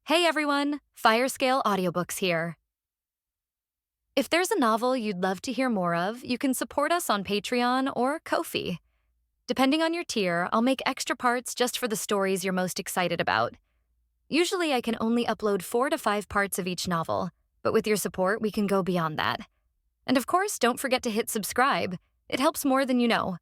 Hey everyone, Firescale Audiobooks here. If there's a novel you'd love to hear more of, you can support us on Patreon or Ko-fi. Depending on your tier, I'll make extra parts just for the stories you're most excited about. Usually I can only upload 4 to 5 parts of each novel, but with your support we can go beyond that. And of course, don't forget to hit subscribe. It helps more than you know.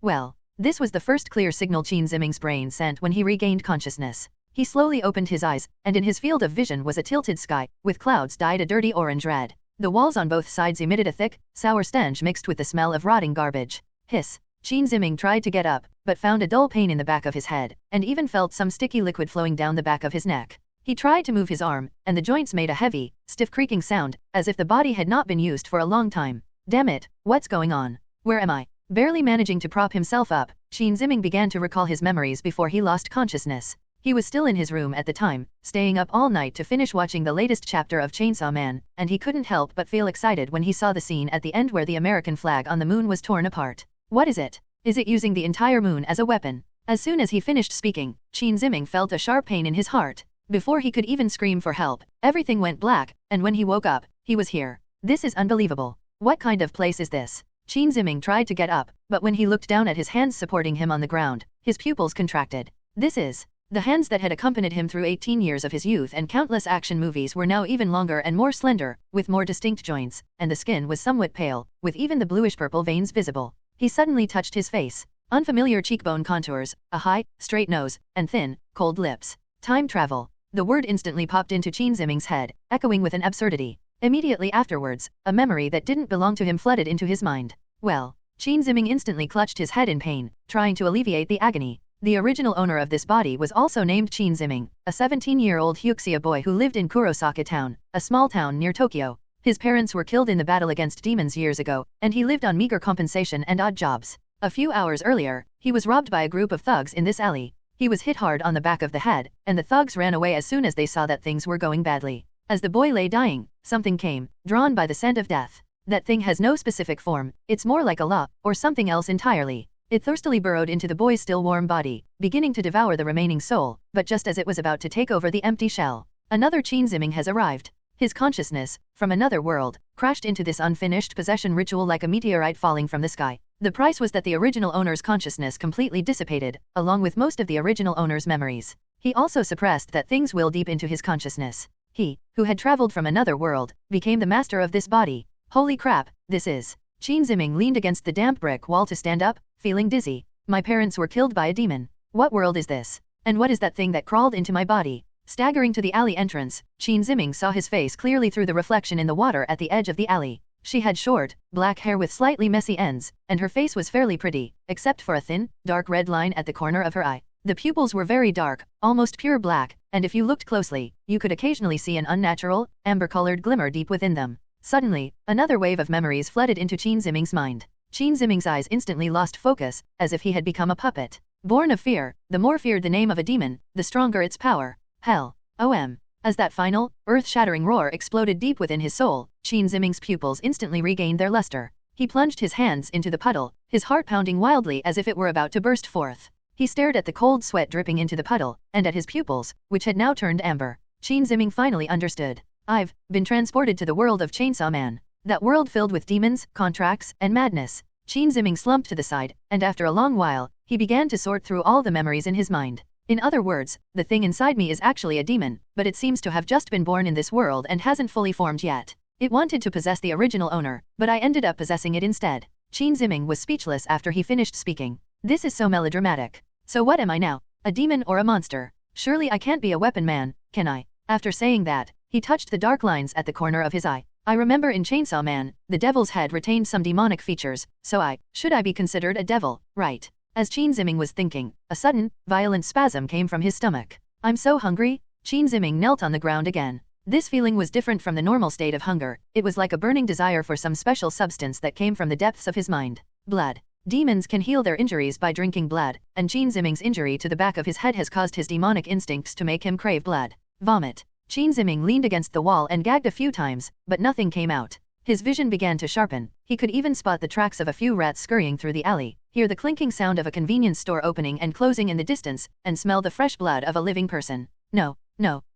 Well, this was the first clear signal Qin Ziming's brain sent when he regained consciousness. He slowly opened his eyes, and in his field of vision was a tilted sky, with clouds dyed a dirty orange-red. The walls on both sides emitted a thick, sour stench mixed with the smell of rotting garbage. Hiss. Qin Ziming tried to get up, but found a dull pain in the back of his head, and even felt some sticky liquid flowing down the back of his neck. He tried to move his arm, and the joints made a heavy, stiff creaking sound, as if the body had not been used for a long time. Damn it, what's going on? Where am I? Barely managing to prop himself up, Qin Ziming began to recall his memories before he lost consciousness. He was still in his room at the time, staying up all night to finish watching the latest chapter of Chainsaw Man, and he couldn't help but feel excited when he saw the scene at the end where the American flag on the moon was torn apart. What is it? Is it using the entire moon as a weapon? As soon as he finished speaking, Qin Ziming felt a sharp pain in his heart. Before he could even scream for help, everything went black, and when he woke up, he was here. This is unbelievable. What kind of place is this? Qin Ziming tried to get up, but when he looked down at his hands supporting him on the ground, his pupils contracted. This is... The hands that had accompanied him through 18 years of his youth and countless action movies were now even longer and more slender, with more distinct joints, and the skin was somewhat pale, with even the bluish-purple veins visible. He suddenly touched his face. Unfamiliar cheekbone contours, a high, straight nose, and thin, cold lips. Time travel. The word instantly popped into Qin Ziming's head, echoing with an absurdity. Immediately afterwards, a memory that didn't belong to him flooded into his mind. Well, Qin Ziming instantly clutched his head in pain, trying to alleviate the agony. The original owner of this body was also named Qin Ziming, a 17-year-old Hyuxia boy who lived in Kurosaka Town, a small town near Tokyo. His parents were killed in the battle against demons years ago, and he lived on meager compensation and odd jobs. A few hours earlier, he was robbed by a group of thugs in this alley. He was hit hard on the back of the head, and the thugs ran away as soon as they saw that things were going badly. As the boy lay dying, something came, drawn by the scent of death. That thing has no specific form, it's more like a law, or something else entirely. It thirstily burrowed into the boy's still warm body, beginning to devour the remaining soul, but just as it was about to take over the empty shell, another Qin Ziming has arrived. His consciousness, from another world, crashed into this unfinished possession ritual like a meteorite falling from the sky. The price was that the original owner's consciousness completely dissipated, along with most of the original owner's memories. He also suppressed that thing's will deep into his consciousness. He, who had traveled from another world, became the master of this body. Holy crap, this is... Qin Ziming leaned against the damp brick wall to stand up, feeling dizzy. My parents were killed by a demon. What world is this? And what is that thing that crawled into my body? Staggering to the alley entrance, Qin Ziming saw his face clearly through the reflection in the water at the edge of the alley. She had short, black hair with slightly messy ends, and her face was fairly pretty, except for a thin, dark red line at the corner of her eye. The pupils were very dark, almost pure black, and if you looked closely, you could occasionally see an unnatural, amber-colored glimmer deep within them. Suddenly, another wave of memories flooded into Qin Ziming's mind. Qin Ziming's eyes instantly lost focus, as if he had become a puppet. Born of fear, the more feared the name of a demon, the stronger its power. Hell. OM. As that final, earth-shattering roar exploded deep within his soul, Qin Ziming's pupils instantly regained their luster. He plunged his hands into the puddle, his heart pounding wildly as if it were about to burst forth. He stared at the cold sweat dripping into the puddle, and at his pupils, which had now turned amber. Qin Ziming finally understood. I've been transported to the world of Chainsaw Man. That world filled with demons, contracts, and madness. Qin Ziming slumped to the side, and after a long while, he began to sort through all the memories in his mind. In other words, the thing inside me is actually a demon, but it seems to have just been born in this world and hasn't fully formed yet. It wanted to possess the original owner, but I ended up possessing it instead. Qin Ziming was speechless after he finished speaking. This is so melodramatic. So what am I now? A demon or a monster? Surely I can't be a weapon man, can I? After saying that, he touched the dark lines at the corner of his eye. I remember in Chainsaw Man, the devil's head retained some demonic features, so should I be considered a devil, right? As Qin Ziming was thinking, a sudden, violent spasm came from his stomach. I'm so hungry. Qin Ziming knelt on the ground again. This feeling was different from the normal state of hunger. It was like a burning desire for some special substance that came from the depths of his mind. Blood. Demons can heal their injuries by drinking blood, and Qin Ziming's injury to the back of his head has caused his demonic instincts to make him crave blood. Vomit. Qin Ziming leaned against the wall and gagged a few times, but nothing came out. His vision began to sharpen. He could even spot the tracks of a few rats scurrying through the alley, hear the clinking sound of a convenience store opening and closing in the distance, and smell the fresh blood of a living person. No,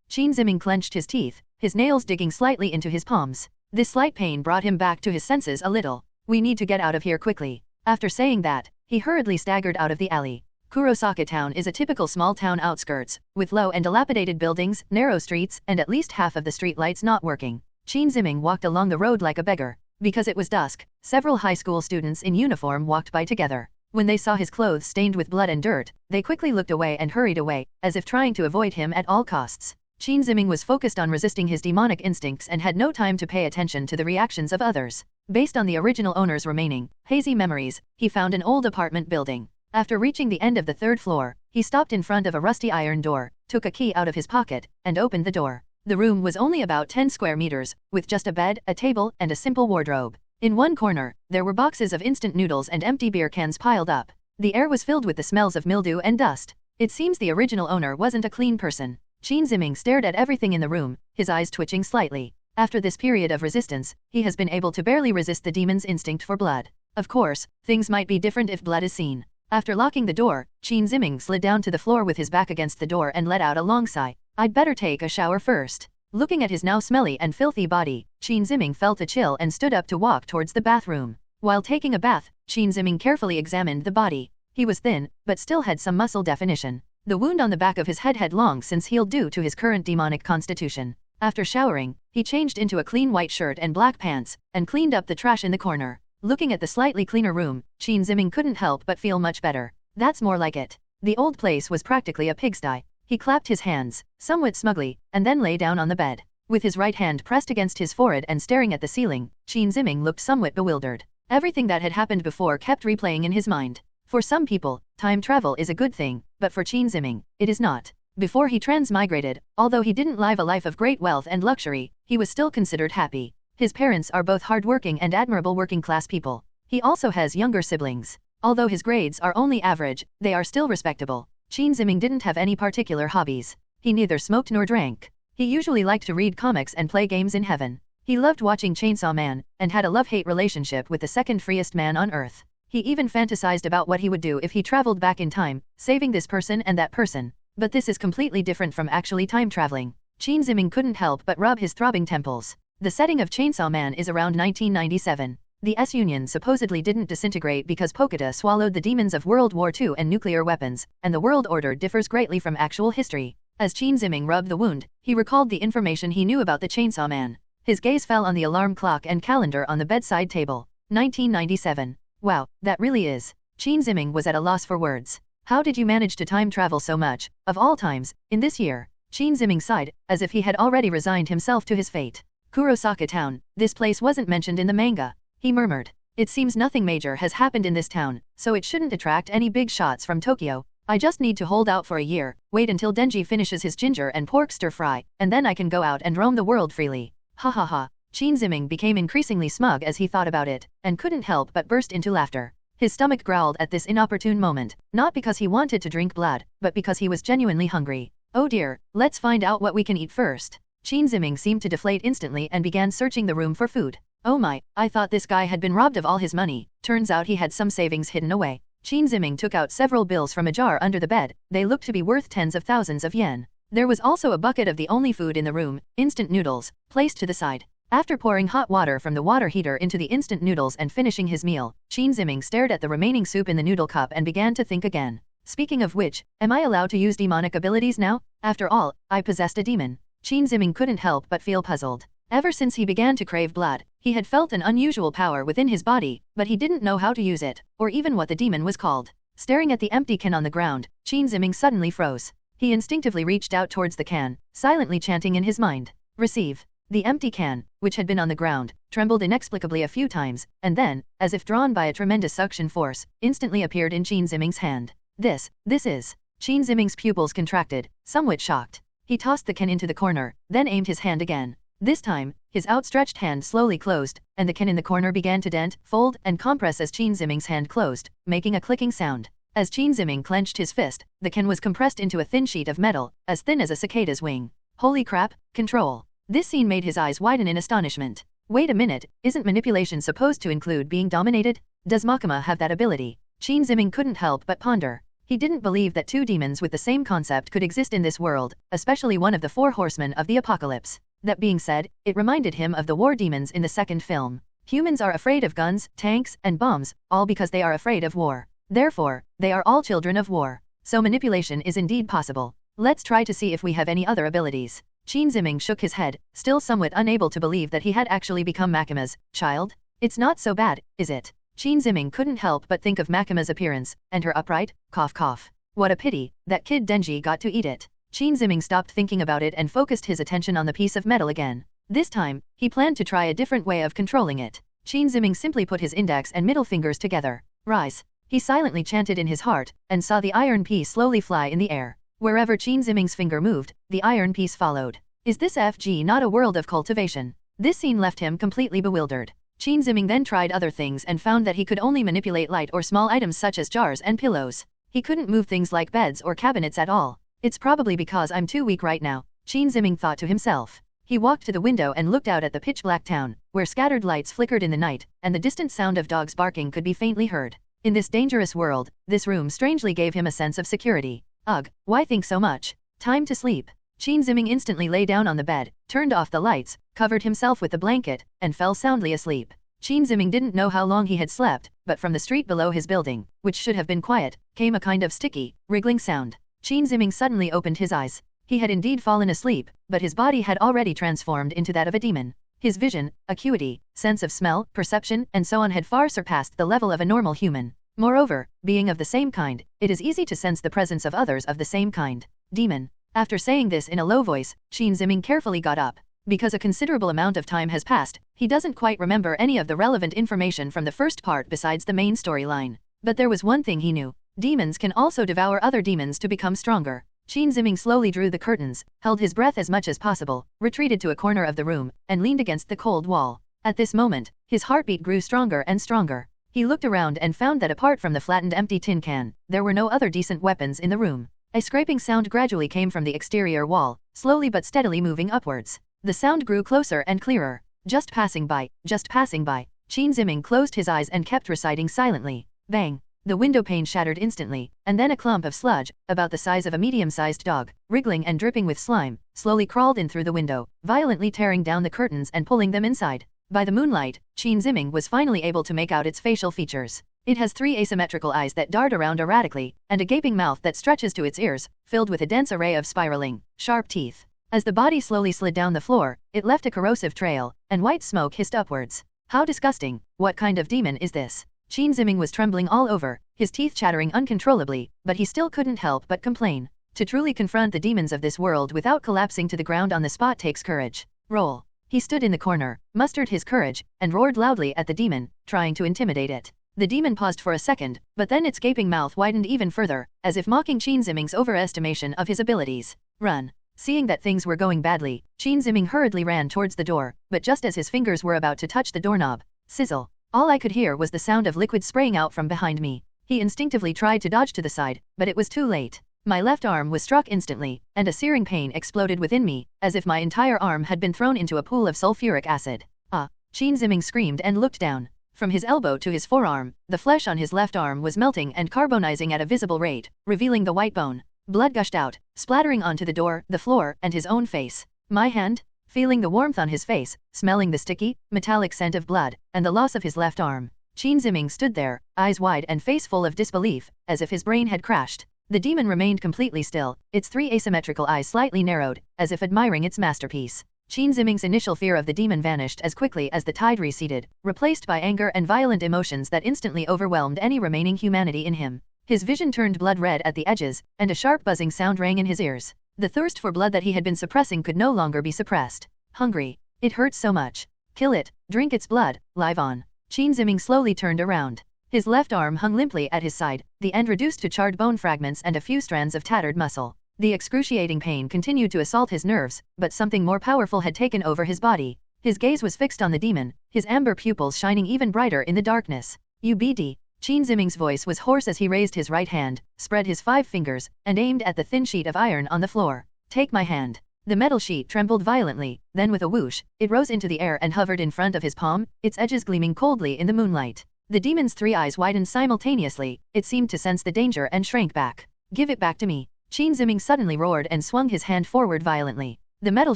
Qin Ziming clenched his teeth, his nails digging slightly into his palms. This slight pain brought him back to his senses a little. We need to get out of here quickly. After saying that, he hurriedly staggered out of the alley. Kurosaka town is a typical small town outskirts, with low and dilapidated buildings, narrow streets, and at least half of the street lights not working. Qin Ziming walked along the road like a beggar. Because it was dusk, several high school students in uniform walked by together. When they saw his clothes stained with blood and dirt, they quickly looked away and hurried away, as if trying to avoid him at all costs. Qin Ziming was focused on resisting his demonic instincts and had no time to pay attention to the reactions of others. Based on the original owner's remaining, hazy memories, he found an old apartment building. After reaching the end of the third floor, he stopped in front of a rusty iron door, took a key out of his pocket, and opened the door. The room was only about 10 square meters, with just a bed, a table, and a simple wardrobe. In one corner, there were boxes of instant noodles and empty beer cans piled up. The air was filled with the smells of mildew and dust. It seems the original owner wasn't a clean person. Qin Ziming stared at everything in the room, his eyes twitching slightly. After this period of resistance, he has been able to barely resist the demon's instinct for blood. Of course, things might be different if blood is seen. After locking the door, Qin Ziming slid down to the floor with his back against the door and let out a long sigh. I'd better take a shower first. Looking at his now smelly and filthy body, Qin Ziming felt a chill and stood up to walk towards the bathroom. While taking a bath, Qin Ziming carefully examined the body. He was thin, but still had some muscle definition. The wound on the back of his head had long since healed due to his current demonic constitution. After showering, he changed into a clean white shirt and black pants, and cleaned up the trash in the corner. Looking at the slightly cleaner room, Qin Ziming couldn't help but feel much better. That's more like it. The old place was practically a pigsty. He clapped his hands, somewhat smugly, and then lay down on the bed. With his right hand pressed against his forehead and staring at the ceiling, Qin Ziming looked somewhat bewildered. Everything that had happened before kept replaying in his mind. For some people, time travel is a good thing, but for Qin Ziming, it is not. Before he transmigrated, although he didn't live a life of great wealth and luxury, he was still considered happy. His parents are both hardworking and admirable working-class people. He also has younger siblings. Although his grades are only average, they are still respectable. Qin Ziming didn't have any particular hobbies. He neither smoked nor drank. He usually liked to read comics and play games in heaven. He loved watching Chainsaw Man, and had a love-hate relationship with the second freest man on Earth. He even fantasized about what he would do if he traveled back in time, saving this person and that person. But this is completely different from actually time traveling. Qin Ziming couldn't help but rub his throbbing temples. The setting of Chainsaw Man is around 1997. The S-Union supposedly didn't disintegrate because Pokita swallowed the demons of World War II and nuclear weapons, and the world order differs greatly from actual history. As Qin Ziming rubbed the wound, he recalled the information he knew about the Chainsaw Man. His gaze fell on the alarm clock and calendar on the bedside table. 1997. Wow, that really is. Qin Ziming was at a loss for words. How did you manage to time travel so much, of all times, in this year? Qin Ziming sighed, as if he had already resigned himself to his fate. Kurosaka town, this place wasn't mentioned in the manga. He murmured. It seems nothing major has happened in this town, so it shouldn't attract any big shots from Tokyo. I just need to hold out for a year, wait until Denji finishes his ginger and pork stir-fry, and then I can go out and roam the world freely. Ha ha ha. Qin Ziming became increasingly smug as he thought about it, and couldn't help but burst into laughter. His stomach growled at this inopportune moment, not because he wanted to drink blood, but because he was genuinely hungry. Oh dear, let's find out what we can eat first. Qin Ziming seemed to deflate instantly and began searching the room for food. Oh my, I thought this guy had been robbed of all his money. Turns out he had some savings hidden away. Qin Ziming took out several bills from a jar under the bed. They looked to be worth tens of thousands of yen. There was also a bucket of the only food in the room, instant noodles, placed to the side. After pouring hot water from the water heater into the instant noodles and finishing his meal, Qin Ziming stared at the remaining soup in the noodle cup and began to think again. Speaking of which, am I allowed to use demonic abilities now? After all, I possessed a demon. Qin Ziming couldn't help but feel puzzled. Ever since he began to crave blood, he had felt an unusual power within his body, but he didn't know how to use it, or even what the demon was called. Staring at the empty can on the ground, Qin Ziming suddenly froze. He instinctively reached out towards the can, silently chanting in his mind. Receive. The empty can, which had been on the ground, trembled inexplicably a few times, and then, as if drawn by a tremendous suction force, instantly appeared in Qin Ziming's hand. This is. Qin Ziming's pupils contracted, somewhat shocked. He tossed the can into the corner, then aimed his hand again. This time, his outstretched hand slowly closed, and the can in the corner began to dent, fold, and compress as Qin Ziming's hand closed, making a clicking sound. As Qin Ziming clenched his fist, the can was compressed into a thin sheet of metal, as thin as a cicada's wing. Holy crap, control. This scene made his eyes widen in astonishment. Wait a minute, isn't manipulation supposed to include being dominated? Does Makima have that ability? Qin Ziming couldn't help but ponder. He didn't believe that two demons with the same concept could exist in this world, especially one of the four horsemen of the apocalypse. That being said, it reminded him of the war demons in the second film. Humans are afraid of guns, tanks, and bombs, all because they are afraid of war. Therefore, they are all children of war. So manipulation is indeed possible. Let's try to see if we have any other abilities. Qin Ziming shook his head, still somewhat unable to believe that he had actually become Makima's child. It's not so bad, is it? Qin Ziming couldn't help but think of Makima's appearance, and her upright, cough. What a pity, that kid Denji got to eat it. Qin Ziming stopped thinking about it and focused his attention on the piece of metal again. This time, he planned to try a different way of controlling it. Qin Ziming simply put his index and middle fingers together. Rise. He silently chanted in his heart, and saw the iron piece slowly fly in the air. Wherever Qin Ziming's finger moved, the iron piece followed. Is this FG not a world of cultivation? This scene left him completely bewildered. Qin Ziming then tried other things and found that he could only manipulate light or small items such as jars and pillows. He couldn't move things like beds or cabinets at all. It's probably because I'm too weak right now, Qin Ziming thought to himself. He walked to the window and looked out at the pitch-black town, where scattered lights flickered in the night, and the distant sound of dogs barking could be faintly heard. In this dangerous world, this room strangely gave him a sense of security. Ugh, why think so much? Time to sleep. Qin Ziming instantly lay down on the bed, turned off the lights, covered himself with the blanket, and fell soundly asleep. Qin Ziming didn't know how long he had slept, but from the street below his building, which should have been quiet, came a kind of sticky, wriggling sound. Qin Ziming suddenly opened his eyes. He had indeed fallen asleep, but his body had already transformed into that of a demon. His vision, acuity, sense of smell, perception, and so on had far surpassed the level of a normal human. Moreover, being of the same kind, it is easy to sense the presence of others of the same kind. Demon. After saying this in a low voice, Qin Ziming carefully got up. Because a considerable amount of time has passed, he doesn't quite remember any of the relevant information from the first part besides the main storyline. But there was one thing he knew. Demons can also devour other demons to become stronger. Qin Ziming slowly drew the curtains, held his breath as much as possible, retreated to a corner of the room, and leaned against the cold wall. At this moment, his heartbeat grew stronger and stronger. He looked around and found that apart from the flattened empty tin can, there were no other decent weapons in the room. A scraping sound gradually came from the exterior wall, slowly but steadily moving upwards. The sound grew closer and clearer. Just passing by, just passing by. Qin Ziming closed his eyes and kept reciting silently. Bang! The window pane shattered instantly, and then a clump of sludge, about the size of a medium-sized dog, wriggling and dripping with slime, slowly crawled in through the window, violently tearing down the curtains and pulling them inside. By the moonlight, Qin Ziming was finally able to make out its facial features. It has 3 asymmetrical eyes that dart around erratically, and a gaping mouth that stretches to its ears, filled with a dense array of spiraling, sharp teeth. As the body slowly slid down the floor, it left a corrosive trail, and white smoke hissed upwards. How disgusting! What kind of demon is this? Qin Ziming was trembling all over, his teeth chattering uncontrollably, but he still couldn't help but complain. To truly confront the demons of this world without collapsing to the ground on the spot takes courage. Roll. He stood in the corner, mustered his courage, and roared loudly at the demon, trying to intimidate it. The demon paused for a second, but then its gaping mouth widened even further, as if mocking Qin Ziming's overestimation of his abilities. Run. Seeing that things were going badly, Qin Ziming hurriedly ran towards the door, but just as his fingers were about to touch the doorknob, sizzle. All I could hear was the sound of liquid spraying out from behind me. He instinctively tried to dodge to the side, but it was too late. My left arm was struck instantly, and a searing pain exploded within me, as if my entire arm had been thrown into a pool of sulfuric acid. Ah! Qin Ziming screamed and looked down. From his elbow to his forearm, the flesh on his left arm was melting and carbonizing at a visible rate, revealing the white bone. Blood gushed out, splattering onto the door, the floor, and his own face. My hand? Feeling the warmth on his face, smelling the sticky, metallic scent of blood, and the loss of his left arm, Qin Ziming stood there, eyes wide and face full of disbelief, as if his brain had crashed. The demon remained completely still, its 3 asymmetrical eyes slightly narrowed, as if admiring its masterpiece. Qin Ziming's initial fear of the demon vanished as quickly as the tide receded, replaced by anger and violent emotions that instantly overwhelmed any remaining humanity in him. His vision turned blood red at the edges, and a sharp buzzing sound rang in his ears. The thirst for blood that he had been suppressing could no longer be suppressed. Hungry. It hurts so much. Kill it, drink its blood, live on. Qin Ziming slowly turned around. His left arm hung limply at his side, the end reduced to charred bone fragments and a few strands of tattered muscle. The excruciating pain continued to assault his nerves, but something more powerful had taken over his body. His gaze was fixed on the demon, his amber pupils shining even brighter in the darkness. UBD. Qin Ziming's voice was hoarse as he raised his right hand, spread his 5 fingers, and aimed at the thin sheet of iron on the floor. Take my hand. The metal sheet trembled violently, then with a whoosh, it rose into the air and hovered in front of his palm, its edges gleaming coldly in the moonlight. The demon's three eyes widened simultaneously, it seemed to sense the danger and shrank back. Give it back to me. Qin Ziming suddenly roared and swung his hand forward violently. The metal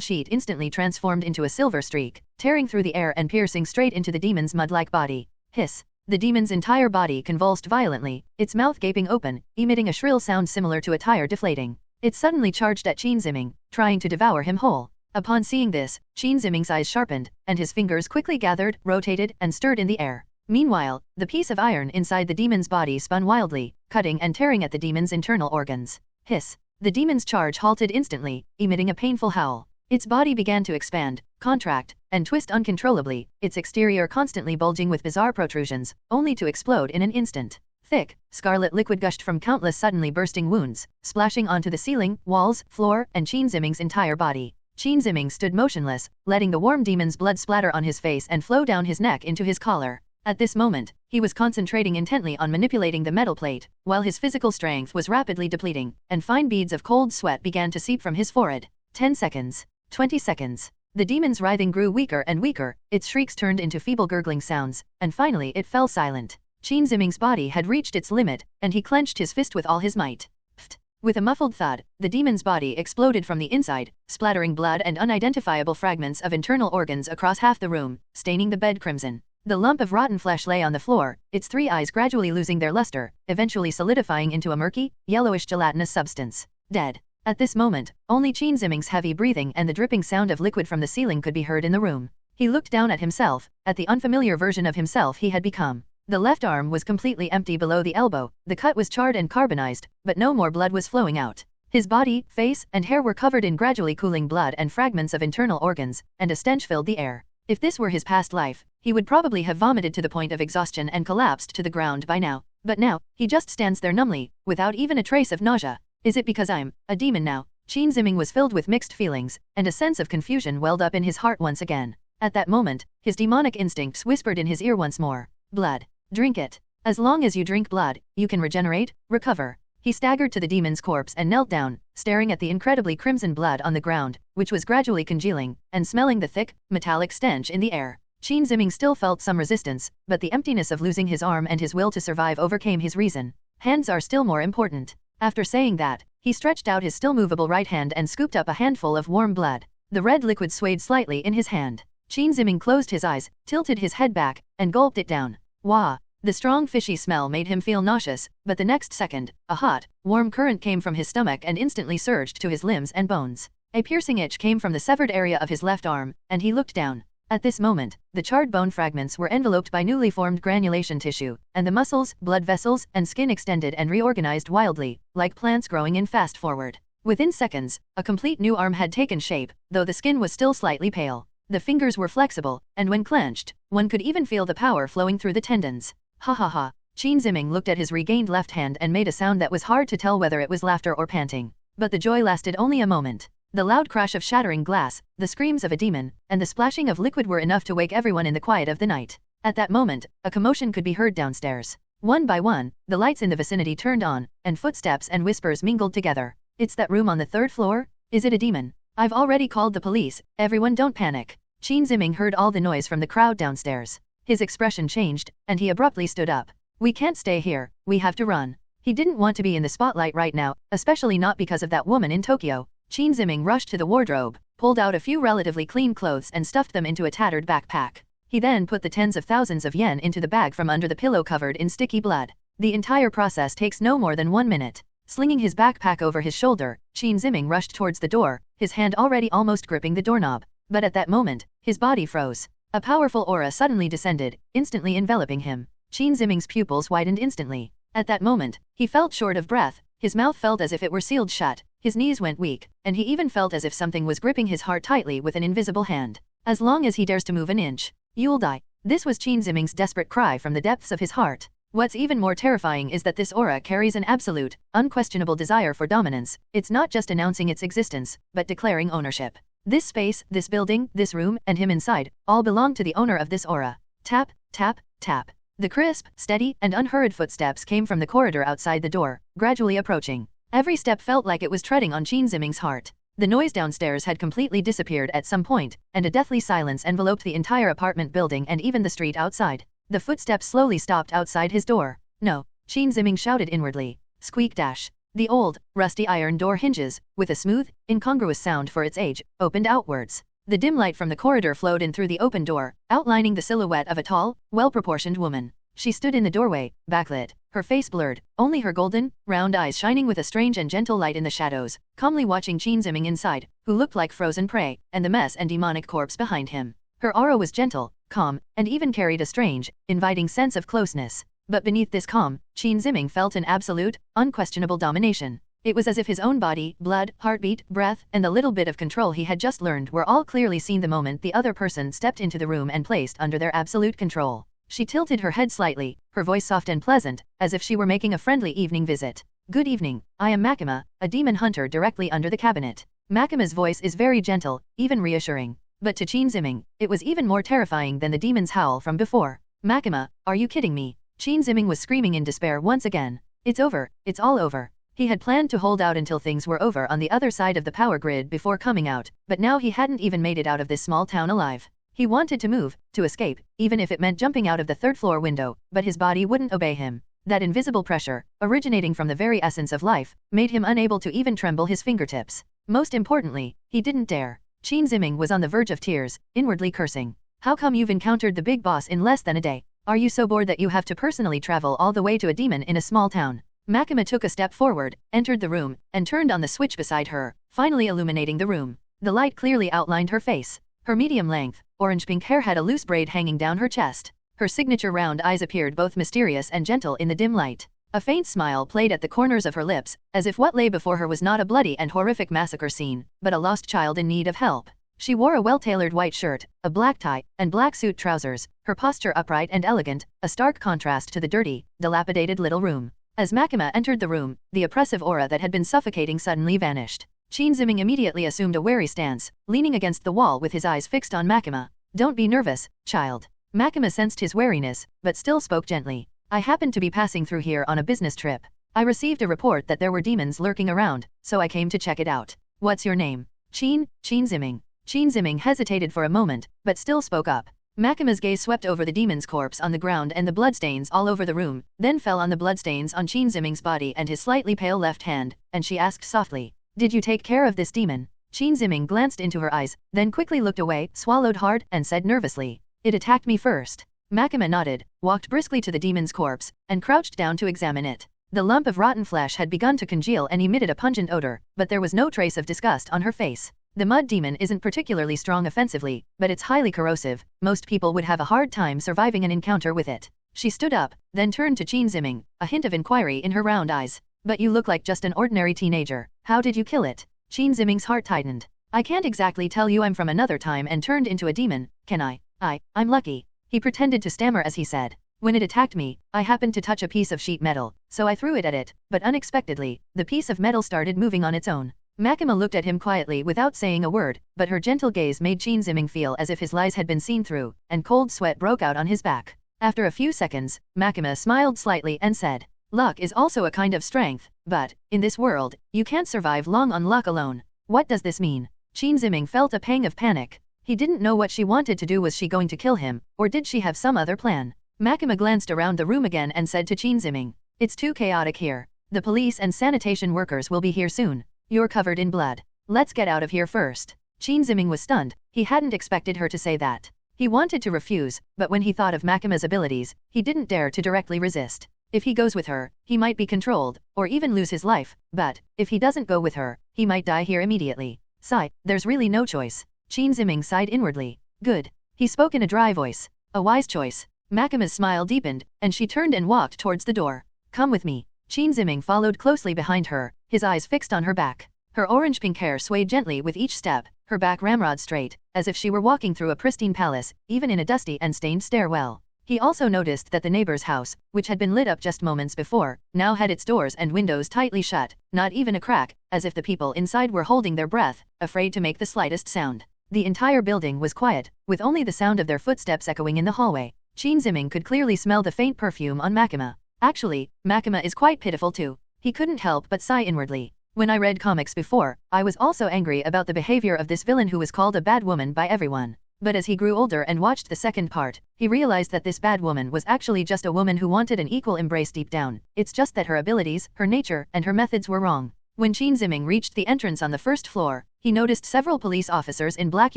sheet instantly transformed into a silver streak, tearing through the air and piercing straight into the demon's mud-like body. Hiss. The demon's entire body convulsed violently, its mouth gaping open, emitting a shrill sound similar to a tire deflating. It suddenly charged at Qin Ziming, trying to devour him whole. Upon seeing this, Qin Ziming's eyes sharpened, and his fingers quickly gathered, rotated, and stirred in the air. Meanwhile, the piece of iron inside the demon's body spun wildly, cutting and tearing at the demon's internal organs. Hiss. The demon's charge halted instantly, emitting a painful howl. Its body began to expand, contract, and twist uncontrollably, its exterior constantly bulging with bizarre protrusions, only to explode in an instant. Thick, scarlet liquid gushed from countless suddenly bursting wounds, splashing onto the ceiling, walls, floor, and Qin Ziming's entire body. Qin Ziming stood motionless, letting the warm demon's blood splatter on his face and flow down his neck into his collar. At this moment, he was concentrating intently on manipulating the metal plate, while his physical strength was rapidly depleting, and fine beads of cold sweat began to seep from his forehead. 10 seconds. 20 seconds. The demon's writhing grew weaker and weaker, its shrieks turned into feeble gurgling sounds, and finally it fell silent. Qin Ziming's body had reached its limit, and he clenched his fist with all his might. Pfft. With a muffled thud, the demon's body exploded from the inside, splattering blood and unidentifiable fragments of internal organs across half the room, staining the bed crimson. The lump of rotten flesh lay on the floor, its three eyes gradually losing their luster, eventually solidifying into a murky, yellowish gelatinous substance. Dead. At this moment, only Qin Ziming's heavy breathing and the dripping sound of liquid from the ceiling could be heard in the room. He looked down at himself, at the unfamiliar version of himself he had become. The left arm was completely empty below the elbow, the cut was charred and carbonized, but no more blood was flowing out. His body, face, and hair were covered in gradually cooling blood and fragments of internal organs, and a stench filled the air. If this were his past life, he would probably have vomited to the point of exhaustion and collapsed to the ground by now. But now, he just stands there numbly, without even a trace of nausea. Is it because I'm a demon now? Qin Ziming was filled with mixed feelings, and a sense of confusion welled up in his heart once again. At that moment, his demonic instincts whispered in his ear once more. Blood. Drink it. As long as you drink blood, you can regenerate, recover. He staggered to the demon's corpse and knelt down, staring at the incredibly crimson blood on the ground, which was gradually congealing, and smelling the thick, metallic stench in the air. Qin Ziming still felt some resistance, but the emptiness of losing his arm and his will to survive overcame his reason. Hands are still more important. After saying that, he stretched out his still movable right hand and scooped up a handful of warm blood. The red liquid swayed slightly in his hand. Qin Ziming closed his eyes, tilted his head back, and gulped it down. Wah! The strong fishy smell made him feel nauseous, but the next second, a hot, warm current came from his stomach and instantly surged to his limbs and bones. A piercing itch came from the severed area of his left arm, and he looked down. At this moment, the charred bone fragments were enveloped by newly formed granulation tissue, and the muscles, blood vessels, and skin extended and reorganized wildly, like plants growing in fast forward. Within seconds, a complete new arm had taken shape, though the skin was still slightly pale. The fingers were flexible, and when clenched, one could even feel the power flowing through the tendons. Ha ha ha. Qin Ziming looked at his regained left hand and made a sound that was hard to tell whether it was laughter or panting. But the joy lasted only a moment. The loud crash of shattering glass, the screams of a demon, and the splashing of liquid were enough to wake everyone in the quiet of the night. At that moment, a commotion could be heard downstairs. One by one, the lights in the vicinity turned on, and footsteps and whispers mingled together. It's that room on the third floor? Is it a demon? I've already called the police, everyone don't panic. Qin Ziming heard all the noise from the crowd downstairs. His expression changed, and he abruptly stood up. We can't stay here, we have to run. He didn't want to be in the spotlight right now, especially not because of that woman in Tokyo. Qin Ziming rushed to the wardrobe, pulled out a few relatively clean clothes and stuffed them into a tattered backpack. He then put the tens of thousands of yen into the bag from under the pillow covered in sticky blood. The entire process takes no more than 1 minute. Slinging his backpack over his shoulder, Qin Ziming rushed towards the door, his hand already almost gripping the doorknob. But at that moment, his body froze. A powerful aura suddenly descended, instantly enveloping him. Qin Ziming's pupils widened instantly. At that moment, he felt short of breath, his mouth felt as if it were sealed shut, his knees went weak, and he even felt as if something was gripping his heart tightly with an invisible hand. As long as he dares to move an inch, you'll die. This was Qin Ziming's desperate cry from the depths of his heart. What's even more terrifying is that this aura carries an absolute, unquestionable desire for dominance. It's not just announcing its existence, but declaring ownership. This space, this building, this room, and him inside, all belong to the owner of this aura. Tap, tap, tap. The crisp, steady, and unhurried footsteps came from the corridor outside the door, gradually approaching. Every step felt like it was treading on Qin Ziming's heart. The noise downstairs had completely disappeared at some point, and a deathly silence enveloped the entire apartment building and even the street outside. The footsteps slowly stopped outside his door. No, Qin Ziming shouted inwardly. Squeak dash. The old, rusty iron door hinges, with a smooth, incongruous sound for its age, opened outwards. The dim light from the corridor flowed in through the open door, outlining the silhouette of a tall, well-proportioned woman. She stood in the doorway, backlit, her face blurred, only her golden, round eyes shining with a strange and gentle light in the shadows, calmly watching Qin Ziming inside, who looked like frozen prey, and the mess and demonic corpse behind him. Her aura was gentle, calm, and even carried a strange, inviting sense of closeness. But beneath this calm, Qin Ziming felt an absolute, unquestionable domination. It was as if his own body, blood, heartbeat, breath, and the little bit of control he had just learned were all clearly seen the moment the other person stepped into the room and placed under their absolute control. She tilted her head slightly, her voice soft and pleasant, as if she were making a friendly evening visit. Good evening, I am Makima, a demon hunter directly under the cabinet. Makima's voice is very gentle, even reassuring. But to Qin Ziming, it was even more terrifying than the demon's howl from before. Makima, are you kidding me? Qin Ziming was screaming in despair once again. It's over, it's all over. He had planned to hold out until things were over on the other side of the power grid before coming out, but now he hadn't even made it out of this small town alive. He wanted to move, to escape, even if it meant jumping out of the third-floor window, but his body wouldn't obey him. That invisible pressure, originating from the very essence of life, made him unable to even tremble his fingertips. Most importantly, he didn't dare. Qin Ziming was on the verge of tears, inwardly cursing. How come you've encountered the big boss in less than a day? Are you so bored that you have to personally travel all the way to a demon in a small town? Makima took a step forward, entered the room, and turned on the switch beside her, finally illuminating the room. The light clearly outlined her face. Her medium-length, orange-pink hair had a loose braid hanging down her chest. Her signature round eyes appeared both mysterious and gentle in the dim light. A faint smile played at the corners of her lips, as if what lay before her was not a bloody and horrific massacre scene, but a lost child in need of help. She wore a well-tailored white shirt, a black tie, and black suit trousers, her posture upright and elegant, a stark contrast to the dirty, dilapidated little room. As Makima entered the room, the oppressive aura that had been suffocating suddenly vanished. Qin Ziming immediately assumed a wary stance, leaning against the wall with his eyes fixed on Makima. Don't be nervous, child. Makima sensed his wariness, but still spoke gently. I happened to be passing through here on a business trip. I received a report that there were demons lurking around, so I came to check it out. What's your name? Qin Ziming. Qin Ziming hesitated for a moment, but still spoke up. Makima's gaze swept over the demon's corpse on the ground and the bloodstains all over the room, then fell on the bloodstains on Qin Ziming's body and his slightly pale left hand, and she asked softly, Did you take care of this demon? Qin Ziming glanced into her eyes, then quickly looked away, swallowed hard, and said nervously, It attacked me first. Makima nodded, walked briskly to the demon's corpse, and crouched down to examine it. The lump of rotten flesh had begun to congeal and emitted a pungent odor, but there was no trace of disgust on her face. The mud demon isn't particularly strong offensively, but it's highly corrosive. Most people would have a hard time surviving an encounter with it. She stood up, then turned to Qin Ziming, a hint of inquiry in her round eyes. But you look like just an ordinary teenager. How did you kill it? Qin Ziming's heart tightened. I can't exactly tell you I'm from another time and turned into a demon, can I? I'm lucky. He pretended to stammer as he said. When it attacked me, I happened to touch a piece of sheet metal, so I threw it at it, but unexpectedly, the piece of metal started moving on its own. Makima looked at him quietly without saying a word, but her gentle gaze made Qin Ziming feel as if his lies had been seen through, and cold sweat broke out on his back. After a few seconds, Makima smiled slightly and said, Luck is also a kind of strength, but, in this world, you can't survive long on luck alone. What does this mean? Qin Ziming felt a pang of panic. He didn't know what she wanted to do. Was she going to kill him, or did she have some other plan? Makima glanced around the room again and said to Qin Ziming, It's too chaotic here. The police and sanitation workers will be here soon. You're covered in blood. Let's get out of here first. Qin Ziming was stunned. He hadn't expected her to say that. He wanted to refuse, but when he thought of Makima's abilities, he didn't dare to directly resist. If he goes with her, he might be controlled, or even lose his life, but, if he doesn't go with her, he might die here immediately. Sigh, there's really no choice. Qin Ziming sighed inwardly. Good. He spoke in a dry voice. A wise choice. Makima's smile deepened, and she turned and walked towards the door. Come with me. Qin Ziming followed closely behind her, his eyes fixed on her back. Her orange-pink hair swayed gently with each step, her back ramrod straight, as if she were walking through a pristine palace, even in a dusty and stained stairwell. He also noticed that the neighbor's house, which had been lit up just moments before, now had its doors and windows tightly shut, not even a crack, as if the people inside were holding their breath, afraid to make the slightest sound. The entire building was quiet, with only the sound of their footsteps echoing in the hallway. Qin Ziming could clearly smell the faint perfume on Makima. Actually, Makima is quite pitiful too. He couldn't help but sigh inwardly. When I read comics before, I was also angry about the behavior of this villain who was called a bad woman by everyone. But as he grew older and watched the second part, he realized that this bad woman was actually just a woman who wanted an equal embrace deep down. It's just that her abilities, her nature, and her methods were wrong. When Qin Ziming reached the entrance on the first floor, he noticed several police officers in black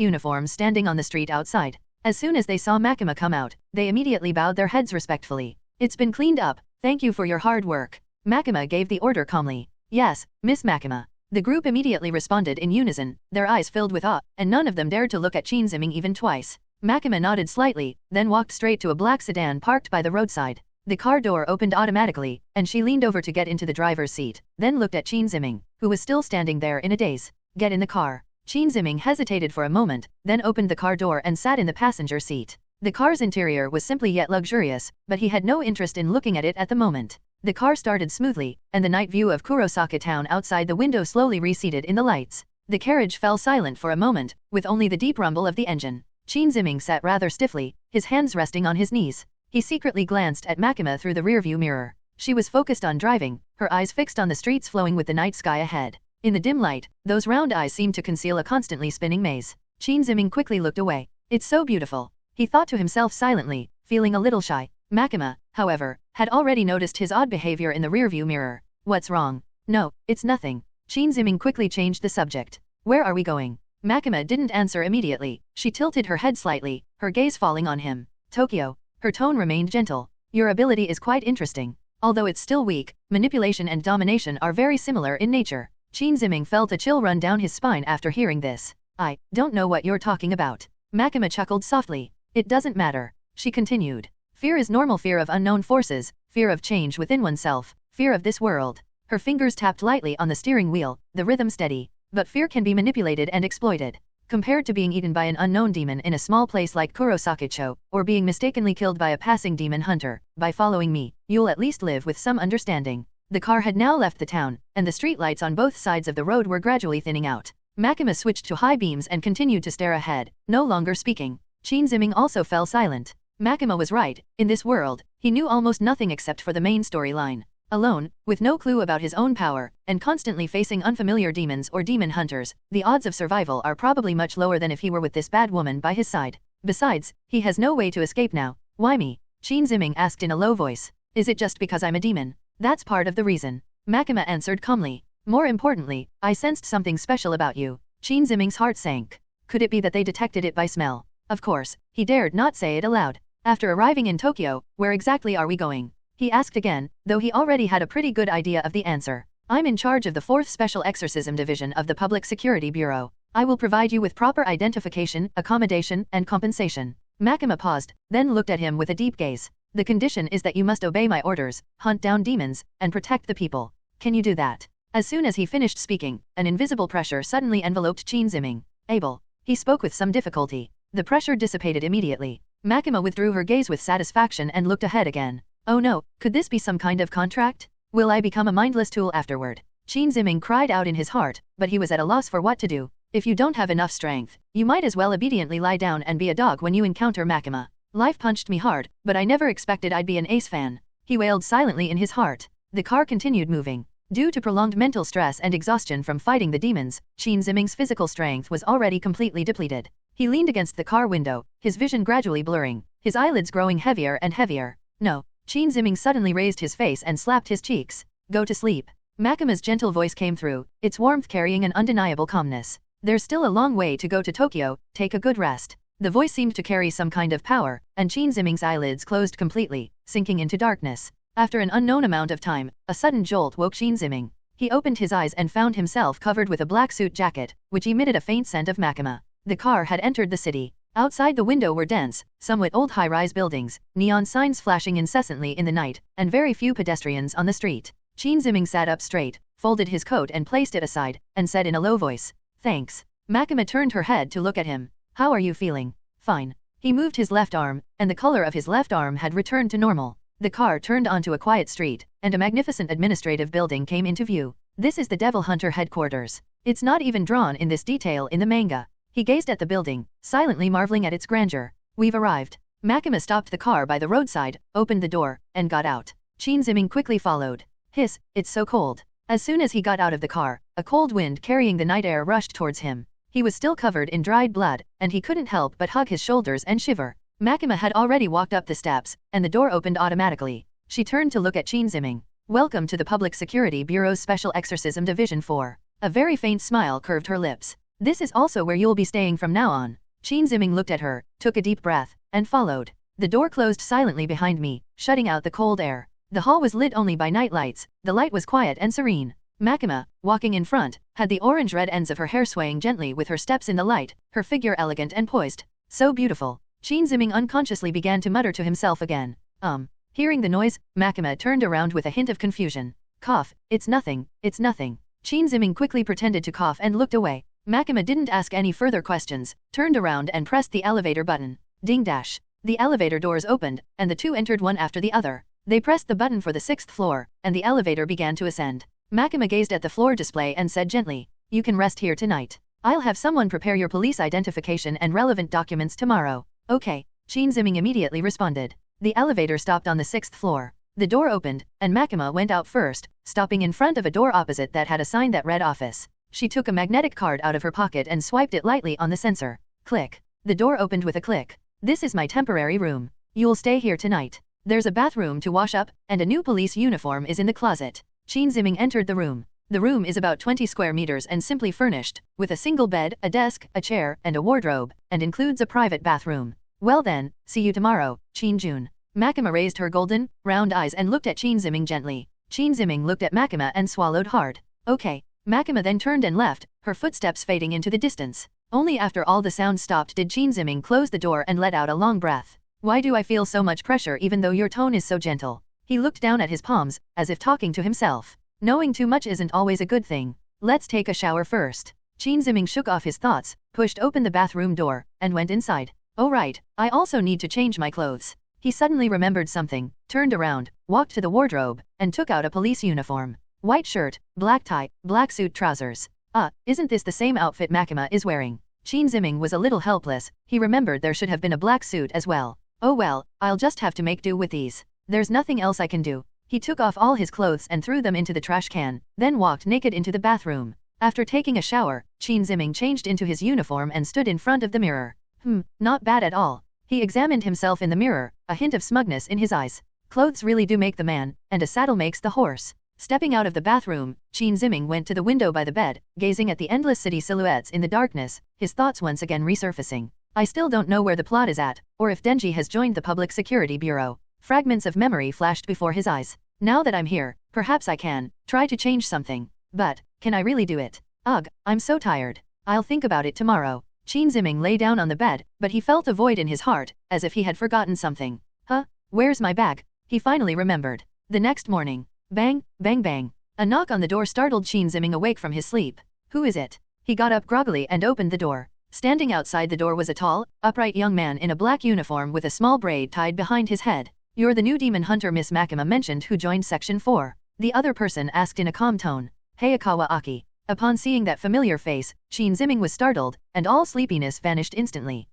uniforms standing on the street outside. As soon as they saw Makima come out, they immediately bowed their heads respectfully. It's been cleaned up, thank you for your hard work. Makima gave the order calmly. Yes, Miss Makima. The group immediately responded in unison, their eyes filled with awe, and none of them dared to look at Qin Ziming even twice. Makima nodded slightly, then walked straight to a black sedan parked by the roadside. The car door opened automatically, and she leaned over to get into the driver's seat, then looked at Qin Ziming, who was still standing there in a daze. Get in the car. Qin Ziming hesitated for a moment, then opened the car door and sat in the passenger seat. The car's interior was simple yet luxurious, but he had no interest in looking at it at the moment. The car started smoothly, and the night view of Kurosaka town outside the window slowly receded in the lights. The carriage fell silent for a moment, with only the deep rumble of the engine. Qin Ziming sat rather stiffly, his hands resting on his knees. He secretly glanced at Makima through the rearview mirror. She was focused on driving, her eyes fixed on the streets flowing with the night sky ahead. In the dim light, those round eyes seemed to conceal a constantly spinning maze. Qin Ziming quickly looked away. It's so beautiful. He thought to himself silently, feeling a little shy. Makima, however, had already noticed his odd behavior in the rearview mirror. What's wrong? No, it's nothing. Qin Ziming quickly changed the subject. Where are we going? Makima didn't answer immediately. She tilted her head slightly, her gaze falling on him. Tokyo. Her tone remained gentle. Your ability is quite interesting. Although it's still weak, manipulation and domination are very similar in nature. Qin Ziming felt a chill run down his spine after hearing this. I don't know what you're talking about. Makima chuckled softly. It doesn't matter. She continued. Fear is normal fear of unknown forces, fear of change within oneself, fear of this world. Her fingers tapped lightly on the steering wheel, the rhythm steady. But fear can be manipulated and exploited. Compared to being eaten by an unknown demon in a small place like Kurosaka-cho, or being mistakenly killed by a passing demon hunter, by following me, you'll at least live with some understanding. The car had now left the town, and the streetlights on both sides of the road were gradually thinning out. Makima switched to high beams and continued to stare ahead, no longer speaking. Qin Ziming also fell silent. Makima was right, in this world, he knew almost nothing except for the main storyline. Alone, with no clue about his own power, and constantly facing unfamiliar demons or demon hunters, the odds of survival are probably much lower than if he were with this bad woman by his side. Besides, he has no way to escape now. Why me? Qin Ziming asked in a low voice. Is it just because I'm a demon? That's part of the reason. Makima answered calmly. More importantly, I sensed something special about you. Qin Ziming's heart sank. Could it be that they detected it by smell? Of course, he dared not say it aloud. After arriving in Tokyo, where exactly are we going? He asked again, though he already had a pretty good idea of the answer. I'm in charge of the 4th Special Exorcism Division of the Public Security Bureau. I will provide you with proper identification, accommodation, and compensation. Makima paused, then looked at him with a deep gaze. The condition is that you must obey my orders, hunt down demons, and protect the people. Can you do that? As soon as he finished speaking, an invisible pressure suddenly enveloped Qin Ziming. Able. He spoke with some difficulty. The pressure dissipated immediately. Makima withdrew her gaze with satisfaction and looked ahead again. Oh no, could this be some kind of contract? Will I become a mindless tool afterward? Qin Ziming cried out in his heart, but he was at a loss for what to do. If you don't have enough strength, you might as well obediently lie down and be a dog when you encounter Makima. Life punched me hard, but I never expected I'd be an ace fan. He wailed silently in his heart. The car continued moving. Due to prolonged mental stress and exhaustion from fighting the demons, Qin Ziming's physical strength was already completely depleted. He leaned against the car window, his vision gradually blurring, his eyelids growing heavier and heavier. No. Qin Ziming suddenly raised his face and slapped his cheeks. Go to sleep. Makima's gentle voice came through, its warmth carrying an undeniable calmness. There's still a long way to go to Tokyo, take a good rest. The voice seemed to carry some kind of power, and Qin Ziming's eyelids closed completely, sinking into darkness. After an unknown amount of time, a sudden jolt woke Qin Ziming. He opened his eyes and found himself covered with a black suit jacket, which emitted a faint scent of Makima. The car had entered the city. Outside the window were dense, somewhat old high-rise buildings, neon signs flashing incessantly in the night, and very few pedestrians on the street. Qin Ziming sat up straight, folded his coat and placed it aside, and said in a low voice, "Thanks." Makima turned her head to look at him. "How are you feeling?" "Fine." He moved his left arm, and the color of his left arm had returned to normal. The car turned onto a quiet street, and a magnificent administrative building came into view. This is the Devil Hunter headquarters. It's not even drawn in this detail in the manga. He gazed at the building, silently marveling at its grandeur. We've arrived. Makima stopped the car by the roadside, opened the door, and got out. Qin Ziming quickly followed. Hiss, it's so cold. As soon as he got out of the car, a cold wind carrying the night air rushed towards him. He was still covered in dried blood, and he couldn't help but hug his shoulders and shiver. Makima had already walked up the steps, and the door opened automatically. She turned to look at Qin Ziming. "Welcome to the Public Security Bureau's Special Exorcism Division 4. A very faint smile curved her lips. "This is also where you'll be staying from now on." Qin Ziming looked at her, took a deep breath, and followed. The door closed silently behind me, shutting out the cold air. The hall was lit only by night lights. The light was quiet and serene. Makima, walking in front, had the orange-red ends of her hair swaying gently with her steps in the light, her figure elegant and poised. So beautiful. Qin Ziming unconsciously began to mutter to himself again. Hearing the noise, Makima turned around with a hint of confusion. "Cough, it's nothing, it's nothing." Qin Ziming quickly pretended to cough and looked away. Makima didn't ask any further questions, turned around and pressed the elevator button. Ding dash. The elevator doors opened, and the two entered one after the other. They pressed the button for the 6th floor, and the elevator began to ascend. Makima gazed at the floor display and said gently, "You can rest here tonight. I'll have someone prepare your police identification and relevant documents tomorrow." "Okay," Qin Ziming immediately responded. The elevator stopped on the 6th floor. The door opened, and Makima went out first, stopping in front of a door opposite that had a sign that read office. She took a magnetic card out of her pocket and swiped it lightly on the sensor. Click. The door opened with a click. "This is my temporary room. You'll stay here tonight. There's a bathroom to wash up, and a new police uniform is in the closet." Qin Ziming entered the room. The room is about 20 square meters and simply furnished, with a single bed, a desk, a chair, and a wardrobe, and includes a private bathroom. "Well then, see you tomorrow, Qin Jun." Makima raised her golden, round eyes and looked at Qin Ziming gently. Qin Ziming looked at Makima and swallowed hard. "Okay." Makima then turned and left, her footsteps fading into the distance. Only after all the sound stopped did Qin Ziming close the door and let out a long breath. "Why do I feel so much pressure even though your tone is so gentle?" He looked down at his palms, as if talking to himself. Knowing too much isn't always a good thing. "Let's take a shower first." Qin Ziming shook off his thoughts, pushed open the bathroom door, and went inside. "Oh right, I also need to change my clothes." He suddenly remembered something, turned around, walked to the wardrobe, and took out a police uniform. White shirt, black tie, black suit trousers. Isn't this the same outfit Makima is wearing? Qin Ziming was a little helpless. He remembered there should have been a black suit as well. "Oh well, I'll just have to make do with these. There's nothing else I can do." He took off all his clothes and threw them into the trash can, then walked naked into the bathroom. After taking a shower, Qin Ziming changed into his uniform and stood in front of the mirror. Not bad at all. He examined himself in the mirror, a hint of smugness in his eyes. Clothes really do make the man, and a saddle makes the horse. Stepping out of the bathroom, Qin Ziming went to the window by the bed, gazing at the endless city silhouettes in the darkness, his thoughts once again resurfacing. "I still don't know where the plot is at, or if Denji has joined the Public Security Bureau." Fragments of memory flashed before his eyes. "Now that I'm here, perhaps I can try to change something. But, can I really do it? Ugh, I'm so tired. I'll think about it tomorrow." Qin Ziming lay down on the bed, but he felt a void in his heart, as if he had forgotten something. Where's my bag? He finally remembered. The next morning. Bang, bang bang. A knock on the door startled Qin Ziming awake from his sleep. "Who is it?" He got up groggily and opened the door. Standing outside the door was a tall, upright young man in a black uniform with a small braid tied behind his head. "You're the new demon hunter Miss Makima mentioned who joined Section 4. The other person asked in a calm tone. "Hayakawa Aki." Upon seeing that familiar face, Qin Ziming was startled, and all sleepiness vanished instantly.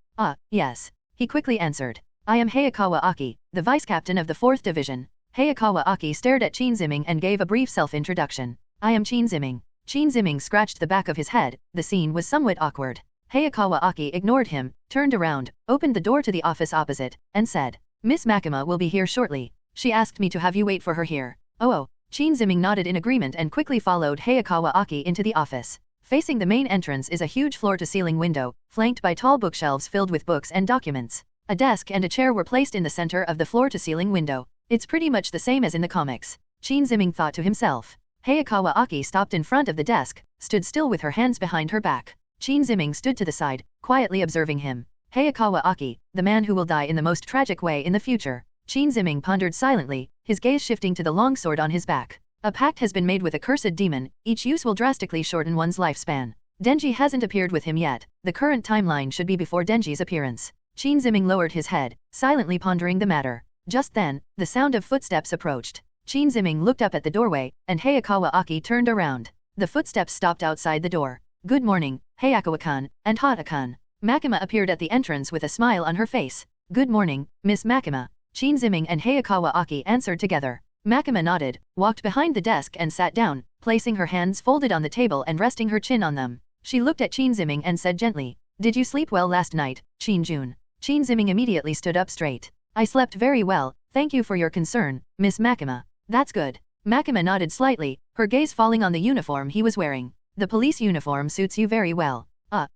Yes." He quickly answered. "I am Hayakawa Aki, the vice captain of the 4th Division." Hayakawa Aki stared at Qin Ziming and gave a brief self-introduction. "I am Qin Ziming." Qin Ziming scratched the back of his head. The scene was somewhat awkward. Hayakawa Aki ignored him, turned around, opened the door to the office opposite, and said, "Miss Makima will be here shortly. She asked me to have you wait for her here." Oh. Qin Ziming nodded in agreement and quickly followed Hayakawa Aki into the office. Facing the main entrance is a huge floor-to-ceiling window, flanked by tall bookshelves filled with books and documents. A desk and a chair were placed in the center of the floor-to-ceiling window. "It's pretty much the same as in the comics," Qin Ziming thought to himself. Hayakawa Aki stopped in front of the desk, stood still with her hands behind her back. Qin Ziming stood to the side, quietly observing him. Hayakawa Aki, the man who will die in the most tragic way in the future. Qin Ziming pondered silently, his gaze shifting to the long sword on his back. A pact has been made with a cursed demon, each use will drastically shorten one's lifespan. Denji hasn't appeared with him yet, the current timeline should be before Denji's appearance. Qin Ziming lowered his head, silently pondering the matter. Just then, the sound of footsteps approached. Qin Ziming looked up at the doorway, and Hayakawa Aki turned around. The footsteps stopped outside the door. "Good morning, Hayakawa-kun, and Hata-kun." Makima appeared at the entrance with a smile on her face. "Good morning, Miss Makima." Qin Ziming and Hayakawa Aki answered together. Makima nodded, walked behind the desk and sat down, placing her hands folded on the table and resting her chin on them. She looked at Qin Ziming and said gently, "Did you sleep well last night, Qin Jun?" Qin Ziming immediately stood up straight. "I slept very well, thank you for your concern, Miss Makima." "That's good." Makima nodded slightly, her gaze falling on the uniform he was wearing. "The police uniform suits you very well."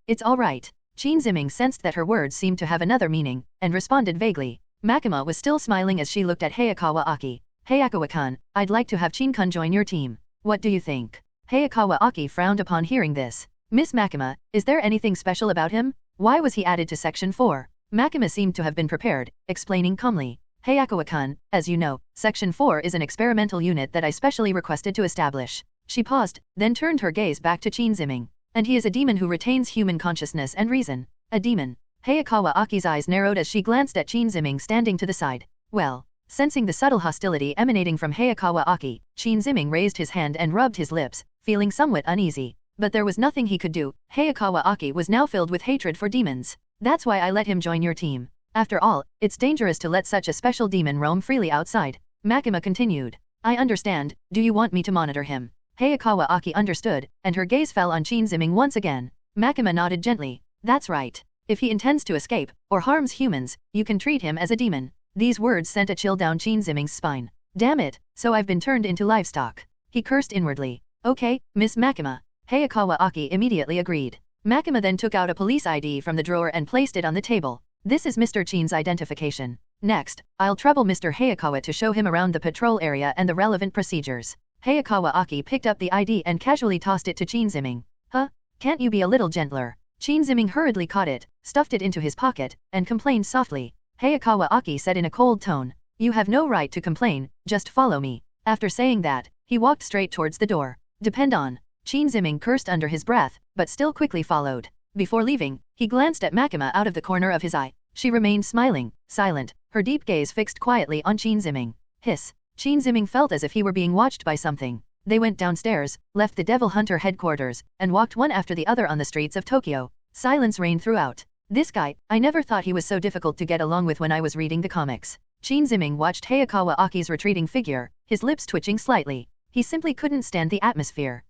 It's all right." Qin Ziming sensed that her words seemed to have another meaning, and responded vaguely. Makima was still smiling as she looked at Hayakawa Aki. "Hayakawa-kun, I'd like to have Qin-kun join your team. What do you think?" Hayakawa Aki frowned upon hearing this. "Miss Makima, is there anything special about him? Why was he added to Section 4? Makima seemed to have been prepared, explaining calmly. "Hayakawa-kun, as you know, Section 4 is an experimental unit that I specially requested to establish." She paused, then turned her gaze back to Qin Ziming. "And he is a demon who retains human consciousness and reason." "A demon?" Hayakawa Aki's eyes narrowed as she glanced at Qin Ziming standing to the side. "Well." Sensing the subtle hostility emanating from Hayakawa Aki, Qin Ziming raised his hand and rubbed his lips, feeling somewhat uneasy. But there was nothing he could do. Hayakawa Aki was now filled with hatred for demons. "That's why I let him join your team. After all, it's dangerous to let such a special demon roam freely outside." Makima continued. "I understand, do you want me to monitor him?" Hayakawa Aki understood, and her gaze fell on Qin Ziming once again. Makima nodded gently. "That's right. If he intends to escape, or harms humans, you can treat him as a demon." These words sent a chill down Qin Ziming's spine. "Damn it, so I've been turned into livestock." He cursed inwardly. "Okay, Miss Makima." Hayakawa Aki immediately agreed. Makima then took out a police ID from the drawer and placed it on the table. "This is Mr. Qin's identification. Next, I'll trouble Mr. Hayakawa to show him around the patrol area and the relevant procedures." Hayakawa Aki picked up the ID and casually tossed it to Qin Ziming. "Huh? Can't you be a little gentler?" Qin Ziming hurriedly caught it, stuffed it into his pocket, and complained softly. Hayakawa Aki said in a cold tone, "You have no right to complain, just follow me." After saying that, he walked straight towards the door. "Depend on." Qin Ziming cursed under his breath, but still quickly followed. Before leaving, he glanced at Makima out of the corner of his eye. She remained smiling, silent, her deep gaze fixed quietly on Qin Ziming. Hiss. Qin Ziming felt as if he were being watched by something. They went downstairs, left the Devil Hunter headquarters, and walked one after the other on the streets of Tokyo. Silence reigned throughout. "This guy, I never thought he was so difficult to get along with when I was reading the comics." Qin Ziming watched Hayakawa Aki's retreating figure, his lips twitching slightly. He simply couldn't stand the atmosphere.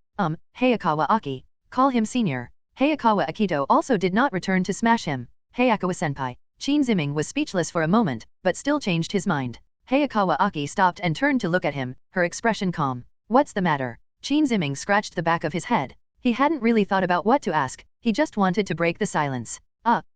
Hayakawa Aki. Call him senior. Hayakawa Akito also did not return to smash him. Hayakawa-senpai. Qin Ziming was speechless for a moment, but still changed his mind. Hayakawa Aki stopped and turned to look at him, her expression calm. "What's the matter?" Qin Ziming scratched the back of his head. He hadn't really thought about what to ask, he just wanted to break the silence.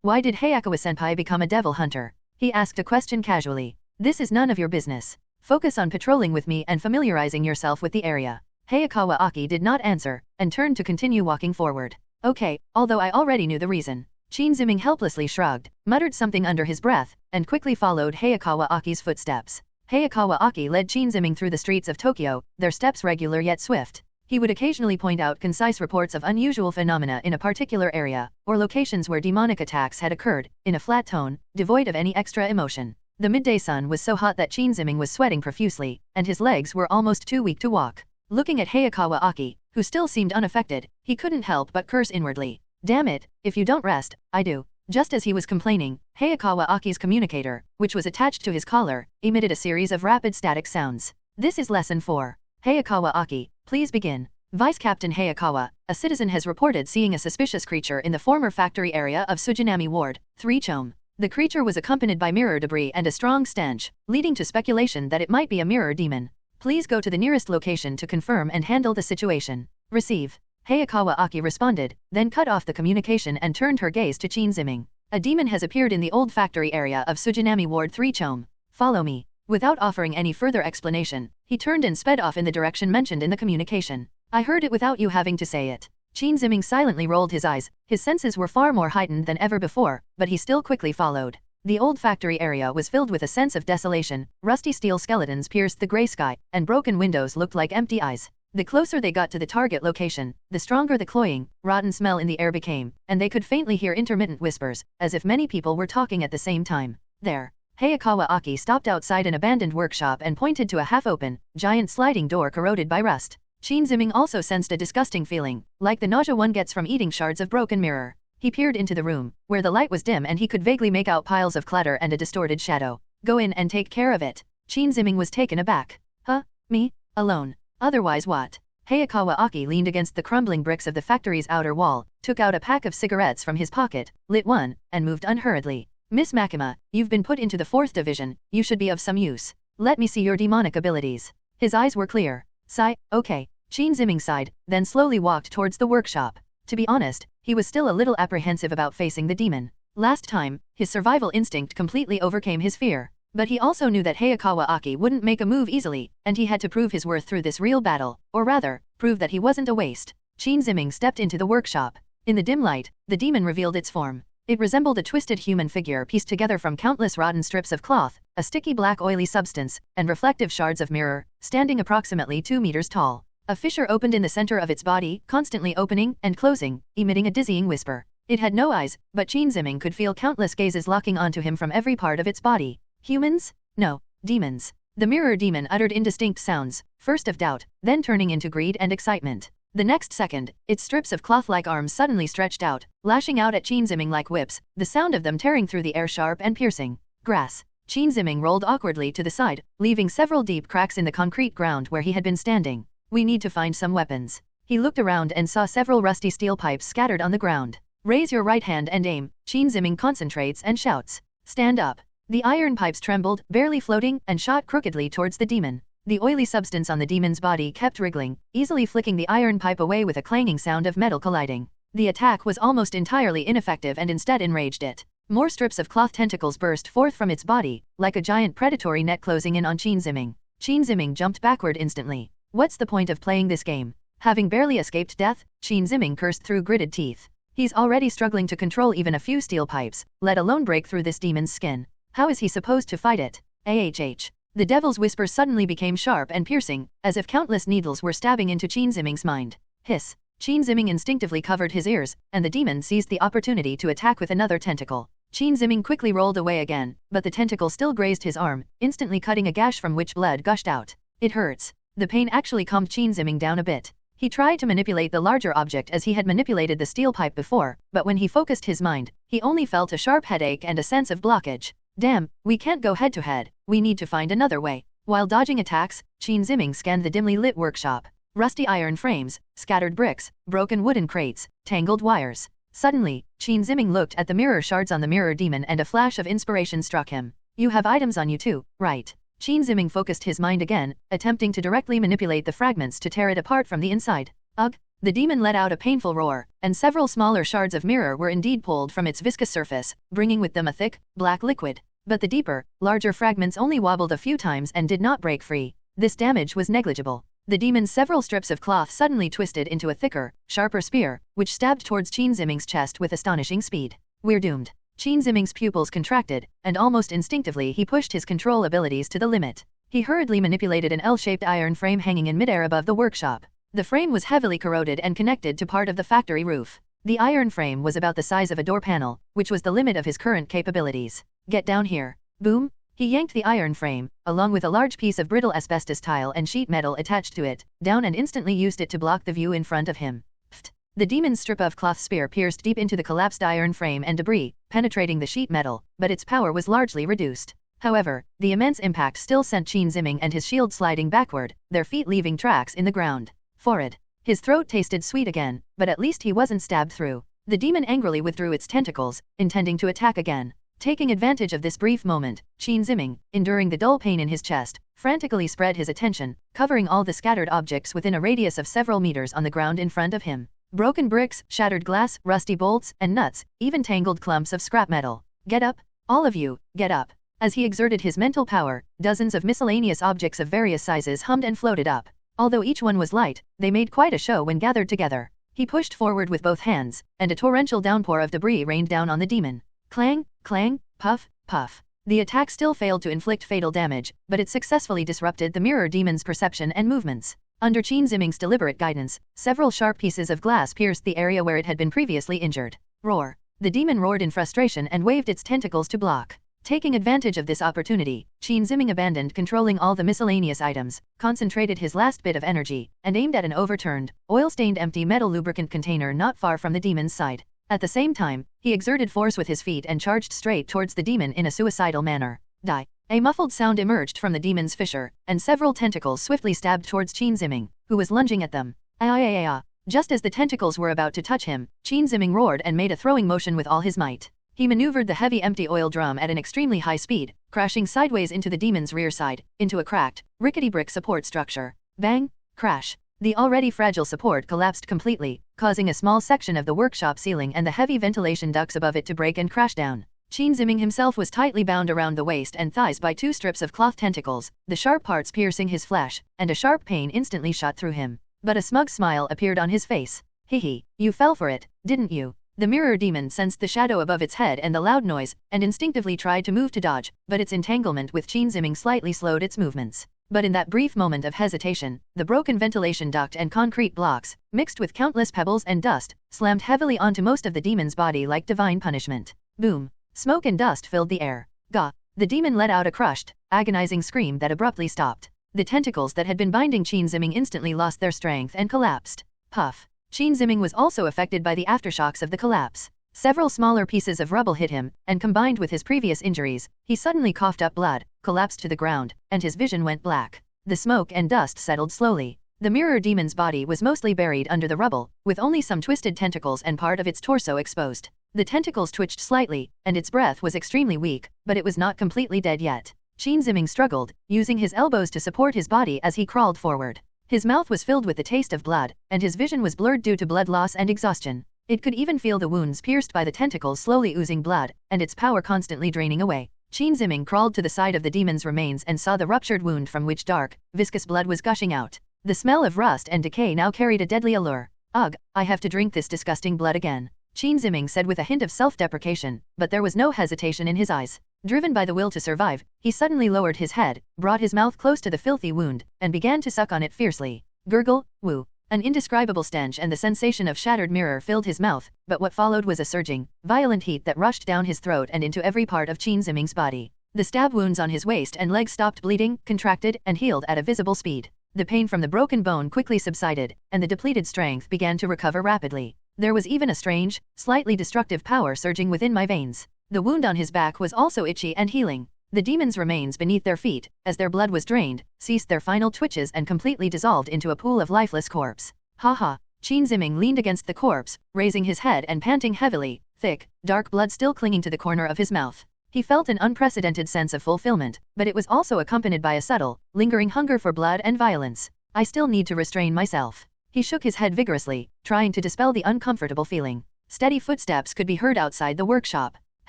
Why did Hayakawa-senpai become a devil hunter?" He asked a question casually. "This is none of your business. Focus on patrolling with me and familiarizing yourself with the area." Hayakawa Aki did not answer, and turned to continue walking forward. "Okay, although I already knew the reason." Qin Ziming helplessly shrugged, muttered something under his breath, and quickly followed Hayakawa Aki's footsteps. Hayakawa Aki led Qin Ziming through the streets of Tokyo, their steps regular yet swift. He would occasionally point out concise reports of unusual phenomena in a particular area, or locations where demonic attacks had occurred, in a flat tone, devoid of any extra emotion. The midday sun was so hot that Qin Ziming was sweating profusely, and his legs were almost too weak to walk. Looking at Hayakawa Aki, who still seemed unaffected, he couldn't help but curse inwardly. "Damn it, if you don't rest, I do." Just as he was complaining, Hayakawa Aki's communicator, which was attached to his collar, emitted a series of rapid static sounds. "This is Lesson 4. Hayakawa Aki, please begin." Vice Captain Hayakawa, a citizen has reported seeing a suspicious creature in the former factory area of Sujinami Ward, 3 Chome. The creature was accompanied by mirror debris and a strong stench, leading to speculation that it might be a mirror demon. Please go to the nearest location to confirm and handle the situation. Receive. Hayakawa Aki responded, then cut off the communication and turned her gaze to Qin Ziming. "A demon has appeared in the old factory area of Sujinami Ward 3 Chome. Follow me." Without offering any further explanation, he turned and sped off in the direction mentioned in the communication. "I heard it without you having to say it." Qin Ziming silently rolled his eyes, his senses were far more heightened than ever before, but he still quickly followed. The old factory area was filled with a sense of desolation, rusty steel skeletons pierced the grey sky, and broken windows looked like empty eyes. The closer they got to the target location, the stronger the cloying, rotten smell in the air became, and they could faintly hear intermittent whispers, as if many people were talking at the same time. "There." Hayakawa Aki stopped outside an abandoned workshop and pointed to a half-open, giant sliding door corroded by rust. Qin Ziming also sensed a disgusting feeling, like the nausea one gets from eating shards of broken mirror. He peered into the room, where the light was dim and he could vaguely make out piles of clutter and a distorted shadow. "Go in and take care of it." Qin Ziming was taken aback. "Huh? Me? Alone? Otherwise what?" Hayakawa Aki leaned against the crumbling bricks of the factory's outer wall, took out a pack of cigarettes from his pocket, lit one, and moved unhurriedly. Miss Makima, you've been put into the 4th division, you should be of some use. Let me see your demonic abilities. His eyes were clear. Sigh, okay. Qin Ziming sighed, then slowly walked towards the workshop. To be honest, he was still a little apprehensive about facing the demon. Last time, his survival instinct completely overcame his fear. But he also knew that Hayakawa Aki wouldn't make a move easily, and he had to prove his worth through this real battle, or rather, prove that he wasn't a waste. Qin Ziming stepped into the workshop. In the dim light, the demon revealed its form. It resembled a twisted human figure pieced together from countless rotten strips of cloth, a sticky black oily substance, and reflective shards of mirror, standing approximately 2 meters tall. A fissure opened in the center of its body, constantly opening and closing, emitting a dizzying whisper. It had no eyes, but Qin Ziming could feel countless gazes locking onto him from every part of its body. Humans? No, demons. The mirror demon uttered indistinct sounds, first of doubt, then turning into greed and excitement. The next second, its strips of cloth-like arms suddenly stretched out, lashing out at Qin Ziming like whips, the sound of them tearing through the air sharp and piercing. Grass. Qin Ziming rolled awkwardly to the side, leaving several deep cracks in the concrete ground where he had been standing. We need to find some weapons. He looked around and saw several rusty steel pipes scattered on the ground. Raise your right hand and aim. Qin Ziming concentrates and shouts. Stand up. The iron pipes trembled, barely floating, and shot crookedly towards the demon. The oily substance on the demon's body kept wriggling, easily flicking the iron pipe away with a clanging sound of metal colliding. The attack was almost entirely ineffective and instead enraged it. More strips of cloth tentacles burst forth from its body, like a giant predatory net closing in on Qin Ziming. Qin Ziming jumped backward instantly. What's the point of playing this game? Having barely escaped death, Qin Ziming cursed through gritted teeth. He's already struggling to control even a few steel pipes, let alone break through this demon's skin. How is he supposed to fight it? AHH. The devil's whisper suddenly became sharp and piercing, as if countless needles were stabbing into Qin Ziming's mind. Hiss. Qin Ziming instinctively covered his ears, and the demon seized the opportunity to attack with another tentacle. Qin Ziming quickly rolled away again, but the tentacle still grazed his arm, instantly cutting a gash from which blood gushed out. It hurts. The pain actually calmed Qin Ziming down a bit. He tried to manipulate the larger object as he had manipulated the steel pipe before, but when he focused his mind, he only felt a sharp headache and a sense of blockage. Damn, we can't go head-to-head, we need to find another way. While dodging attacks, Qin Ziming scanned the dimly lit workshop. Rusty iron frames, scattered bricks, broken wooden crates, tangled wires. Suddenly, Qin Ziming looked at the mirror shards on the mirror demon and a flash of inspiration struck him. You have items on you too, right? Qin Ziming focused his mind again, attempting to directly manipulate the fragments to tear it apart from the inside. Ugh! The demon let out a painful roar, and several smaller shards of mirror were indeed pulled from its viscous surface, bringing with them a thick, black liquid. But the deeper, larger fragments only wobbled a few times and did not break free. This damage was negligible. The demon's several strips of cloth suddenly twisted into a thicker, sharper spear, which stabbed towards Qin Ziming's chest with astonishing speed. We're doomed. Qin Ziming's pupils contracted, and almost instinctively he pushed his control abilities to the limit. He hurriedly manipulated an L-shaped iron frame hanging in midair above the workshop. The frame was heavily corroded and connected to part of the factory roof. The iron frame was about the size of a door panel, which was the limit of his current capabilities. Get down here. Boom! He yanked the iron frame, along with a large piece of brittle asbestos tile and sheet metal attached to it, down and instantly used it to block the view in front of him. Pfft! The demon's strip of cloth spear pierced deep into the collapsed iron frame and debris, penetrating the sheet metal, but its power was largely reduced. However, the immense impact still sent Qin Ziming and his shield sliding backward, their feet leaving tracks in the ground. Forward. His throat tasted sweet again, but at least he wasn't stabbed through. The demon angrily withdrew its tentacles, intending to attack again. Taking advantage of this brief moment, Qin Ziming, enduring the dull pain in his chest, frantically spread his attention, covering all the scattered objects within a radius of several meters on the ground in front of him. Broken bricks, shattered glass, rusty bolts, and nuts, even tangled clumps of scrap metal. Get up! All of you, get up! As he exerted his mental power, dozens of miscellaneous objects of various sizes hummed and floated up. Although each one was light, they made quite a show when gathered together. He pushed forward with both hands, and a torrential downpour of debris rained down on the demon. Clang, clang, puff, puff. The attack still failed to inflict fatal damage, but it successfully disrupted the mirror demon's perception and movements. Under Qin Ziming's deliberate guidance, several sharp pieces of glass pierced the area where it had been previously injured. Roar. The demon roared in frustration and waved its tentacles to block. Taking advantage of this opportunity, Qin Ziming abandoned controlling all the miscellaneous items, concentrated his last bit of energy, and aimed at an overturned, oil-stained empty metal lubricant container not far from the demon's side. At the same time, he exerted force with his feet and charged straight towards the demon in a suicidal manner. Die. A muffled sound emerged from the demon's fissure, and several tentacles swiftly stabbed towards Qin Ziming, who was lunging at them. Ah. Just as the tentacles were about to touch him, Qin Ziming roared and made a throwing motion with all his might. He maneuvered the heavy empty oil drum at an extremely high speed, crashing sideways into the demon's rear side, into a cracked, rickety brick support structure. Bang! Crash! The already fragile support collapsed completely, causing a small section of the workshop ceiling and the heavy ventilation ducts above it to break and crash down. Qin Ziming himself was tightly bound around the waist and thighs by 2 strips of cloth tentacles, the sharp parts piercing his flesh, and a sharp pain instantly shot through him. But a smug smile appeared on his face. Hehe, you fell for it, didn't you? The mirror demon sensed the shadow above its head and the loud noise, and instinctively tried to move to dodge, but its entanglement with Qin Ziming slightly slowed its movements. But in that brief moment of hesitation, the broken ventilation duct and concrete blocks, mixed with countless pebbles and dust, slammed heavily onto most of the demon's body like divine punishment. Boom! Smoke and dust filled the air. Gah! The demon let out a crushed, agonizing scream that abruptly stopped. The tentacles that had been binding Qin Ziming instantly lost their strength and collapsed. Puff! Qin Ziming was also affected by the aftershocks of the collapse. Several smaller pieces of rubble hit him, and combined with his previous injuries, he suddenly coughed up blood, collapsed to the ground, and his vision went black. The smoke and dust settled slowly. The mirror demon's body was mostly buried under the rubble, with only some twisted tentacles and part of its torso exposed. The tentacles twitched slightly, and its breath was extremely weak, but it was not completely dead yet. Qin Ziming struggled, using his elbows to support his body as he crawled forward. His mouth was filled with the taste of blood, and his vision was blurred due to blood loss and exhaustion. It could even feel the wounds pierced by the tentacles slowly oozing blood, and its power constantly draining away. Qin Ziming crawled to the side of the demon's remains and saw the ruptured wound from which dark, viscous blood was gushing out. The smell of rust and decay now carried a deadly allure. Ugh, I have to drink this disgusting blood again, Qin Ziming said with a hint of self-deprecation, but there was no hesitation in his eyes. Driven by the will to survive, he suddenly lowered his head, brought his mouth close to the filthy wound, and began to suck on it fiercely. Gurgle, woo. An indescribable stench and the sensation of shattered mirror filled his mouth, but what followed was a surging, violent heat that rushed down his throat and into every part of Qin Ziming's body. The stab wounds on his waist and legs stopped bleeding, contracted, and healed at a visible speed. The pain from the broken bone quickly subsided, and the depleted strength began to recover rapidly. There was even a strange, slightly destructive power surging within my veins. The wound on his back was also itchy and healing. The demon's remains beneath their feet, as their blood was drained, ceased their final twitches and completely dissolved into a pool of lifeless corpse. Ha ha! Qin Ziming leaned against the corpse, raising his head and panting heavily, thick, dark blood still clinging to the corner of his mouth. He felt an unprecedented sense of fulfillment, but it was also accompanied by a subtle, lingering hunger for blood and violence. I still need to restrain myself. He shook his head vigorously, trying to dispel the uncomfortable feeling. Steady footsteps could be heard outside the workshop.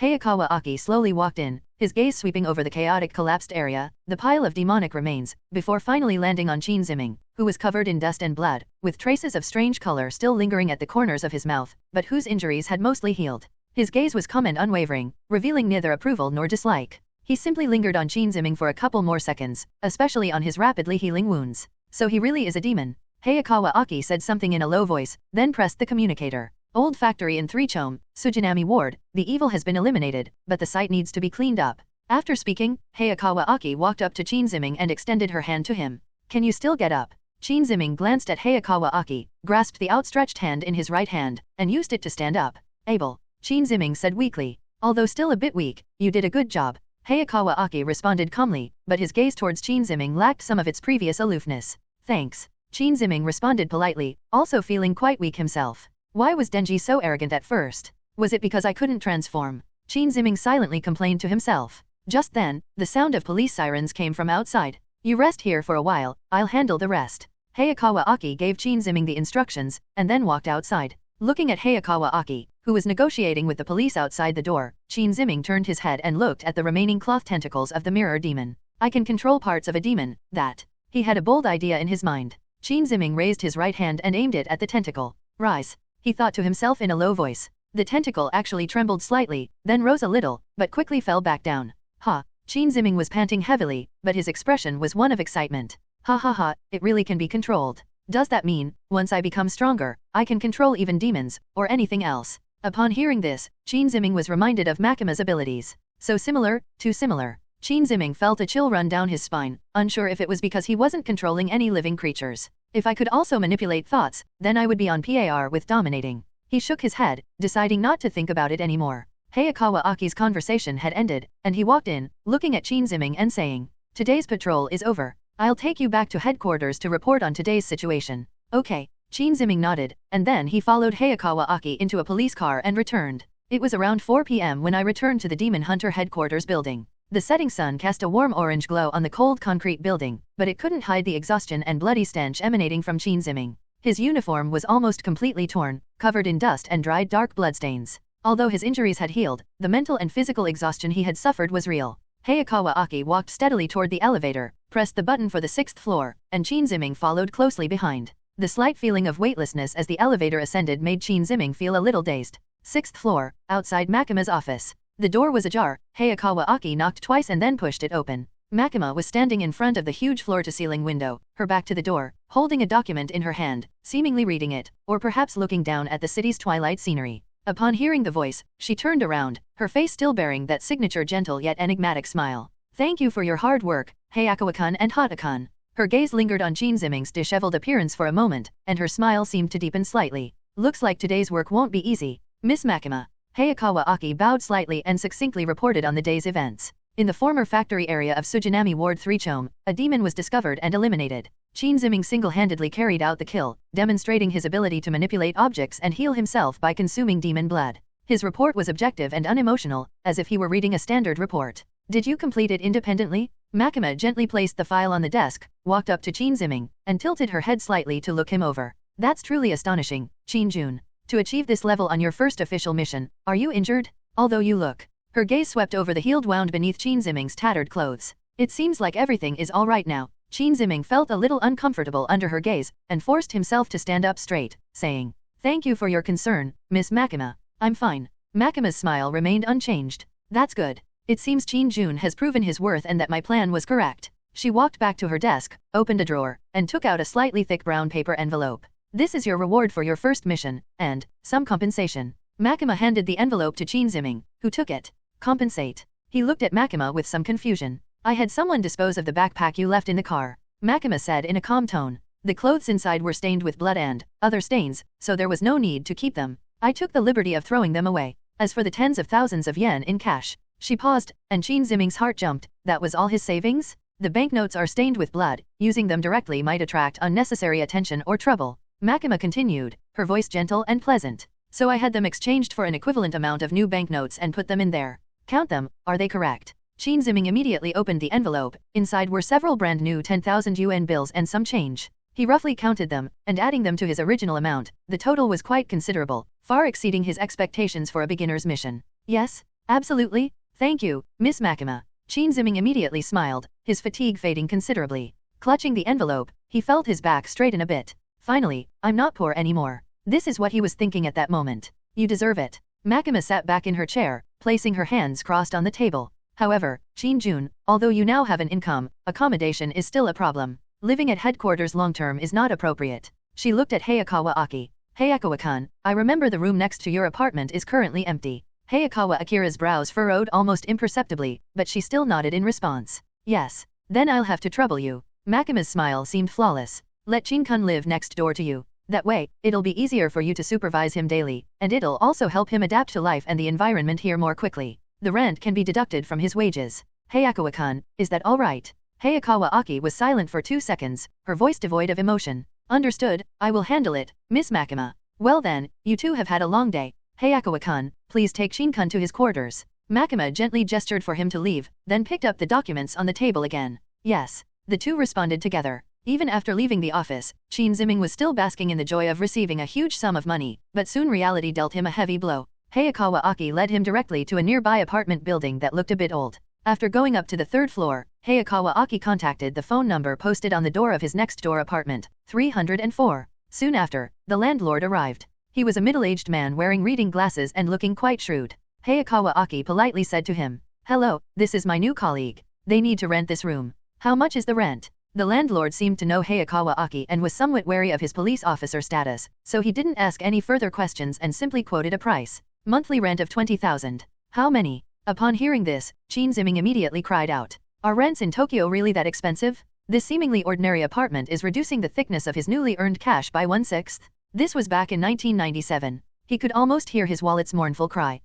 Hayakawa Aki slowly walked in, his gaze sweeping over the chaotic collapsed area, the pile of demonic remains, before finally landing on Qin Ziming, who was covered in dust and blood, with traces of strange color still lingering at the corners of his mouth, but whose injuries had mostly healed. His gaze was calm and unwavering, revealing neither approval nor dislike. He simply lingered on Qin Ziming for a couple more seconds, especially on his rapidly healing wounds. So he really is a demon. Hayakawa Aki said something in a low voice, then pressed the communicator. Old factory in 3 Sujinami Ward, the evil has been eliminated, but the site needs to be cleaned up. After speaking, Hayakawa Aki walked up to Qin Ziming and extended her hand to him. Can you still get up? Qin Ziming glanced at Hayakawa Aki, grasped the outstretched hand in his right hand, and used it to stand up. Able, Qin Ziming said weakly. Although still a bit weak, you did a good job. Hayakawa Aki responded calmly, but his gaze towards Qin Ziming lacked some of its previous aloofness. Thanks. Qin Ziming responded politely, also feeling quite weak himself. Why was Denji so arrogant at first? Was it because I couldn't transform? Qin Ziming silently complained to himself. Just then, the sound of police sirens came from outside. You rest here for a while, I'll handle the rest. Hayakawa Aki gave Qin Ziming the instructions, and then walked outside. Looking at Hayakawa Aki, who was negotiating with the police outside the door, Qin Ziming turned his head and looked at the remaining cloth tentacles of the mirror demon. I can control parts of a demon, that. He had a bold idea in his mind. Qin Ziming raised his right hand and aimed it at the tentacle. Rise. He thought to himself in a low voice. The tentacle actually trembled slightly, then rose a little, but quickly fell back down. Ha! Qin Ziming was panting heavily, but his expression was one of excitement. Ha ha ha, it really can be controlled. Does that mean, once I become stronger, I can control even demons, or anything else? Upon hearing this, Qin Ziming was reminded of Makima's abilities. So similar, too similar. Qin Ziming felt a chill run down his spine, unsure if it was because he wasn't controlling any living creatures. If I could also manipulate thoughts, then I would be on par with dominating. He shook his head, deciding not to think about it anymore. Hayakawa Aki's conversation had ended, and he walked in, looking at Qin Ziming and saying, Today's patrol is over. I'll take you back to headquarters to report on today's situation. Okay. Shin Ziming nodded, and then he followed Hayakawa Aki into a police car and returned. It was around 4 p.m. when I returned to the Demon Hunter headquarters building. The setting sun cast a warm orange glow on the cold concrete building, but it couldn't hide the exhaustion and bloody stench emanating from Shin Ziming. His uniform was almost completely torn, covered in dust and dried dark bloodstains. Although his injuries had healed, the mental and physical exhaustion he had suffered was real. Hayakawa Aki walked steadily toward the elevator, pressed the button for the 6th floor, and Shin Ziming followed closely behind. The slight feeling of weightlessness as the elevator ascended made Shin Ziming feel a little dazed. 6th floor, outside Makima's office. The door was ajar. Hayakawa Aki knocked twice and then pushed it open. Makima was standing in front of the huge floor-to-ceiling window, her back to the door, holding a document in her hand, seemingly reading it, or perhaps looking down at the city's twilight scenery. Upon hearing the voice, she turned around, her face still bearing that signature gentle yet enigmatic smile. "Thank you for your hard work, Hayakawa-kun and Hata-kun." Her gaze lingered on Shin Ziming's disheveled appearance for a moment, and her smile seemed to deepen slightly. "Looks like today's work won't be easy, Miss Makima." Hayakawa Aki bowed slightly and succinctly reported on the day's events. In the former factory area of Sujinami Ward 3 Chome, a demon was discovered and eliminated. Shin Ziming single-handedly carried out the kill, demonstrating his ability to manipulate objects and heal himself by consuming demon blood. His report was objective and unemotional, as if he were reading a standard report. "Did you complete it independently?" Makima gently placed the file on the desk, walked up to Shin Ziming, and tilted her head slightly to look him over. "That's truly astonishing, Shin Jun. To achieve this level on your first official mission, are you injured? Although you look..." Her gaze swept over the healed wound beneath Shin Ziming's tattered clothes. "It seems like everything is all right now." Shin Ziming felt a little uncomfortable under her gaze, and forced himself to stand up straight, saying, "Thank you for your concern, Miss Makima. I'm fine." Makima's smile remained unchanged. "That's good. It seems Shin Jun has proven his worth and that my plan was correct." She walked back to her desk, opened a drawer, and took out a slightly thick brown paper envelope. "This is your reward for your first mission, and some compensation." Makima handed the envelope to Shin Ziming, who took it. "Compensate?" He looked at Makima with some confusion. "I had someone dispose of the backpack you left in the car," Makima said in a calm tone. "The clothes inside were stained with blood and other stains, so there was no need to keep them. I took the liberty of throwing them away. As for the tens of thousands of yen in cash..." She paused, and Shin Ziming's heart jumped. That was all his savings? The banknotes are stained with blood. Using them directly might attract unnecessary attention or trouble. Makima continued, her voice gentle and pleasant. "So I had them exchanged for an equivalent amount of new banknotes and put them in there. Count them, are they correct?" Shin Ziming immediately opened the envelope. Inside were several brand new 10,000 yuan bills and some change. He roughly counted them, and adding them to his original amount, the total was quite considerable, far exceeding his expectations for a beginner's mission. "Yes, absolutely. Thank you, Miss Makima." Shin Ziming immediately smiled, his fatigue fading considerably. Clutching the envelope, he felt his back straighten a bit. Finally, "I'm not poor anymore." This is what he was thinking at that moment. "You deserve it." Makima sat back in her chair, placing her hands crossed on the table. "However, Shin Jun, although you now have an income, accommodation is still a problem. Living at headquarters long-term is not appropriate." She looked at Hayakawa Aki. "Hayakawa-kun, I remember the room next to your apartment is currently empty." Hayakawa Akira's brows furrowed almost imperceptibly, but she still nodded in response. "Yes. Then I'll have to trouble you." Makima's smile seemed flawless. "Let Shin-kun live next door to you. That way, it'll be easier for you to supervise him daily, and it'll also help him adapt to life and the environment here more quickly. The rent can be deducted from his wages." "Hayakawa-kun, is that all right?" Hayakawa Aki was silent for 2 seconds, her voice devoid of emotion. "Understood, I will handle it, Miss Makima." "Well then, you two have had a long day. Hayakawa-kun, please take Shin-kun to his quarters." Makima gently gestured for him to leave, then picked up the documents on the table again. "Yes." The two responded together. Even after leaving the office, Shin Ziming was still basking in the joy of receiving a huge sum of money, but soon reality dealt him a heavy blow. Hayakawa Aki led him directly to a nearby apartment building that looked a bit old. After going up to the 3rd floor, Hayakawa Aki contacted the phone number posted on the door of his next-door apartment, 304. Soon after, the landlord arrived. He was a middle-aged man wearing reading glasses and looking quite shrewd. Hayakawa Aki politely said to him, "Hello, this is my new colleague. They need to rent this room. How much is the rent?" The landlord seemed to know Hayakawa Aki and was somewhat wary of his police officer status, so he didn't ask any further questions and simply quoted a price. "Monthly rent of 20,000. How many?" Upon hearing this, Shin Ziming immediately cried out. "Are rents in Tokyo really that expensive? This seemingly ordinary apartment is reducing the thickness of his newly earned cash by 1/6. This was back in 1997. He could almost hear his wallet's mournful cry.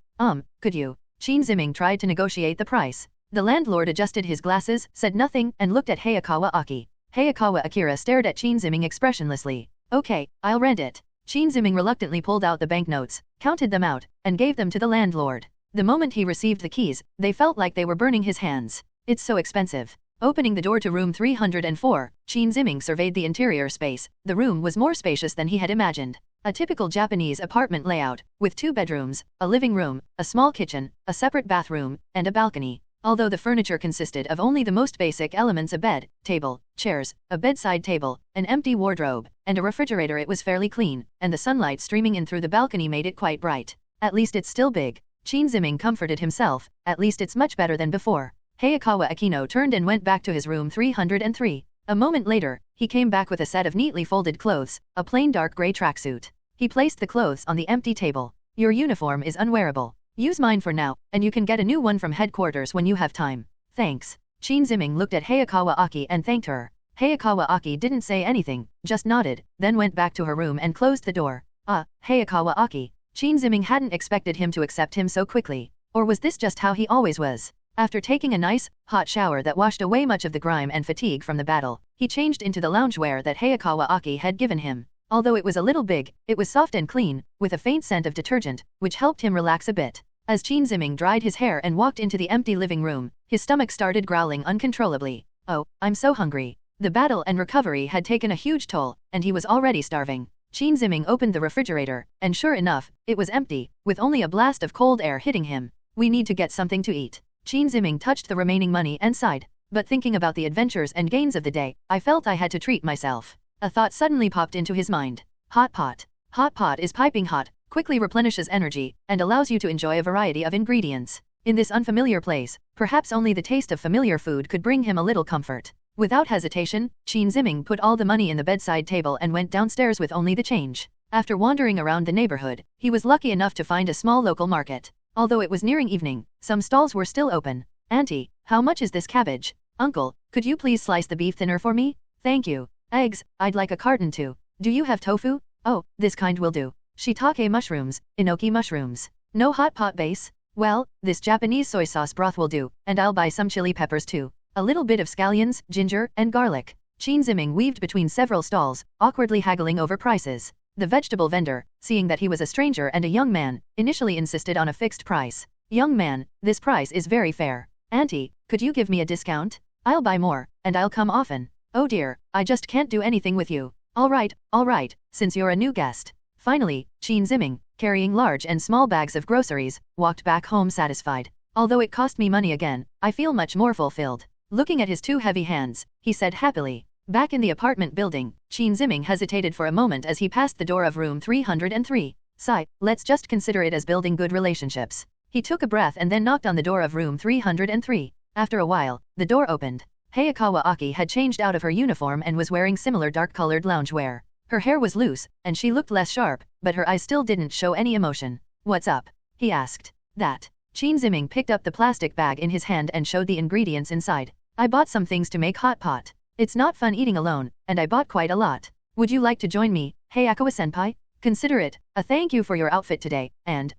Could you?" Shin Ziming tried to negotiate the price. The landlord adjusted his glasses, said nothing, and looked at Hayakawa Aki. Hayakawa Akira stared at Shin Ziming expressionlessly. Okay, I'll rent it. Qin Ziming reluctantly pulled out the banknotes, counted them out, and gave them to the landlord. The moment he received the keys, they felt like they were burning his hands. It's so expensive. Opening the door to room 304, Qin Ziming surveyed the interior space. The room was more spacious than he had imagined. A typical Japanese apartment layout, with 2 bedrooms, a living room, a small kitchen, a separate bathroom, and a balcony. Although the furniture consisted of only the most basic elements: a bed, table, chairs, a bedside table, an empty wardrobe, and a refrigerator, it was fairly clean, and the sunlight streaming in through the balcony made it quite bright. At least it's still big. Qin Ziming comforted himself, at least it's much better than before. Hayakawa Akino turned and went back to his room 303. A moment later, he came back with a set of neatly folded clothes, a plain dark gray tracksuit. He placed the clothes on the empty table. Your uniform is unwearable. Use mine for now, and you can get a new one from headquarters when you have time. Thanks. Qin Ziming looked at Hayakawa Aki and thanked her. Hayakawa Aki didn't say anything, just nodded, then went back to her room and closed the door. Hayakawa Aki. Qin Ziming hadn't expected him to accept him so quickly. Or was this just how he always was? After taking a nice, hot shower that washed away much of the grime and fatigue from the battle, he changed into the loungewear that Hayakawa Aki had given him. Although it was a little big, it was soft and clean, with a faint scent of detergent, which helped him relax a bit. As Qin Ziming dried his hair and walked into the empty living room, his stomach started growling uncontrollably. Oh, I'm so hungry. The battle and recovery had taken a huge toll, and he was already starving. Qin Ziming opened the refrigerator, and sure enough, it was empty, with only a blast of cold air hitting him. We need to get something to eat. Qin Ziming touched the remaining money and sighed. But thinking about the adventures and gains of the day, I felt I had to treat myself. A thought suddenly popped into his mind. Hot pot. Hot pot is piping hot, quickly replenishes energy, and allows you to enjoy a variety of ingredients. In this unfamiliar place, perhaps only the taste of familiar food could bring him a little comfort. Without hesitation, Qin Ziming put all the money in the bedside table and went downstairs with only the change. After wandering around the neighborhood, he was lucky enough to find a small local market. Although it was nearing evening, some stalls were still open. Auntie, how much is this cabbage? Uncle, could you please slice the beef thinner for me? Thank you. Eggs, I'd like a carton too. Do you have tofu? Oh, this kind will do. Shiitake mushrooms, enoki mushrooms. No hot pot base? Well, this Japanese soy sauce broth will do, and I'll buy some chili peppers too. A little bit of scallions, ginger, and garlic. Qin Ziming weaved between several stalls, awkwardly haggling over prices. The vegetable vendor, seeing that he was a stranger and a young man, initially insisted on a fixed price. Young man, this price is very fair. Auntie, could you give me a discount? I'll buy more, and I'll come often. Oh dear, I just can't do anything with you. All right, since you're a new guest. Finally, Qin Ziming, carrying large and small bags of groceries, walked back home satisfied. Although it cost me money again, I feel much more fulfilled. Looking at his 2 heavy hands, he said happily. Back in the apartment building, Qin Ziming hesitated for a moment as he passed the door of room 303. Sigh, let's just consider it as building good relationships. He took a breath and then knocked on the door of room 303. After a while, the door opened. Hayakawa Aki had changed out of her uniform and was wearing similar dark-colored loungewear. Her hair was loose, and she looked less sharp, but her eyes still didn't show any emotion. What's up? He asked. That. Qin Ziming picked up the plastic bag in his hand and showed the ingredients inside. I bought some things to make hot pot. It's not fun eating alone, and I bought quite a lot. Would you like to join me, Hayakawa-senpai? Consider it a thank you for your outfit today, and,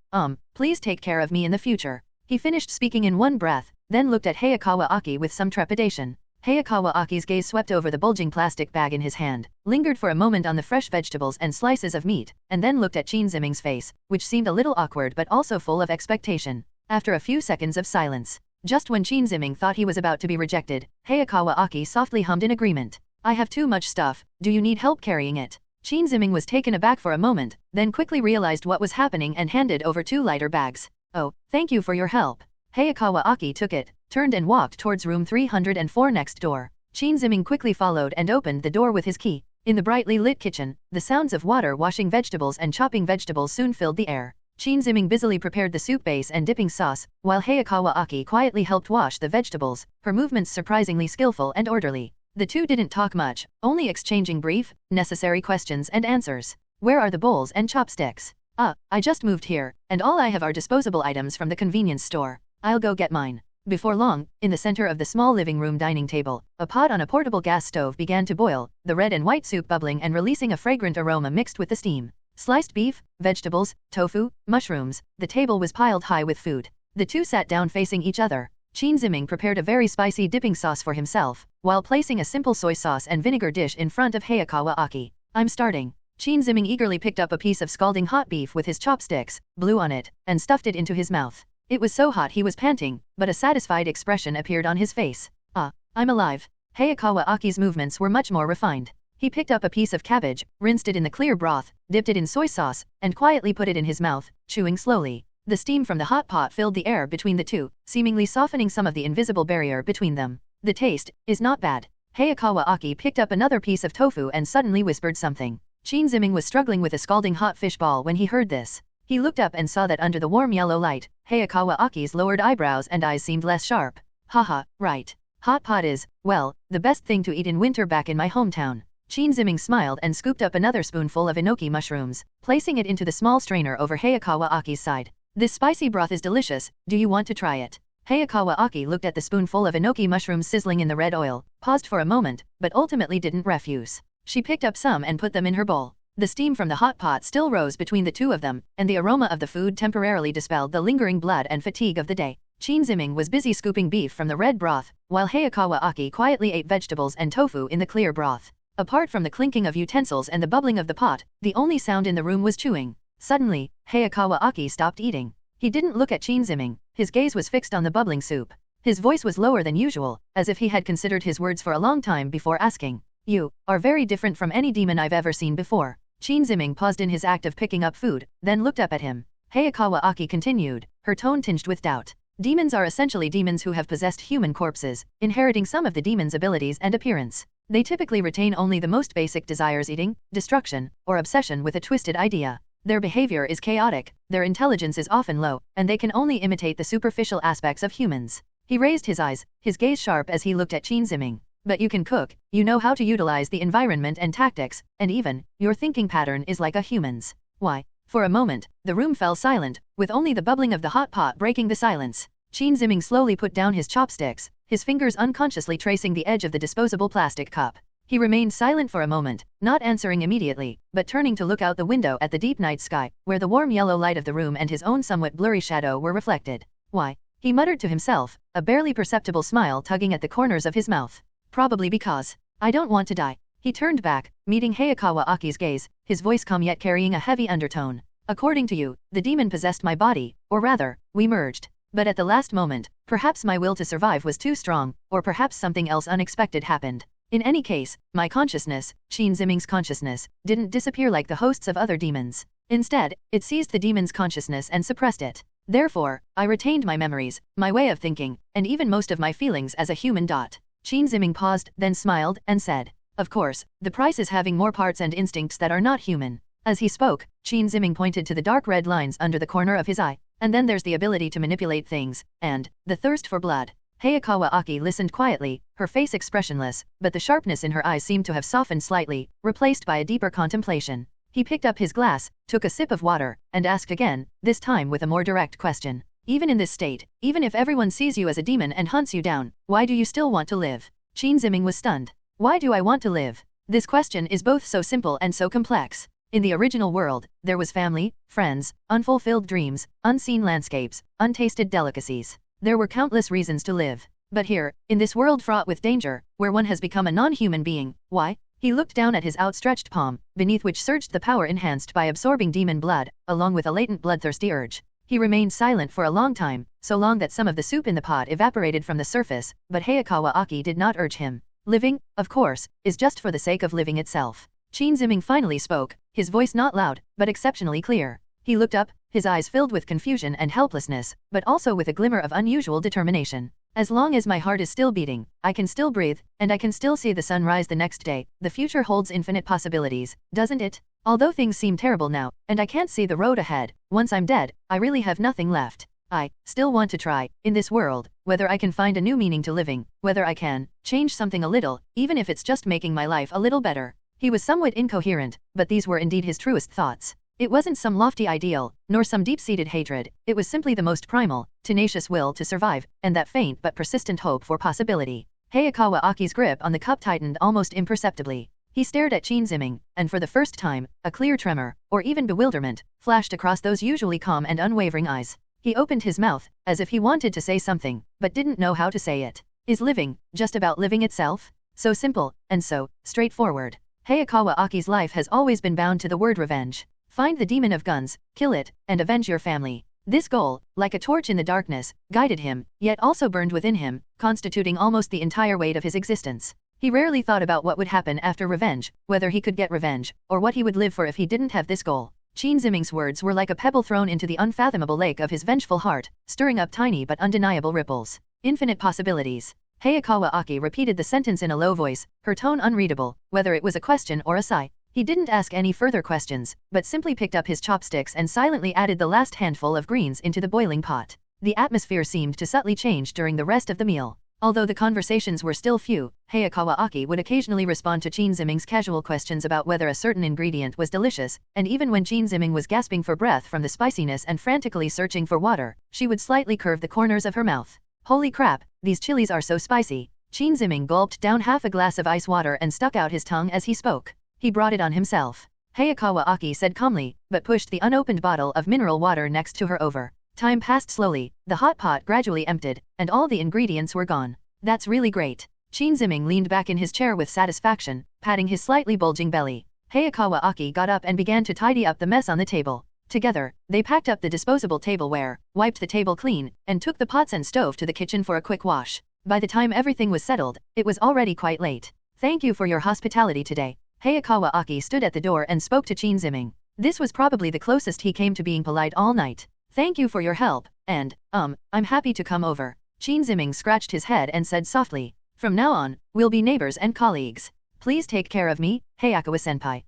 please take care of me in the future. He finished speaking in one breath, then looked at Hayakawa Aki with some trepidation. Hayakawa Aki's gaze swept over the bulging plastic bag in his hand, lingered for a moment on the fresh vegetables and slices of meat, and then looked at Qin Ziming's face, which seemed a little awkward but also full of expectation. After a few seconds of silence, just when Qin Ziming thought he was about to be rejected, Hayakawa Aki softly hummed in agreement. I have too much stuff, do you need help carrying it? Qin Ziming was taken aback for a moment, then quickly realized what was happening and handed over 2 lighter bags. Oh, thank you for your help. Hayakawa Aki took it, turned and walked towards room 304 next door. Qin Ziming quickly followed and opened the door with his key. In the brightly lit kitchen, the sounds of water washing vegetables and chopping vegetables soon filled the air. Qin Ziming busily prepared the soup base and dipping sauce, while Hayakawa Aki quietly helped wash the vegetables, her movements surprisingly skillful and orderly. The two didn't talk much, only exchanging brief, necessary questions and answers. Where are the bowls and chopsticks? I just moved here, and all I have are disposable items from the convenience store. I'll go get mine. Before long, in the center of the small living room dining table, a pot on a portable gas stove began to boil, the red and white soup bubbling and releasing a fragrant aroma mixed with the steam. Sliced beef, vegetables, tofu, mushrooms, the table was piled high with food. The two sat down facing each other. Qin Ziming prepared a very spicy dipping sauce for himself, while placing a simple soy sauce and vinegar dish in front of Hayakawa Aki. I'm starting. Qin Ziming eagerly picked up a piece of scalding hot beef with his chopsticks, blew on it, and stuffed it into his mouth. It was so hot he was panting, but a satisfied expression appeared on his face. Ah, I'm alive. Hayakawa Aki's movements were much more refined. He picked up a piece of cabbage, rinsed it in the clear broth, dipped it in soy sauce, and quietly put it in his mouth, chewing slowly. The steam from the hot pot filled the air between the two, seemingly softening some of the invisible barrier between them. The taste is not bad. Hayakawa Aki picked up another piece of tofu and suddenly whispered something. Qin Ziming was struggling with a scalding hot fish ball when he heard this. He looked up and saw that under the warm yellow light, Hayakawa Aki's lowered eyebrows and eyes seemed less sharp. Haha, right. Hot pot is, well, the best thing to eat in winter back in my hometown. Qin Ziming smiled and scooped up another spoonful of enoki mushrooms, placing it into the small strainer over Hayakawa Aki's side. This spicy broth is delicious, do you want to try it? Hayakawa Aki looked at the spoonful of enoki mushrooms sizzling in the red oil, paused for a moment, but ultimately didn't refuse. She picked up some and put them in her bowl. The steam from the hot pot still rose between the two of them, and the aroma of the food temporarily dispelled the lingering blood and fatigue of the day. Qin Ziming was busy scooping beef from the red broth, while Hayakawa Aki quietly ate vegetables and tofu in the clear broth. Apart from the clinking of utensils and the bubbling of the pot, the only sound in the room was chewing. Suddenly, Hayakawa Aki stopped eating. He didn't look at Qin Ziming, his gaze was fixed on the bubbling soup. His voice was lower than usual, as if he had considered his words for a long time before asking. You are very different from any demon I've ever seen before. Qin Ziming paused in his act of picking up food, then looked up at him. Hayakawa Aki continued, her tone tinged with doubt. Demons are essentially demons who have possessed human corpses, inheriting some of the demon's abilities and appearance. They typically retain only the most basic desires: eating, destruction, or obsession with a twisted idea. Their behavior is chaotic, their intelligence is often low, and they can only imitate the superficial aspects of humans. He raised his eyes, his gaze sharp as he looked at Qin Ziming. But you can cook, you know how to utilize the environment and tactics, and even, your thinking pattern is like a human's. Why? For a moment, the room fell silent, with only the bubbling of the hot pot breaking the silence. Qin Ziming slowly put down his chopsticks, his fingers unconsciously tracing the edge of the disposable plastic cup. He remained silent for a moment, not answering immediately, but turning to look out the window at the deep night sky, where the warm yellow light of the room and his own somewhat blurry shadow were reflected. Why? He muttered to himself, a barely perceptible smile tugging at the corners of his mouth. Probably because I don't want to die. He turned back, meeting Hayakawa Aki's gaze, his voice calm yet carrying a heavy undertone. According to you, the demon possessed my body, or rather, we merged. But at the last moment, perhaps my will to survive was too strong, or perhaps something else unexpected happened. In any case, my consciousness, Qin Ziming's consciousness, didn't disappear like the hosts of other demons. Instead, it seized the demon's consciousness and suppressed it. Therefore, I retained my memories, my way of thinking, and even most of my feelings as a human. Qin Ziming paused, then smiled, and said, of course, the price is having more parts and instincts that are not human. As he spoke, Qin Ziming pointed to the dark red lines under the corner of his eye. And then there's the ability to manipulate things, and the thirst for blood. Hayakawa Aki listened quietly, her face expressionless, but the sharpness in her eyes seemed to have softened slightly, replaced by a deeper contemplation. He picked up his glass, took a sip of water, and asked again, this time with a more direct question. Even in this state, even if everyone sees you as a demon and hunts you down, why do you still want to live? Qin Ziming was stunned. Why do I want to live? This question is both so simple and so complex. In the original world, there was family, friends, unfulfilled dreams, unseen landscapes, untasted delicacies. There were countless reasons to live. But here, in this world fraught with danger, where one has become a non-human being, why? He looked down at his outstretched palm, beneath which surged the power enhanced by absorbing demon blood, along with a latent bloodthirsty urge. He remained silent for a long time, so long that some of the soup in the pot evaporated from the surface, but Hayakawa Aki did not urge him. Living, of course, is just for the sake of living itself. Qin Ziming finally spoke, his voice not loud, but exceptionally clear. He looked up, his eyes filled with confusion and helplessness, but also with a glimmer of unusual determination. As long as my heart is still beating, I can still breathe, and I can still see the sun rise the next day. The future holds infinite possibilities, doesn't it? Although things seem terrible now, and I can't see the road ahead, once I'm dead, I really have nothing left. I still want to try, in this world, whether I can find a new meaning to living, whether I can change something a little, even if it's just making my life a little better. He was somewhat incoherent, but these were indeed his truest thoughts. It wasn't some lofty ideal, nor some deep-seated hatred, it was simply the most primal, tenacious will to survive, and that faint but persistent hope for possibility. Hayakawa Aki's grip on the cup tightened almost imperceptibly. He stared at Qin Ziming, and for the first time, a clear tremor, or even bewilderment, flashed across those usually calm and unwavering eyes. He opened his mouth, as if he wanted to say something, but didn't know how to say it. Is living just about living itself? So simple, and so straightforward. Hayakawa Aki's life has always been bound to the word revenge. Find the demon of guns, kill it, and avenge your family. This goal, like a torch in the darkness, guided him, yet also burned within him, constituting almost the entire weight of his existence. He rarely thought about what would happen after revenge, whether he could get revenge, or what he would live for if he didn't have this goal. Qin Ziming's words were like a pebble thrown into the unfathomable lake of his vengeful heart, stirring up tiny but undeniable ripples. Infinite possibilities. Hayakawa Aki repeated the sentence in a low voice, her tone unreadable, whether it was a question or a sigh. He didn't ask any further questions, but simply picked up his chopsticks and silently added the last handful of greens into the boiling pot. The atmosphere seemed to subtly change during the rest of the meal. Although the conversations were still few, Hayakawa Aki would occasionally respond to Qin Ziming's casual questions about whether a certain ingredient was delicious, and even when Qin Ziming was gasping for breath from the spiciness and frantically searching for water, she would slightly curve the corners of her mouth. Holy crap, these chilies are so spicy. Qin Ziming gulped down half a glass of ice water and stuck out his tongue as he spoke. He brought it on himself. Hayakawa Aki said calmly, but pushed the unopened bottle of mineral water next to her over. Time passed slowly, the hot pot gradually emptied, and all the ingredients were gone. That's really great. Qin Ziming leaned back in his chair with satisfaction, patting his slightly bulging belly. Hayakawa Aki got up and began to tidy up the mess on the table. Together, they packed up the disposable tableware, wiped the table clean, and took the pots and stove to the kitchen for a quick wash. By the time everything was settled, it was already quite late. Thank you for your hospitality today. Hayakawa Aki stood at the door and spoke to Qin Ziming. This was probably the closest he came to being polite all night. Thank you for your help, and, I'm happy to come over. Qin Ziming scratched his head and said softly, from now on, we'll be neighbors and colleagues. Please take care of me, Hayakawa-senpai.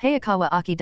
Hayakawa Aki.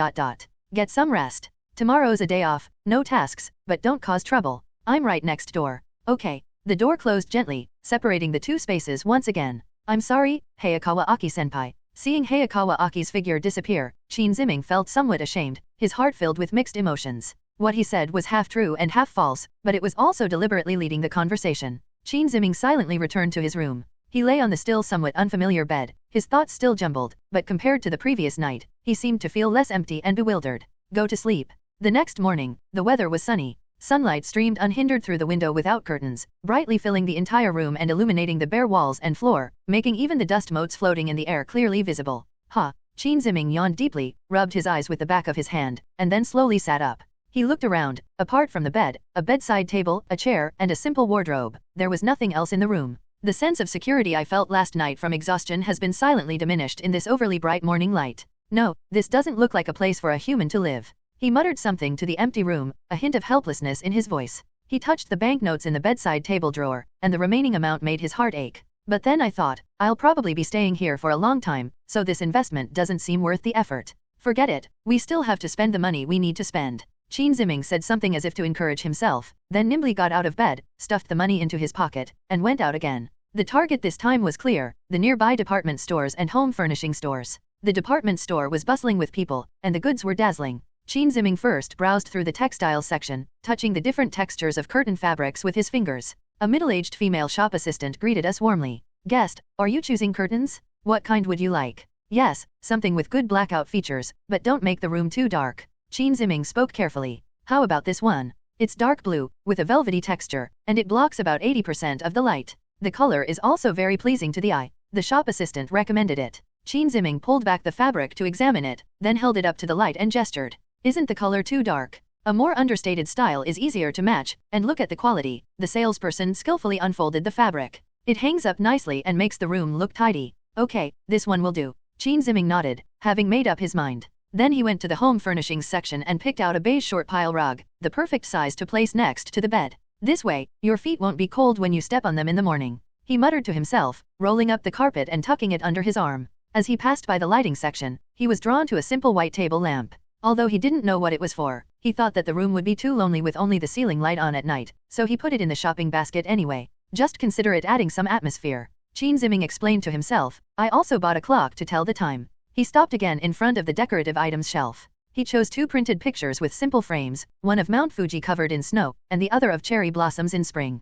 Get some rest. Tomorrow's a day off, no tasks, but don't cause trouble. I'm right next door. Okay. The door closed gently, separating the two spaces once again. I'm sorry, Hayakawa Aki-senpai. Seeing Hayakawa Aki's figure disappear, Qin Ziming felt somewhat ashamed, his heart filled with mixed emotions. What he said was half true and half false, but it was also deliberately leading the conversation. Qin Ziming silently returned to his room. He lay on the still somewhat unfamiliar bed, his thoughts still jumbled, but compared to the previous night, he seemed to feel less empty and bewildered. Go to sleep. The next morning, the weather was sunny. Sunlight streamed unhindered through the window without curtains, brightly filling the entire room and illuminating the bare walls and floor, making even the dust motes floating in the air clearly visible. Qin Ziming yawned deeply, rubbed his eyes with the back of his hand, and then slowly sat up. He looked around. Apart from the bed, a bedside table, a chair, and a simple wardrobe, there was nothing else in the room. The sense of security I felt last night from exhaustion has been silently diminished in this overly bright morning light. No, this doesn't look like a place for a human to live. He muttered something to the empty room, a hint of helplessness in his voice. He touched the banknotes in the bedside table drawer, and the remaining amount made his heart ache. But then I thought, I'll probably be staying here for a long time, so this investment doesn't seem worth the effort. Forget it, we still have to spend the money we need to spend. Qin Ziming said something as if to encourage himself, then nimbly got out of bed, stuffed the money into his pocket, and went out again. The target this time was clear, the nearby department stores and home furnishing stores. The department store was bustling with people, and the goods were dazzling. Qin Ziming first browsed through the textile section, touching the different textures of curtain fabrics with his fingers. A middle-aged female shop assistant greeted us warmly. Guest, are you choosing curtains? What kind would you like? Yes, something with good blackout features, but don't make the room too dark. Qin Ziming spoke carefully. How about this one? It's dark blue, with a velvety texture, and it blocks about 80% of the light. The color is also very pleasing to the eye. The shop assistant recommended it. Qin Ziming pulled back the fabric to examine it, then held it up to the light and gestured. Isn't the color too dark? A more understated style is easier to match, and look at the quality. The salesperson skillfully unfolded the fabric. It hangs up nicely and makes the room look tidy. Okay, this one will do. Qin Ziming nodded, having made up his mind. Then he went to the home furnishings section and picked out a beige short pile rug, the perfect size to place next to the bed. This way, your feet won't be cold when you step on them in the morning. He muttered to himself, rolling up the carpet and tucking it under his arm. As he passed by the lighting section, he was drawn to a simple white table lamp. Although he didn't know what it was for, he thought that the room would be too lonely with only the ceiling light on at night, so he put it in the shopping basket anyway. Just consider it adding some atmosphere. Qin Ziming explained to himself, I also bought a clock to tell the time. He stopped again in front of the decorative items shelf. He chose two printed pictures with simple frames, one of Mount Fuji covered in snow, and the other of cherry blossoms in spring.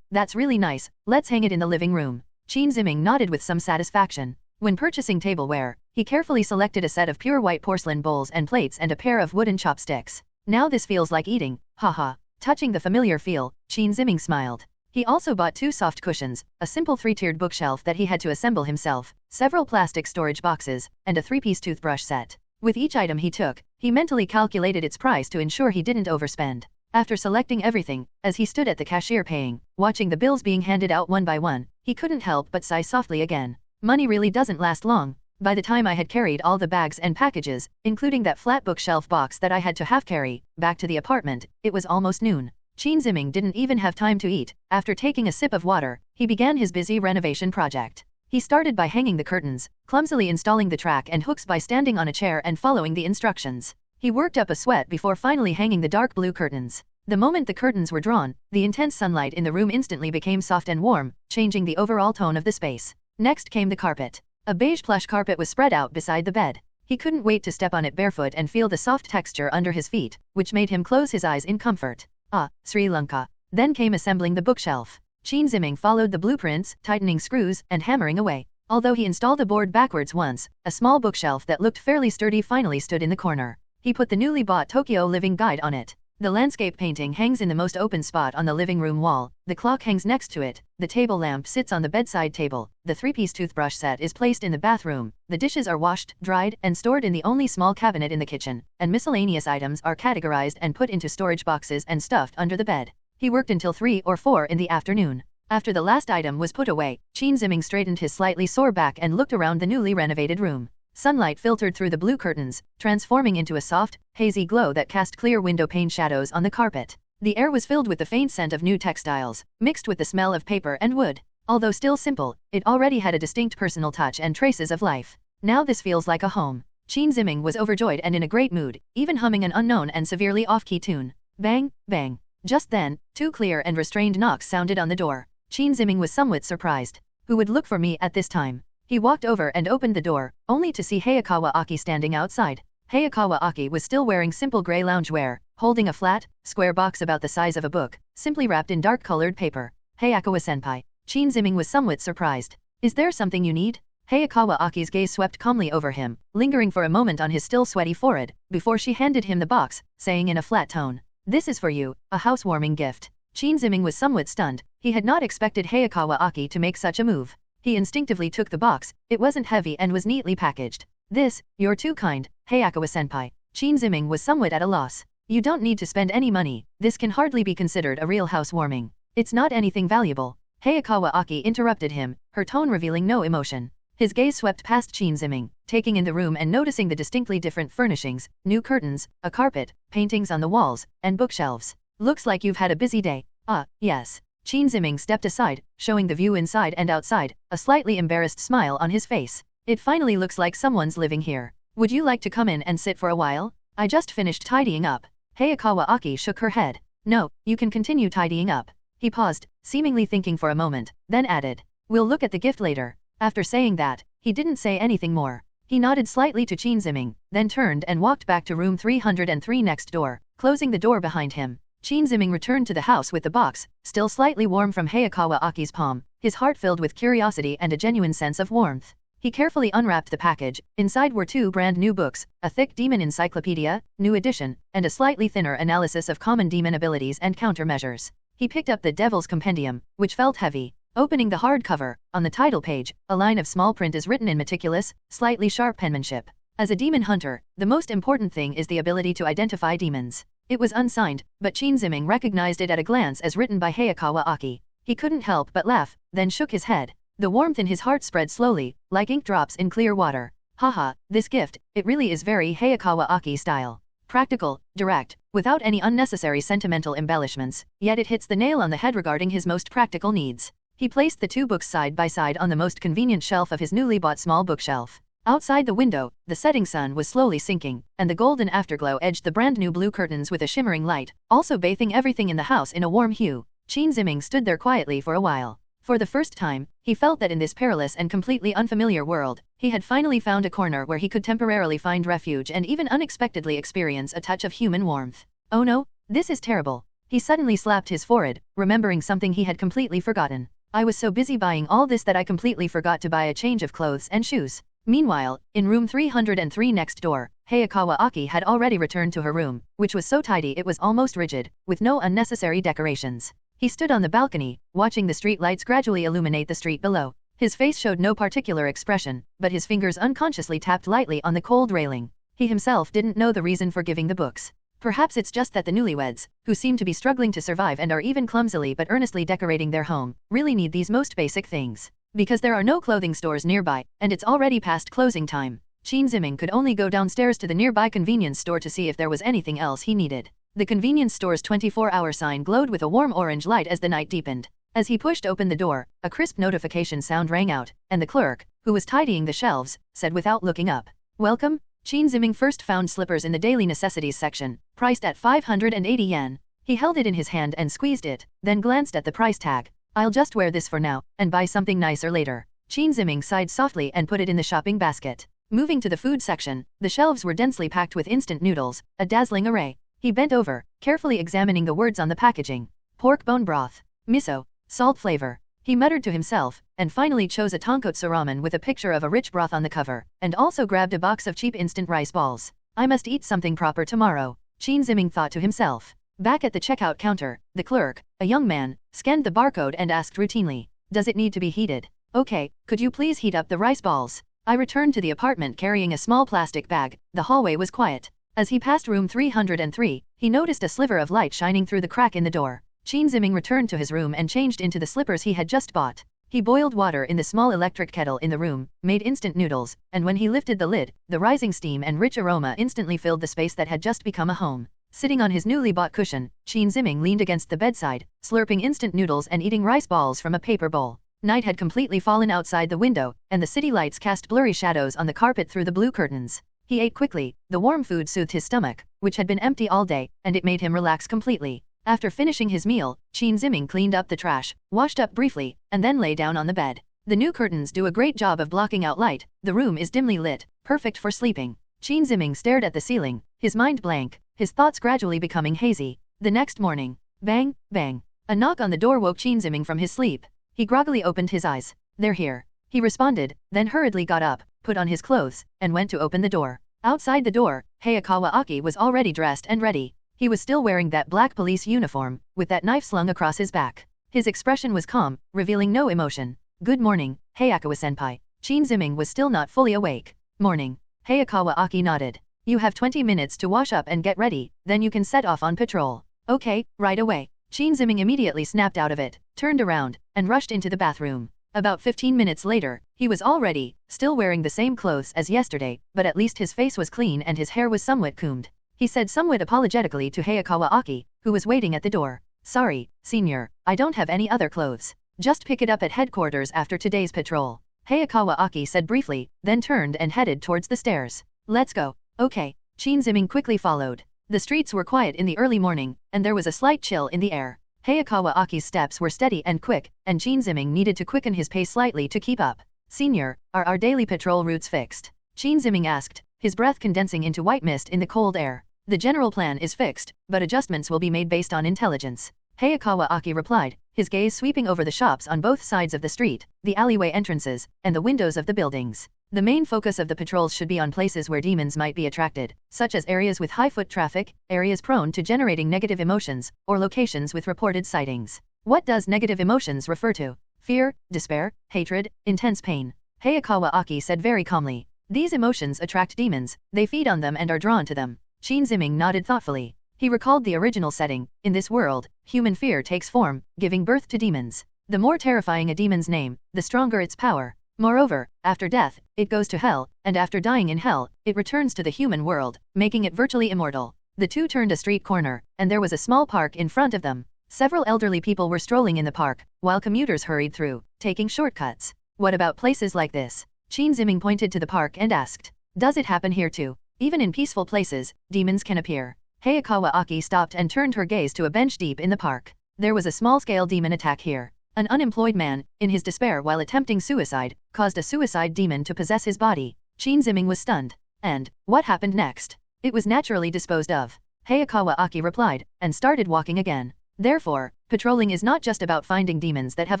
That's really nice, let's hang it in the living room. Qin Ziming nodded with some satisfaction. When purchasing tableware, he carefully selected a set of pure white porcelain bowls and plates and a pair of wooden chopsticks. Now this feels like eating, haha. Touching the familiar feel, Qin Ziming smiled. He also bought 2 soft cushions, a simple 3-tiered bookshelf that he had to assemble himself, several plastic storage boxes, and a 3-piece toothbrush set. With each item he took, he mentally calculated its price to ensure he didn't overspend. After selecting everything, as he stood at the cashier paying, watching the bills being handed out one by one, he couldn't help but sigh softly again. Money really doesn't last long. By the time I had carried all the bags and packages, including that flat bookshelf box that I had to half carry, back to the apartment, it was almost noon. Qin Ziming didn't even have time to eat. After taking a sip of water, he began his busy renovation project. He started by hanging the curtains, clumsily installing the track and hooks by standing on a chair and following the instructions. He worked up a sweat before finally hanging the dark blue curtains. The moment the curtains were drawn, the intense sunlight in the room instantly became soft and warm, changing the overall tone of the space. Next came the carpet. A beige plush carpet was spread out beside the bed. He couldn't wait to step on it barefoot and feel the soft texture under his feet, which made him close his eyes in comfort. Ah, Sri Lanka. Then came assembling the bookshelf. Qin Ziming followed the blueprints, tightening screws, and hammering away. Although he installed a board backwards once, a small bookshelf that looked fairly sturdy finally stood in the corner. He put the newly bought Tokyo Living Guide on it. The landscape painting hangs in the most open spot on the living room wall, the clock hangs next to it, the table lamp sits on the bedside table, the 3-piece toothbrush set is placed in the bathroom, the dishes are washed, dried, and stored in the only small cabinet in the kitchen, and miscellaneous items are categorized and put into storage boxes and stuffed under the bed. He worked until 3 or 4 in the afternoon. After the last item was put away, Qin Ziming straightened his slightly sore back and looked around the newly renovated room. Sunlight filtered through the blue curtains, transforming into a soft, hazy glow that cast clear window pane shadows on the carpet. The air was filled with the faint scent of new textiles, mixed with the smell of paper and wood. Although still simple, it already had a distinct personal touch and traces of life. Now this feels like a home. Qin Ziming was overjoyed and in a great mood, even humming an unknown and severely off-key tune. Bang, bang. Just then, 2 clear and restrained knocks sounded on the door. Qin Ziming was somewhat surprised. Who would look for me at this time? He walked over and opened the door, only to see Hayakawa Aki standing outside. Hayakawa Aki was still wearing simple gray loungewear, holding a flat, square box about the size of a book, simply wrapped in dark-colored paper. Hayakawa-senpai. Qin Ziming was somewhat surprised. Is there something you need? Hayakawa Aki's gaze swept calmly over him, lingering for a moment on his still sweaty forehead, before she handed him the box, saying in a flat tone, "This is for you, a housewarming gift." Qin Ziming was somewhat stunned. He had not expected Hayakawa Aki to make such a move. He instinctively took the box. It wasn't heavy and was neatly packaged. "This, you're too kind, Hayakawa-senpai." Qin Ziming was somewhat at a loss. "You don't need to spend any money. This can hardly be considered a real housewarming. It's not anything valuable." Hayakawa Aki interrupted him, her tone revealing no emotion. His gaze swept past Qin Ziming, taking in the room and noticing the distinctly different furnishings, new curtains, a carpet, paintings on the walls, and bookshelves. "Looks like you've had a busy day." "Ah, yes." Qin Ziming stepped aside, showing the view inside and outside, a slightly embarrassed smile on his face. "It finally looks like someone's living here. Would you like to come in and sit for a while? I just finished tidying up." Hayakawa Aki shook her head. "No, you can continue tidying up." He paused, seemingly thinking for a moment, then added, "We'll look at the gift later." After saying that, he didn't say anything more. He nodded slightly to Qin Ziming, then turned and walked back to room 303 next door, closing the door behind him. Qin Ziming returned to the house with the box, still slightly warm from Hayakawa Aki's palm, his heart filled with curiosity and a genuine sense of warmth. He carefully unwrapped the package. Inside were 2 brand new books, a thick demon encyclopedia, new edition, and a slightly thinner analysis of common demon abilities and countermeasures. He picked up the Devil's Compendium, which felt heavy. Opening the hardcover, on the title page, a line of small print is written in meticulous, slightly sharp penmanship. "As a demon hunter, the most important thing is the ability to identify demons." It was unsigned, but Qin Ziming recognized it at a glance as written by Hayakawa Aki. He couldn't help but laugh, then shook his head. The warmth in his heart spread slowly, like ink drops in clear water. "Haha, this gift, it really is very Hayakawa Aki style. Practical, direct, without any unnecessary sentimental embellishments, yet it hits the nail on the head regarding his most practical needs." He placed the 2 books side by side on the most convenient shelf of his newly bought small bookshelf. Outside the window, the setting sun was slowly sinking, and the golden afterglow edged the brand new blue curtains with a shimmering light, also bathing everything in the house in a warm hue. Qin Ziming stood there quietly for a while. For the first time, he felt that in this perilous and completely unfamiliar world, he had finally found a corner where he could temporarily find refuge and even unexpectedly experience a touch of human warmth. "Oh no, this is terrible." He suddenly slapped his forehead, remembering something he had completely forgotten. "I was so busy buying all this that I completely forgot to buy a change of clothes and shoes." Meanwhile, in room 303 next door, Hayakawa Aki had already returned to her room, which was so tidy it was almost rigid, with no unnecessary decorations. He stood on the balcony, watching the street lights gradually illuminate the street below. His face showed no particular expression, but his fingers unconsciously tapped lightly on the cold railing. He himself didn't know the reason for giving the books. Perhaps it's just that the newlyweds, who seem to be struggling to survive and are even clumsily but earnestly decorating their home, really need these most basic things. Because there are no clothing stores nearby, and it's already past closing time, Qin Ziming could only go downstairs to the nearby convenience store to see if there was anything else he needed. The convenience store's 24-hour sign glowed with a warm orange light as the night deepened. As he pushed open the door, a crisp notification sound rang out, and the clerk, who was tidying the shelves, said without looking up, "Welcome." Qin Ziming first found slippers in the daily necessities section, priced at 580 yen. He held it in his hand and squeezed it, then glanced at the price tag. "I'll just wear this for now, and buy something nicer later." Qin Ziming sighed softly and put it in the shopping basket. Moving to the food section, the shelves were densely packed with instant noodles, a dazzling array. He bent over, carefully examining the words on the packaging. Pork bone broth, miso, salt flavor. He muttered to himself, and finally chose a tonkotsu ramen with a picture of a rich broth on the cover, and also grabbed a box of cheap instant rice balls. "I must eat something proper tomorrow," Qin Ziming thought to himself. Back at the checkout counter, the clerk, a young man, scanned the barcode and asked routinely, "Does it need to be heated?" "Okay, could you please heat up the rice balls?" I returned to the apartment carrying a small plastic bag. The hallway was quiet. As he passed room 303, he noticed a sliver of light shining through the crack in the door. Qin Ziming returned to his room and changed into the slippers he had just bought. He boiled water in the small electric kettle in the room, made instant noodles, and when he lifted the lid, the rising steam and rich aroma instantly filled the space that had just become a home. Sitting on his newly bought cushion, Qin Ziming leaned against the bedside, slurping instant noodles and eating rice balls from a paper bowl. Night had completely fallen outside the window, and the city lights cast blurry shadows on the carpet through the blue curtains. He ate quickly. The warm food soothed his stomach, which had been empty all day, and it made him relax completely. After finishing his meal, Qin Ziming cleaned up the trash, washed up briefly, and then lay down on the bed. The new curtains do a great job of blocking out light. The room is dimly lit, perfect for sleeping. Qin Ziming stared at the ceiling, his mind blank, his thoughts gradually becoming hazy. The next morning, bang, bang. A knock on the door woke Qin Ziming from his sleep. He groggily opened his eyes. "They're here," he responded, then hurriedly got up, put on his clothes, and went to open the door. Outside the door, Hayakawa Aki was already dressed and ready. He was still wearing that black police uniform, with that knife slung across his back. His expression was calm, revealing no emotion. "Good morning, Hayakawa-senpai." Qin Ziming was still not fully awake. "Morning." Hayakawa Aki nodded. "You have 20 minutes to wash up and get ready, then you can set off on patrol." "Okay, right away." Qin Ziming immediately snapped out of it, turned around, and rushed into the bathroom. About 15 minutes later, he was all ready, still wearing the same clothes as yesterday, but at least his face was clean and his hair was somewhat combed. He said somewhat apologetically to Hayakawa Aki, who was waiting at the door. "Sorry, senior, I don't have any other clothes. Just pick it up at headquarters after today's patrol." Hayakawa Aki said briefly, then turned and headed towards the stairs. "Let's go." "Okay." Qin Ziming quickly followed. The streets were quiet in the early morning, and there was a slight chill in the air. Hayakawa Aki's steps were steady and quick, and Qin Ziming needed to quicken his pace slightly to keep up. "Senior, are our daily patrol routes fixed?" Qin Ziming asked, his breath condensing into white mist in the cold air. "The general plan is fixed, but adjustments will be made based on intelligence." Hayakawa Aki replied, his gaze sweeping over the shops on both sides of the street, the alleyway entrances, and the windows of the buildings. The main focus of the patrols should be on places where demons might be attracted, such as areas with high foot traffic, areas prone to generating negative emotions, or locations with reported sightings. What does negative emotions refer to? Fear, despair, hatred, intense pain. Hayakawa Aki said very calmly. These emotions attract demons, they feed on them and are drawn to them. Qin Ziming nodded thoughtfully. He recalled the original setting. In this world, human fear takes form, giving birth to demons. The more terrifying a demon's name, the stronger its power. Moreover, after death, it goes to hell, and after dying in hell, it returns to the human world, making it virtually immortal. The two turned a street corner, and there was a small park in front of them. Several elderly people were strolling in the park, while commuters hurried through, taking shortcuts. "What about places like this?" Qin Ziming pointed to the park and asked. "Does it happen here too? Even in peaceful places, demons can appear." Hayakawa Aki stopped and turned her gaze to a bench deep in the park. There was a small-scale demon attack here. An unemployed man, in his despair while attempting suicide, caused a suicide demon to possess his body. Qin Ziming was stunned. And what happened next? "It was naturally disposed of," Hayakawa Aki replied, and started walking again. Therefore, patrolling is not just about finding demons that have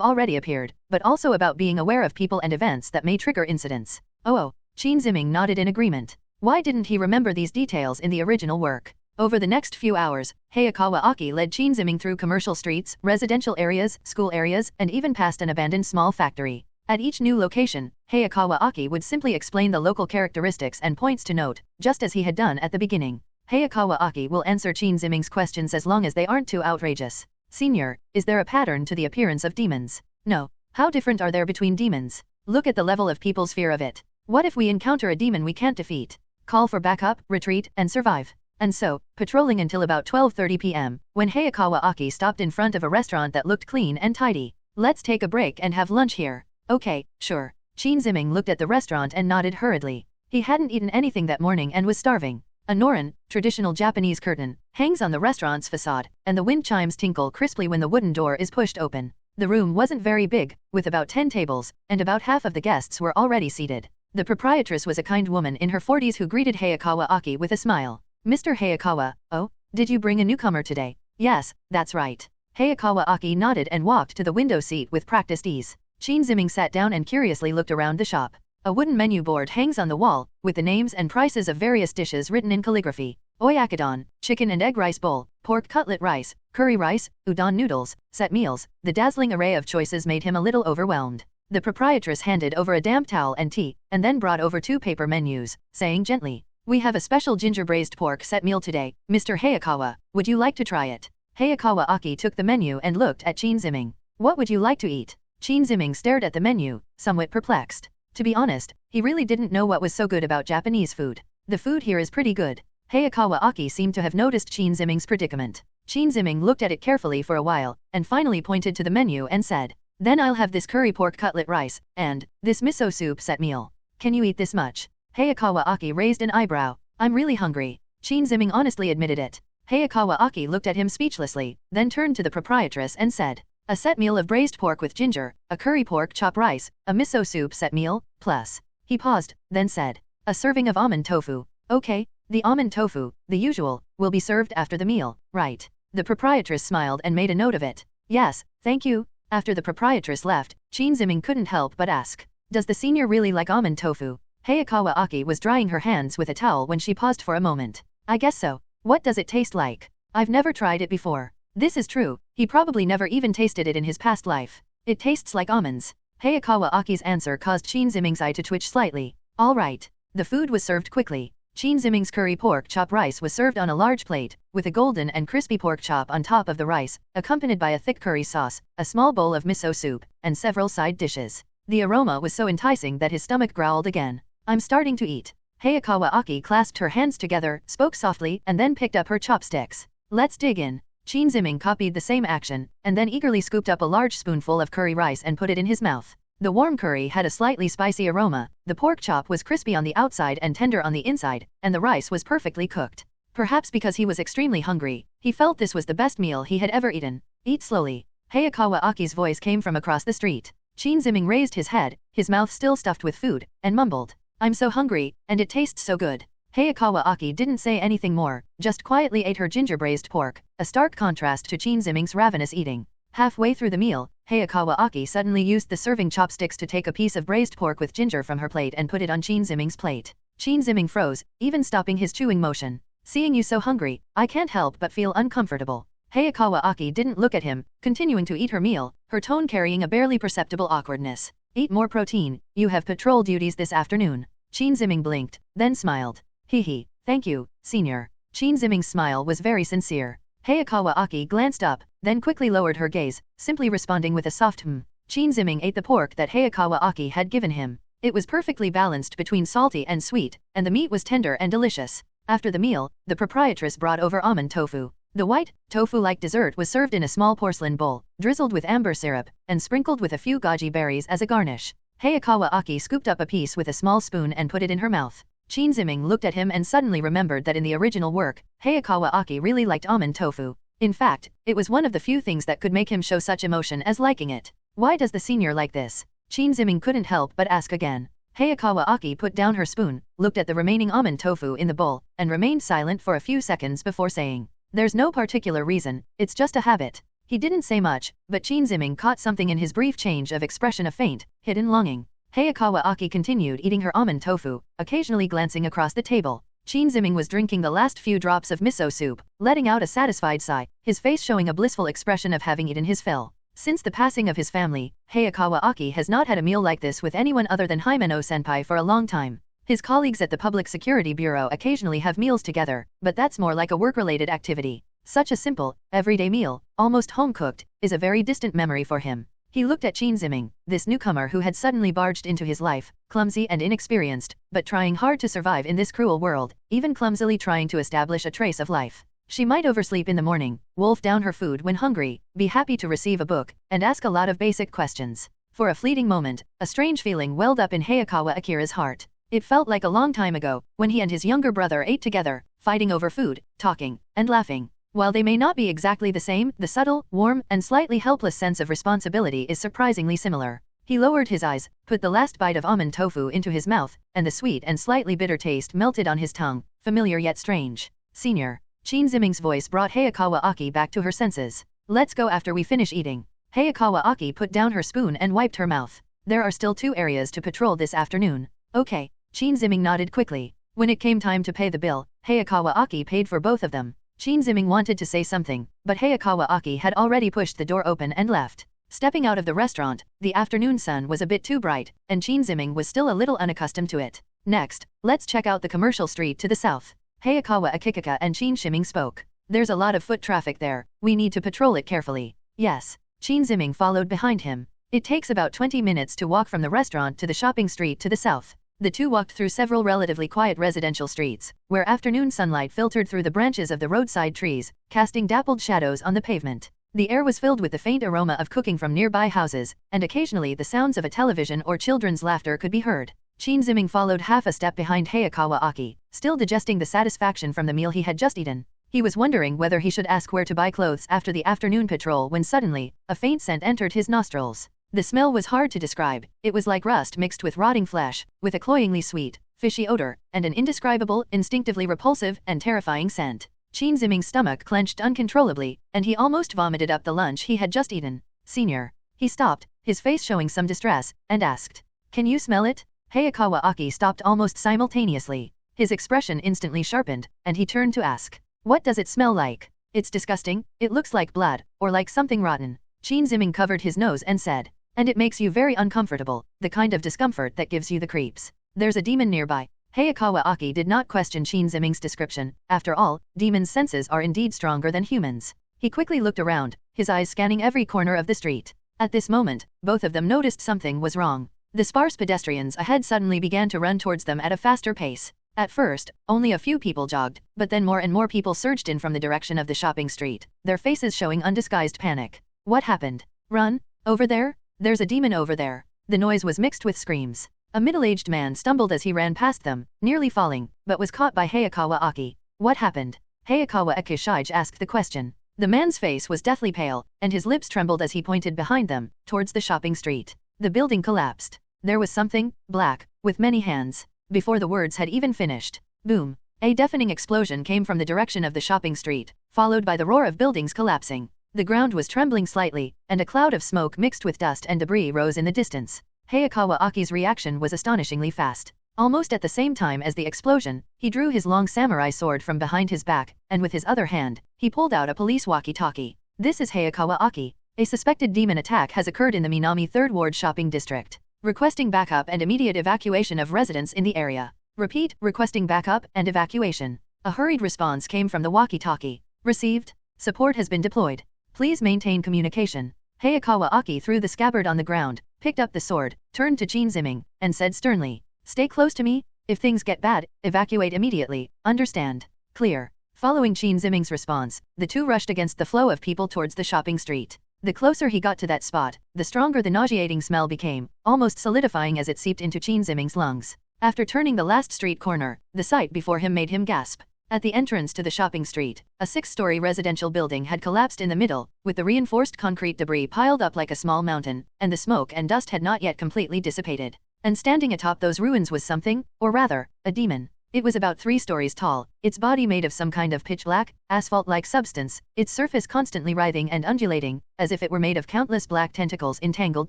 already appeared, but also about being aware of people and events that may trigger incidents. Oh, Qin Ziming nodded in agreement. Why didn't he remember these details in the original work? Over the next few hours, Hayakawa Aki led Shinziming through commercial streets, residential areas, school areas, and even past an abandoned small factory. At each new location, Hayakawa Aki would simply explain the local characteristics and points to note, just as he had done at the beginning. Hayakawa Aki will answer Shinziming's questions as long as they aren't too outrageous. Senior, is there a pattern to the appearance of demons? No. How different are there between demons? Look at the level of people's fear of it. What if we encounter a demon we can't defeat? Call for backup, retreat, and survive. And so, patrolling until about 12:30 p.m., when Hayakawa Aki stopped in front of a restaurant that looked clean and tidy. Let's take a break and have lunch here. Okay, sure. Shinziming looked at the restaurant and nodded hurriedly. He hadn't eaten anything that morning and was starving. A noren, traditional Japanese curtain, hangs on the restaurant's facade, and the wind chimes tinkle crisply when the wooden door is pushed open. The room wasn't very big, with about 10 tables, and about half of the guests were already seated. The proprietress was a kind woman in her 40s who greeted Hayakawa Aki with a smile. Mr. Hayakawa, oh, did you bring a newcomer today? Yes, that's right. Hayakawa Aki nodded and walked to the window seat with practiced ease. Shinziming sat down and curiously looked around the shop. A wooden menu board hangs on the wall, with the names and prices of various dishes written in calligraphy. Oyakudon, chicken and egg rice bowl, pork cutlet rice, curry rice, udon noodles, set meals. The dazzling array of choices made him a little overwhelmed. The proprietress handed over a damp towel and tea, and then brought over 2 paper menus, saying gently, "We have a special ginger braised pork set meal today, Mr. Hayakawa. Would you like to try it?" Hayakawa Aki took the menu and looked at Shinziming. "What would you like to eat?" Shinziming stared at the menu, somewhat perplexed. To be honest, he really didn't know what was so good about Japanese food. The food here is pretty good. Hayakawa Aki seemed to have noticed Shinziming's predicament. Shinziming looked at it carefully for a while, and finally pointed to the menu and said, "Then I'll have this curry pork cutlet rice, and this miso soup set meal. Can you eat this much?" Hayakawa Aki raised an eyebrow. "I'm really hungry." Shinziming honestly admitted it. Hayakawa Aki looked at him speechlessly, then turned to the proprietress and said, "A set meal of braised pork with ginger, a curry pork chop rice, a miso soup set meal, plus." He paused, then said, "A serving of almond tofu." "Okay, the almond tofu, the usual, will be served after the meal, right?" The proprietress smiled and made a note of it. "Yes, thank you." After the proprietress left, Shinziming couldn't help but ask, "Does the senior really like almond tofu?" Hayakawa Aki was drying her hands with a towel when she paused for a moment. "I guess so. What does it taste like?" "I've never tried it before." This is true, he probably never even tasted it in his past life. "It tastes like almonds." Hayakawa Aki's answer caused Shinziming's eye to twitch slightly. All right. The food was served quickly. Shinziming's curry pork chop rice was served on a large plate, with a golden and crispy pork chop on top of the rice, accompanied by a thick curry sauce, a small bowl of miso soup, and several side dishes. The aroma was so enticing that his stomach growled again. "I'm starting to eat." Hayakawa Aki clasped her hands together, spoke softly, and then picked up her chopsticks. "Let's dig in." Shinziming copied the same action, and then eagerly scooped up a large spoonful of curry rice and put it in his mouth. The warm curry had a slightly spicy aroma, the pork chop was crispy on the outside and tender on the inside, and the rice was perfectly cooked. Perhaps because he was extremely hungry, he felt this was the best meal he had ever eaten. "Eat slowly." Hayakawa Aki's voice came from across the street. Shinziming raised his head, his mouth still stuffed with food, and mumbled, "I'm so hungry, and it tastes so good." Hayakawa Aki didn't say anything more, just quietly ate her ginger braised pork, a stark contrast to Shinziming's ravenous eating. Halfway through the meal, Hayakawa Aki suddenly used the serving chopsticks to take a piece of braised pork with ginger from her plate and put it on Shinziming's plate. Shinziming froze, even stopping his chewing motion. "Seeing you so hungry, I can't help but feel uncomfortable." Hayakawa Aki didn't look at him, continuing to eat her meal, her tone carrying a barely perceptible awkwardness. "Eat more protein, you have patrol duties this afternoon." Shinziming blinked, then smiled. "Hee, thank you, senior." Shinziming's smile was very sincere. Hayakawa Aki glanced up, then quickly lowered her gaze, simply responding with a soft "hmm." Shinziming ate the pork that Hayakawa Aki had given him. It was perfectly balanced between salty and sweet, and the meat was tender and delicious. After the meal, the proprietress brought over almond tofu. The white, tofu-like dessert was served in a small porcelain bowl, drizzled with amber syrup, and sprinkled with a few goji berries as a garnish. Hayakawa Aki scooped up a piece with a small spoon and put it in her mouth. Shinziming looked at him and suddenly remembered that in the original work, Hayakawa Aki really liked almond tofu. In fact, it was one of the few things that could make him show such emotion as liking it. "Why does the senior like this?" Shinziming couldn't help but ask again. Hayakawa Aki put down her spoon, looked at the remaining almond tofu in the bowl, and remained silent for a few seconds before saying, "There's no particular reason, it's just a habit." He didn't say much, but Shinziming caught something in his brief change of expression, a faint, hidden longing. Hayakawa Aki continued eating her almond tofu, occasionally glancing across the table. Qin Ziming was drinking the last few drops of miso soup, letting out a satisfied sigh, his face showing a blissful expression of having eaten his fill. Since the passing of his family, Hayakawa Aki has not had a meal like this with anyone other than Himeno-senpai for a long time. His colleagues at the Public Security Bureau occasionally have meals together, but that's more like a work-related activity. Such a simple, everyday meal, almost home-cooked, is a very distant memory for him. He looked at Qin Ziming, this newcomer who had suddenly barged into his life, clumsy and inexperienced, but trying hard to survive in this cruel world, even clumsily trying to establish a trace of life. She might oversleep in the morning, wolf down her food when hungry, be happy to receive a book, and ask a lot of basic questions. For a fleeting moment, a strange feeling welled up in Hayakawa Akira's heart. It felt like a long time ago, when he and his younger brother ate together, fighting over food, talking, and laughing. While they may not be exactly the same, the subtle, warm, and slightly helpless sense of responsibility is surprisingly similar. He lowered his eyes, put the last bite of almond tofu into his mouth, and the sweet and slightly bitter taste melted on his tongue, familiar yet strange. Senior. Qin Ziming's voice brought Hayakawa Aki back to her senses. Let's go after we finish eating. Hayakawa Aki put down her spoon and wiped her mouth. There are still 2 areas to patrol this afternoon. Okay. Qin Ziming nodded quickly. When it came time to pay the bill, Hayakawa Aki paid for both of them. Qin Ziming wanted to say something, but Hayakawa Aki had already pushed the door open and left. Stepping out of the restaurant, the afternoon sun was a bit too bright, and Qin Ziming was still a little unaccustomed to it. Next, let's check out the commercial street to the south. Hayakawa Akikaka and Qin Ziming spoke. There's a lot of foot traffic there, we need to patrol it carefully. Yes. Qin Ziming followed behind him. It takes about 20 minutes to walk from the restaurant to the shopping street to the south. The two walked through several relatively quiet residential streets, where afternoon sunlight filtered through the branches of the roadside trees, casting dappled shadows on the pavement. The air was filled with the faint aroma of cooking from nearby houses, and occasionally the sounds of a television or children's laughter could be heard. Qin Ziming followed half a step behind Hayakawa Aki, still digesting the satisfaction from the meal he had just eaten. He was wondering whether he should ask where to buy clothes after the afternoon patrol when suddenly, a faint scent entered his nostrils. The smell was hard to describe. It was like rust mixed with rotting flesh, with a cloyingly sweet, fishy odor, and an indescribable, instinctively repulsive, and terrifying scent. Qin Ziming's stomach clenched uncontrollably, and he almost vomited up the lunch he had just eaten. Senior. He stopped, his face showing some distress, and asked, "Can you smell it?" Hayakawa Aki stopped almost simultaneously. His expression instantly sharpened, and he turned to ask, "What does it smell like?" "It's disgusting, it looks like blood, or like something rotten." Qin Ziming covered his nose and said, "And it makes you very uncomfortable, the kind of discomfort that gives you the creeps. There's a demon nearby." Hayakawa Aki did not question Qin Ziming's description. After all, demons' senses are indeed stronger than humans. He quickly looked around, his eyes scanning every corner of the street. At this moment, both of them noticed something was wrong. The sparse pedestrians ahead suddenly began to run towards them at a faster pace. At first, only a few people jogged, but then more and more people surged in from the direction of the shopping street, their faces showing undisguised panic. What happened? Run? Over there? There's a demon over there. The noise was mixed with screams. A middle-aged man stumbled as he ran past them, nearly falling, but was caught by Hayakawa Aki. What happened? Hayakawa Akishige asked the question. The man's face was deathly pale, and his lips trembled as he pointed behind them, towards the shopping street. The building collapsed. There was something, black, with many hands. Before the words had even finished. Boom. A deafening explosion came from the direction of the shopping street, followed by the roar of buildings collapsing. The ground was trembling slightly, and a cloud of smoke mixed with dust and debris rose in the distance. Hayakawa Aki's reaction was astonishingly fast. Almost at the same time as the explosion, he drew his long samurai sword from behind his back, and with his other hand, he pulled out a police walkie-talkie. This is Hayakawa Aki. A suspected demon attack has occurred in the Minami 3rd Ward shopping district. Requesting backup and immediate evacuation of residents in the area. Repeat, requesting backup and evacuation. A hurried response came from the walkie-talkie. Received. Support has been deployed. Please maintain communication. Hayakawa Aki threw the scabbard on the ground, picked up the sword, turned to Qin Ziming, and said sternly, "Stay close to me. If things get bad, evacuate immediately. Understand?" Clear. Following Qin Ziming's response, the two rushed against the flow of people towards the shopping street. The closer he got to that spot, the stronger the nauseating smell became, almost solidifying as it seeped into Qin Ziming's lungs. After turning the last street corner, the sight before him made him gasp. At the entrance to the shopping street, a 6-story residential building had collapsed in the middle, with the reinforced concrete debris piled up like a small mountain, and the smoke and dust had not yet completely dissipated. And standing atop those ruins was something, or rather, a demon. It was about 3 stories tall, its body made of some kind of pitch-black, asphalt-like substance, its surface constantly writhing and undulating, as if it were made of countless black tentacles entangled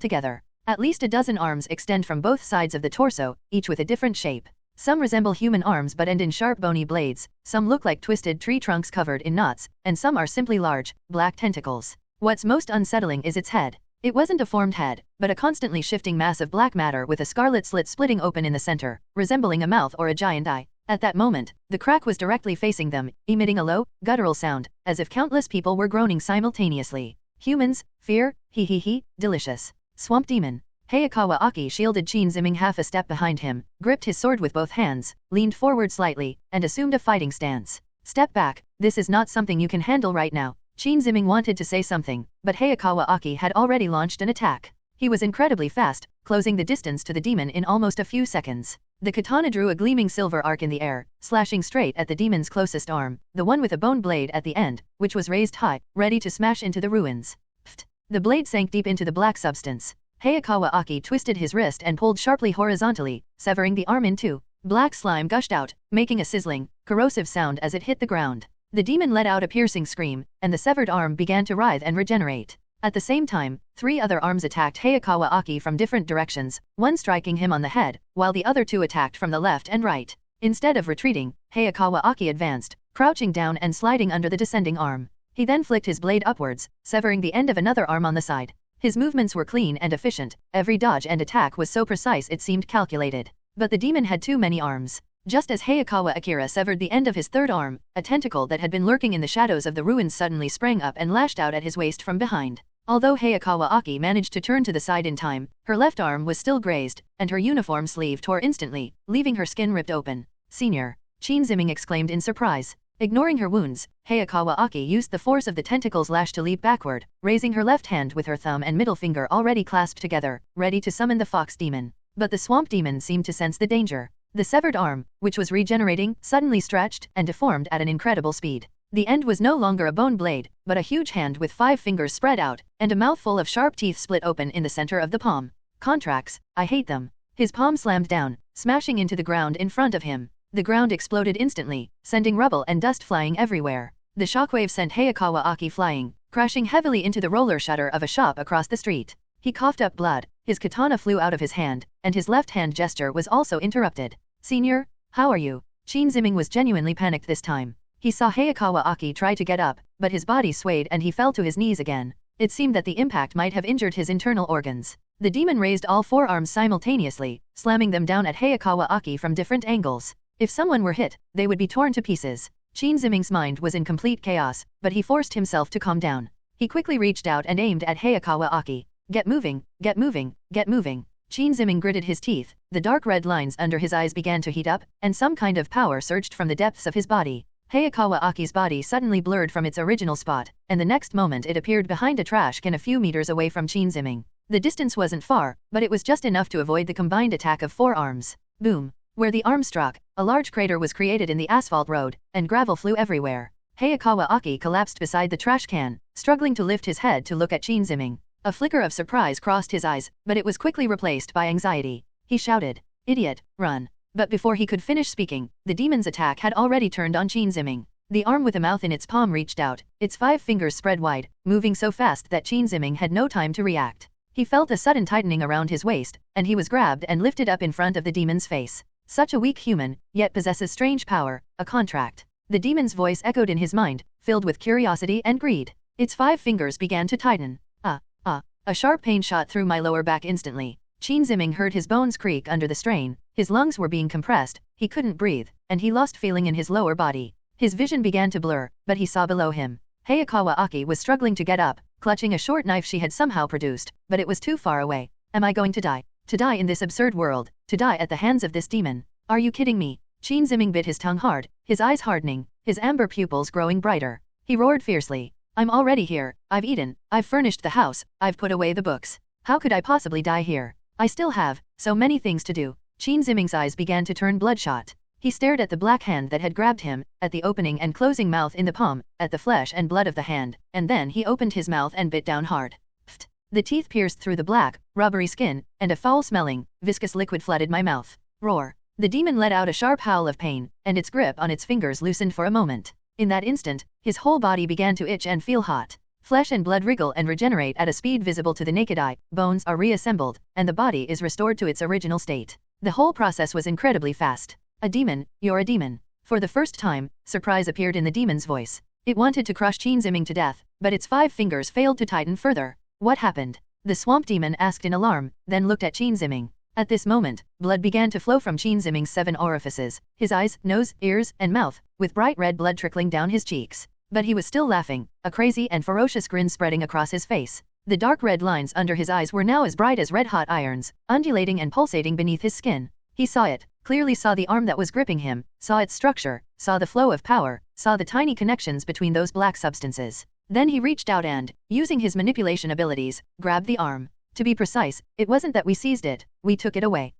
together. At least a dozen arms extend from both sides of the torso, each with a different shape. Some resemble human arms but end in sharp bony blades, some look like twisted tree trunks covered in knots, and some are simply large, black tentacles. What's most unsettling is its head. It wasn't a formed head, but a constantly shifting mass of black matter with a scarlet slit splitting open in the center, resembling a mouth or a giant eye. At that moment, the crack was directly facing them, emitting a low, guttural sound, as if countless people were groaning simultaneously. Humans, fear, he, delicious. Swamp Demon. Hayakawa Aki shielded Qin Ziming half a step behind him, gripped his sword with both hands, leaned forward slightly, and assumed a fighting stance. Step back, this is not something you can handle right now. Qin Ziming wanted to say something, but Hayakawa Aki had already launched an attack. He was incredibly fast, closing the distance to the demon in almost a few seconds. The katana drew a gleaming silver arc in the air, slashing straight at the demon's closest arm, the one with a bone blade at the end, which was raised high, ready to smash into the ruins. Pfft! The blade sank deep into the black substance. Hayakawa Aki twisted his wrist and pulled sharply horizontally, severing the arm in two. Black slime gushed out, making a sizzling, corrosive sound as it hit the ground. The demon let out a piercing scream, and the severed arm began to writhe and regenerate. At the same time, 3 other arms attacked Hayakawa Aki from different directions, one striking him on the head, while the other 2 attacked from the left and right. Instead of retreating, Hayakawa Aki advanced, crouching down and sliding under the descending arm. He then flicked his blade upwards, severing the end of another arm on the side. His movements were clean and efficient, every dodge and attack was so precise it seemed calculated. But the demon had too many arms. Just as Hayakawa Akira severed the end of his third arm, a tentacle that had been lurking in the shadows of the ruins suddenly sprang up and lashed out at his waist from behind. Although Hayakawa Aki managed to turn to the side in time, her left arm was still grazed, and her uniform sleeve tore instantly, leaving her skin ripped open. Senior! Qin Ziming exclaimed in surprise. Ignoring her wounds, Hayakawa Aki used the force of the tentacle's lash to leap backward, raising her left hand with her thumb and middle finger already clasped together, ready to summon the fox demon. But the swamp demon seemed to sense the danger. The severed arm, which was regenerating, suddenly stretched and deformed at an incredible speed. The end was no longer a bone blade, but a huge hand with 5 fingers spread out, and a mouthful of sharp teeth split open in the center of the palm. Contracts, I hate them. His palm slammed down, smashing into the ground in front of him. The ground exploded instantly, sending rubble and dust flying everywhere. The shockwave sent Hayakawa Aki flying, crashing heavily into the roller shutter of a shop across the street. He coughed up blood, his katana flew out of his hand, and his left hand gesture was also interrupted. Senior, how are you? Qin Ziming was genuinely panicked this time. He saw Hayakawa Aki try to get up, but his body swayed and he fell to his knees again. It seemed that the impact might have injured his internal organs. The demon raised all 4 arms simultaneously, slamming them down at Hayakawa Aki from different angles. If someone were hit, they would be torn to pieces. Qin Ziming's mind was in complete chaos, but he forced himself to calm down. He quickly reached out and aimed at Hayakawa Aki. Get moving, get moving, get moving. Qin Ziming gritted his teeth, the dark red lines under his eyes began to heat up, and some kind of power surged from the depths of his body. Hayakawa Aki's body suddenly blurred from its original spot, and the next moment it appeared behind a trash can a few meters away from Qin Ziming. The distance wasn't far, but it was just enough to avoid the combined attack of 4 arms. Boom! Where the arm struck, a large crater was created in the asphalt road, and gravel flew everywhere. Hayakawa Aki collapsed beside the trash can, struggling to lift his head to look at Qin Ziming. A flicker of surprise crossed his eyes, but it was quickly replaced by anxiety. He shouted, "Idiot, run!" But before he could finish speaking, the demon's attack had already turned on Qin Ziming. The arm with a mouth in its palm reached out, its 5 fingers spread wide, moving so fast that Qin Ziming had no time to react. He felt a sudden tightening around his waist, and he was grabbed and lifted up in front of the demon's face. Such a weak human, yet possesses strange power, a contract. The demon's voice echoed in his mind, filled with curiosity and greed. Its 5 fingers began to tighten. A sharp pain shot through my lower back instantly. Qin Ziming heard his bones creak under the strain, his lungs were being compressed, he couldn't breathe, and he lost feeling in his lower body. His vision began to blur, but he saw below him. Hayakawa Aki was struggling to get up, clutching a short knife she had somehow produced, but it was too far away. Am I going to die? To die in this absurd world, to die at the hands of this demon? Are you kidding me? Qin Ziming bit his tongue hard, his eyes hardening, his amber pupils growing brighter. He roared fiercely. I'm already here, I've eaten, I've furnished the house, I've put away the books. How could I possibly die here? I still have so many things to do. Qin Ziming's eyes began to turn bloodshot. He stared at the black hand that had grabbed him, at the opening and closing mouth in the palm, at the flesh and blood of the hand, and then he opened his mouth and bit down hard. Pfft! The teeth pierced through the black, rubbery skin, and a foul-smelling, viscous liquid flooded my mouth. Roar! The demon let out a sharp howl of pain, and its grip on its fingers loosened for a moment. In that instant, his whole body began to itch and feel hot. Flesh and blood wriggle and regenerate at a speed visible to the naked eye, bones are reassembled, and the body is restored to its original state. The whole process was incredibly fast. A demon, you're a demon. For the first time, surprise appeared in the demon's voice. It wanted to crush Qin Ziming to death, but its 5 fingers failed to tighten further. What happened? The swamp demon asked in alarm, then looked at Qin Ziming. At this moment, blood began to flow from Qin Ziming's 7 orifices, his eyes, nose, ears, and mouth, with bright red blood trickling down his cheeks. But he was still laughing, a crazy and ferocious grin spreading across his face. The dark red lines under his eyes were now as bright as red-hot irons, undulating and pulsating beneath his skin. He saw it, clearly saw the arm that was gripping him, saw its structure, saw the flow of power, saw the tiny connections between those black substances. Then he reached out and, using his manipulation abilities, grabbed the arm. To be precise, it wasn't that we seized it, we took it away.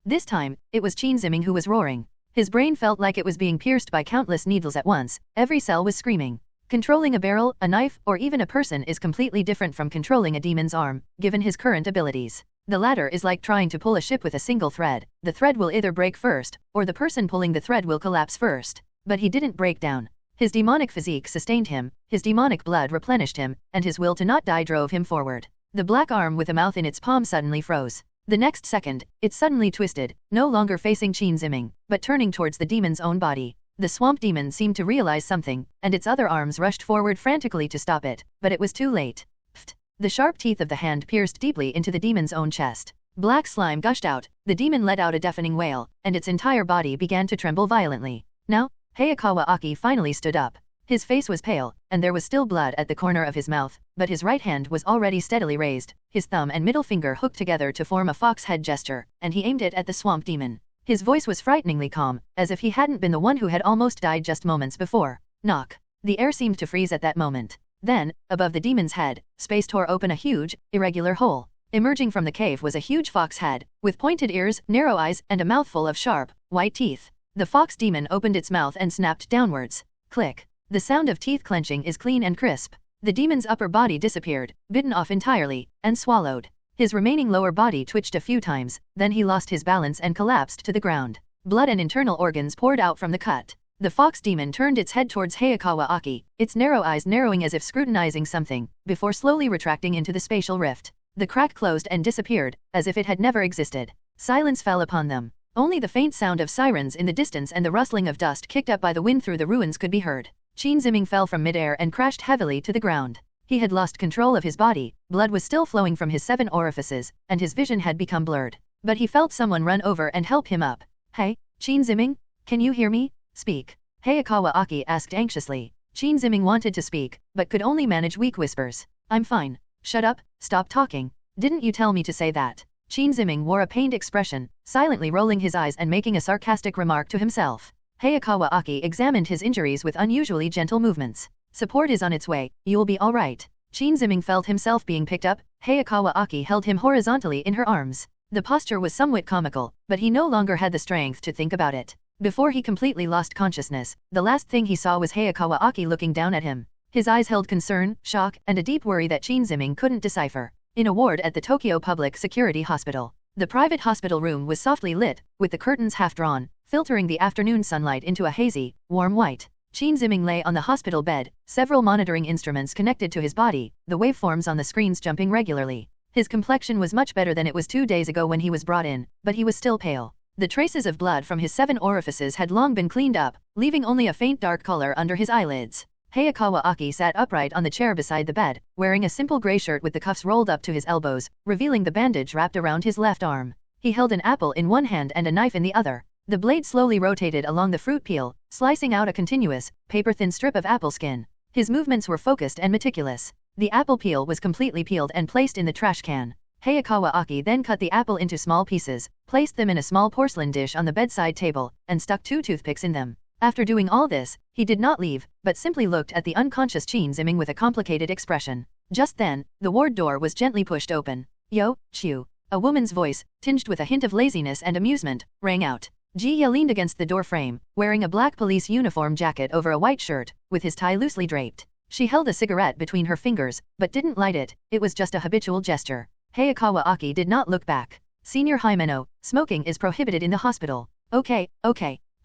This time, it was Qin Ziming who was roaring. His brain felt like it was being pierced by countless needles at once, every cell was screaming. Controlling a barrel, a knife, or even a person is completely different from controlling a demon's arm, given his current abilities. The latter is like trying to pull a ship with a single thread. The thread will either break first, or the person pulling the thread will collapse first. But he didn't break down. His demonic physique sustained him, his demonic blood replenished him, and his will to not die drove him forward. The black arm with a mouth in its palm suddenly froze. The next second, it suddenly twisted, no longer facing Qin Ziming, but turning towards the demon's own body. The swamp demon seemed to realize something, and its other arms rushed forward frantically to stop it, but it was too late. Pfft! The sharp teeth of the hand pierced deeply into the demon's own chest. Black slime gushed out, the demon let out a deafening wail, and its entire body began to tremble violently. Now, Hayakawa Aki finally stood up. His face was pale, and there was still blood at the corner of his mouth, but his right hand was already steadily raised, his thumb and middle finger hooked together to form a fox head gesture, and he aimed it at the swamp demon. His voice was frighteningly calm, as if he hadn't been the one who had almost died just moments before. Knock. The air seemed to freeze at that moment. Then, above the demon's head, space tore open a huge, irregular hole. Emerging from the cave was a huge fox head, with pointed ears, narrow eyes, and a mouthful of sharp, white teeth. The fox demon opened its mouth and snapped downwards. Click. The sound of teeth clenching is clean and crisp. The demon's upper body disappeared, bitten off entirely, and swallowed. His remaining lower body twitched a few times, then he lost his balance and collapsed to the ground. Blood and internal organs poured out from the cut. The fox demon turned its head towards Hayakawa Aki, its narrow eyes narrowing as if scrutinizing something, before slowly retracting into the spatial rift. The crack closed and disappeared, as if it had never existed. Silence fell upon them. Only the faint sound of sirens in the distance and the rustling of dust kicked up by the wind through the ruins could be heard. Qin Ziming fell from midair and crashed heavily to the ground. He had lost control of his body, blood was still flowing from his 7 orifices, and his vision had become blurred. But he felt someone run over and help him up. Hey, Qin Ziming? Can you hear me? Speak. Hayakawa Aki asked anxiously. Qin Ziming wanted to speak, but could only manage weak whispers. I'm fine. Shut up, stop talking. Didn't you tell me to say that? Qin Ziming wore a pained expression, silently rolling his eyes and making a sarcastic remark to himself. Hayakawa Aki examined his injuries with unusually gentle movements. Support is on its way, you'll be alright. Qin Ziming felt himself being picked up, Hayakawa Aki held him horizontally in her arms. The posture was somewhat comical, but he no longer had the strength to think about it. Before he completely lost consciousness, the last thing he saw was Hayakawa Aki looking down at him. His eyes held concern, shock, and a deep worry that Qin Ziming couldn't decipher. In a ward at the Tokyo Public Security Hospital. The private hospital room was softly lit, with the curtains half drawn, filtering the afternoon sunlight into a hazy, warm white. Qin Ziming lay on the hospital bed, several monitoring instruments connected to his body, the waveforms on the screens jumping regularly. His complexion was much better than it was 2 days ago when he was brought in, but he was still pale. The traces of blood from his 7 orifices had long been cleaned up, leaving only a faint dark color under his eyelids. Hayakawa Aki sat upright on the chair beside the bed, wearing a simple gray shirt with the cuffs rolled up to his elbows, revealing the bandage wrapped around his left arm. He held an apple in one hand and a knife in the other. The blade slowly rotated along the fruit peel, slicing out a continuous, paper-thin strip of apple skin. His movements were focused and meticulous. The apple peel was completely peeled and placed in the trash can. Hayakawa Aki then cut the apple into small pieces, placed them in a small porcelain dish on the bedside table, and stuck 2 toothpicks in them. After doing all this, he did not leave, but simply looked at the unconscious Qin Ziming with a complicated expression. Just then, the ward door was gently pushed open. Yo, Chiu. A woman's voice, tinged with a hint of laziness and amusement, rang out. Ji leaned against the door frame, wearing a black police uniform jacket over a white shirt, with his tie loosely draped. She held a cigarette between her fingers, but didn't light it, it was just a habitual gesture. Hayakawa Aki did not look back. Senior Himeno, smoking is prohibited in the hospital. Okay.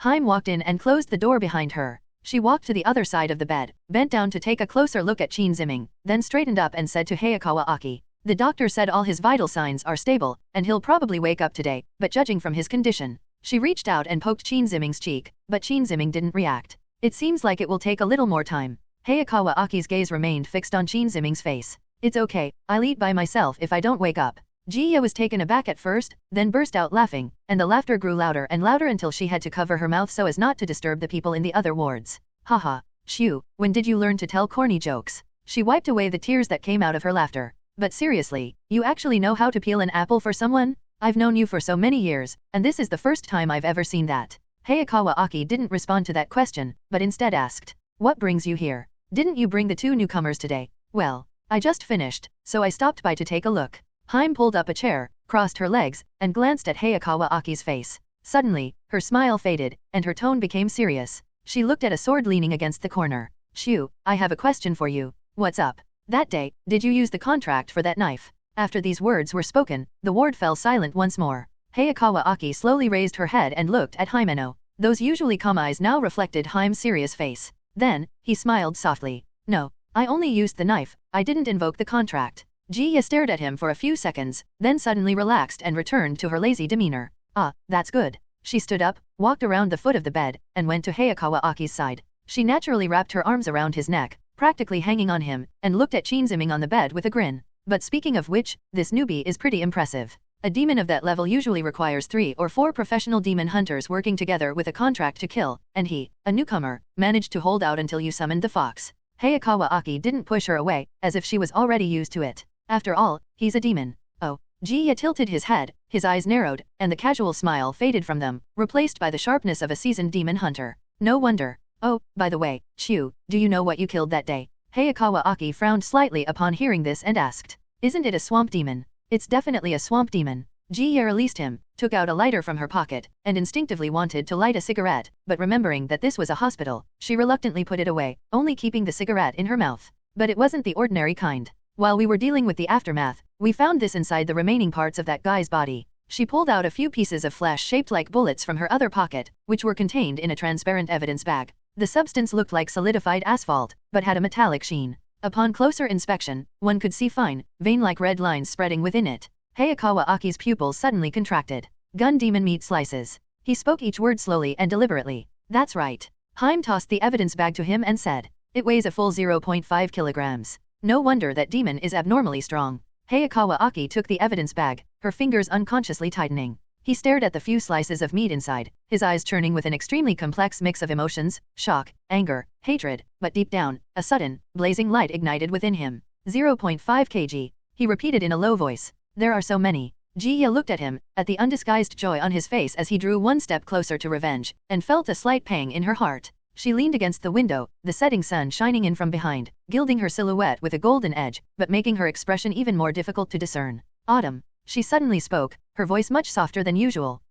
Haim walked in and closed the door behind her. She walked to the other side of the bed, bent down to take a closer look at Qin Ziming, then straightened up and said to Hayakawa Aki. The doctor said all his vital signs are stable, and he'll probably wake up today, but judging from his condition, She reached out and poked Qin Ziming's cheek, but Qin Ziming didn't react. It seems like it will take a little more time. Hayakawa Aki's gaze remained fixed on Qin Ziming's face. It's okay, I'll eat by myself if I don't wake up. Jia was taken aback at first, then burst out laughing, and the laughter grew louder and louder until she had to cover her mouth so as not to disturb the people in the other wards. Haha, Shu, when did you learn to tell corny jokes? She wiped away the tears that came out of her laughter. But seriously, you actually know how to peel an apple for someone? I've known you for so many years, and this is the first time I've ever seen that. Hayakawa Aki didn't respond to that question, but instead asked, what brings you here? Didn't you bring the two newcomers today? Well, I just finished, so I stopped by to take a look. Haim pulled up a chair, crossed her legs, and glanced at Hayakawa Aki's face. Suddenly, her smile faded, and her tone became serious. She looked at a sword leaning against the corner. Shu, I have a question for you. What's up? That day, did you use the contract for that knife? After these words were spoken, the ward fell silent once more. Hayakawa Aki slowly raised her head and looked at Himeno. Those usually calm eyes now reflected Haim's serious face. Then, he smiled softly. No, I only used the knife, I didn't invoke the contract. Jia stared at him for a few seconds, then suddenly relaxed and returned to her lazy demeanor. Ah, that's good. She stood up, walked around the foot of the bed, and went to Hayakawa Aki's side. She naturally wrapped her arms around his neck, practically hanging on him, and looked at Qin Ziming on the bed with a grin. But speaking of which, this newbie is pretty impressive. A demon of that level usually requires 3 or 4 professional demon hunters working together with a contract to kill, and he, a newcomer, managed to hold out until you summoned the fox. Hayakawa Aki didn't push her away, as if she was already used to it. After all, he's a demon. Oh. Jia tilted his head, his eyes narrowed, and the casual smile faded from them, replaced by the sharpness of a seasoned demon hunter. No wonder. Oh, by the way, Shu, do you know what you killed that day? Hayakawa Aki frowned slightly upon hearing this and asked. Isn't it a swamp demon? It's definitely a swamp demon. Jia released him, took out a lighter from her pocket, and instinctively wanted to light a cigarette, but remembering that this was a hospital, she reluctantly put it away, only keeping the cigarette in her mouth. But it wasn't the ordinary kind. While we were dealing with the aftermath, we found this inside the remaining parts of that guy's body. She pulled out a few pieces of flesh shaped like bullets from her other pocket, which were contained in a transparent evidence bag. The substance looked like solidified asphalt, but had a metallic sheen. Upon closer inspection, one could see fine, vein-like red lines spreading within it. Hayakawa Aki's pupils suddenly contracted. Gun demon meat slices. He spoke each word slowly and deliberately. That's right. Haim tossed the evidence bag to him and said, it weighs a full 0.5 kilograms. No wonder that demon is abnormally strong. Hayakawa Aki took the evidence bag, her fingers unconsciously tightening. He stared at the few slices of meat inside, his eyes churning with an extremely complex mix of emotions, shock, anger, hatred, but deep down, a sudden, blazing light ignited within him. 0.5 kg. He repeated in a low voice. There are so many. Jia looked at him, at the undisguised joy on his face as he drew one step closer to revenge, and felt a slight pang in her heart. She leaned against the window, the setting sun shining in from behind, gilding her silhouette with a golden edge, but making her expression even more difficult to discern. Autumn. She suddenly spoke, her voice much softer than usual.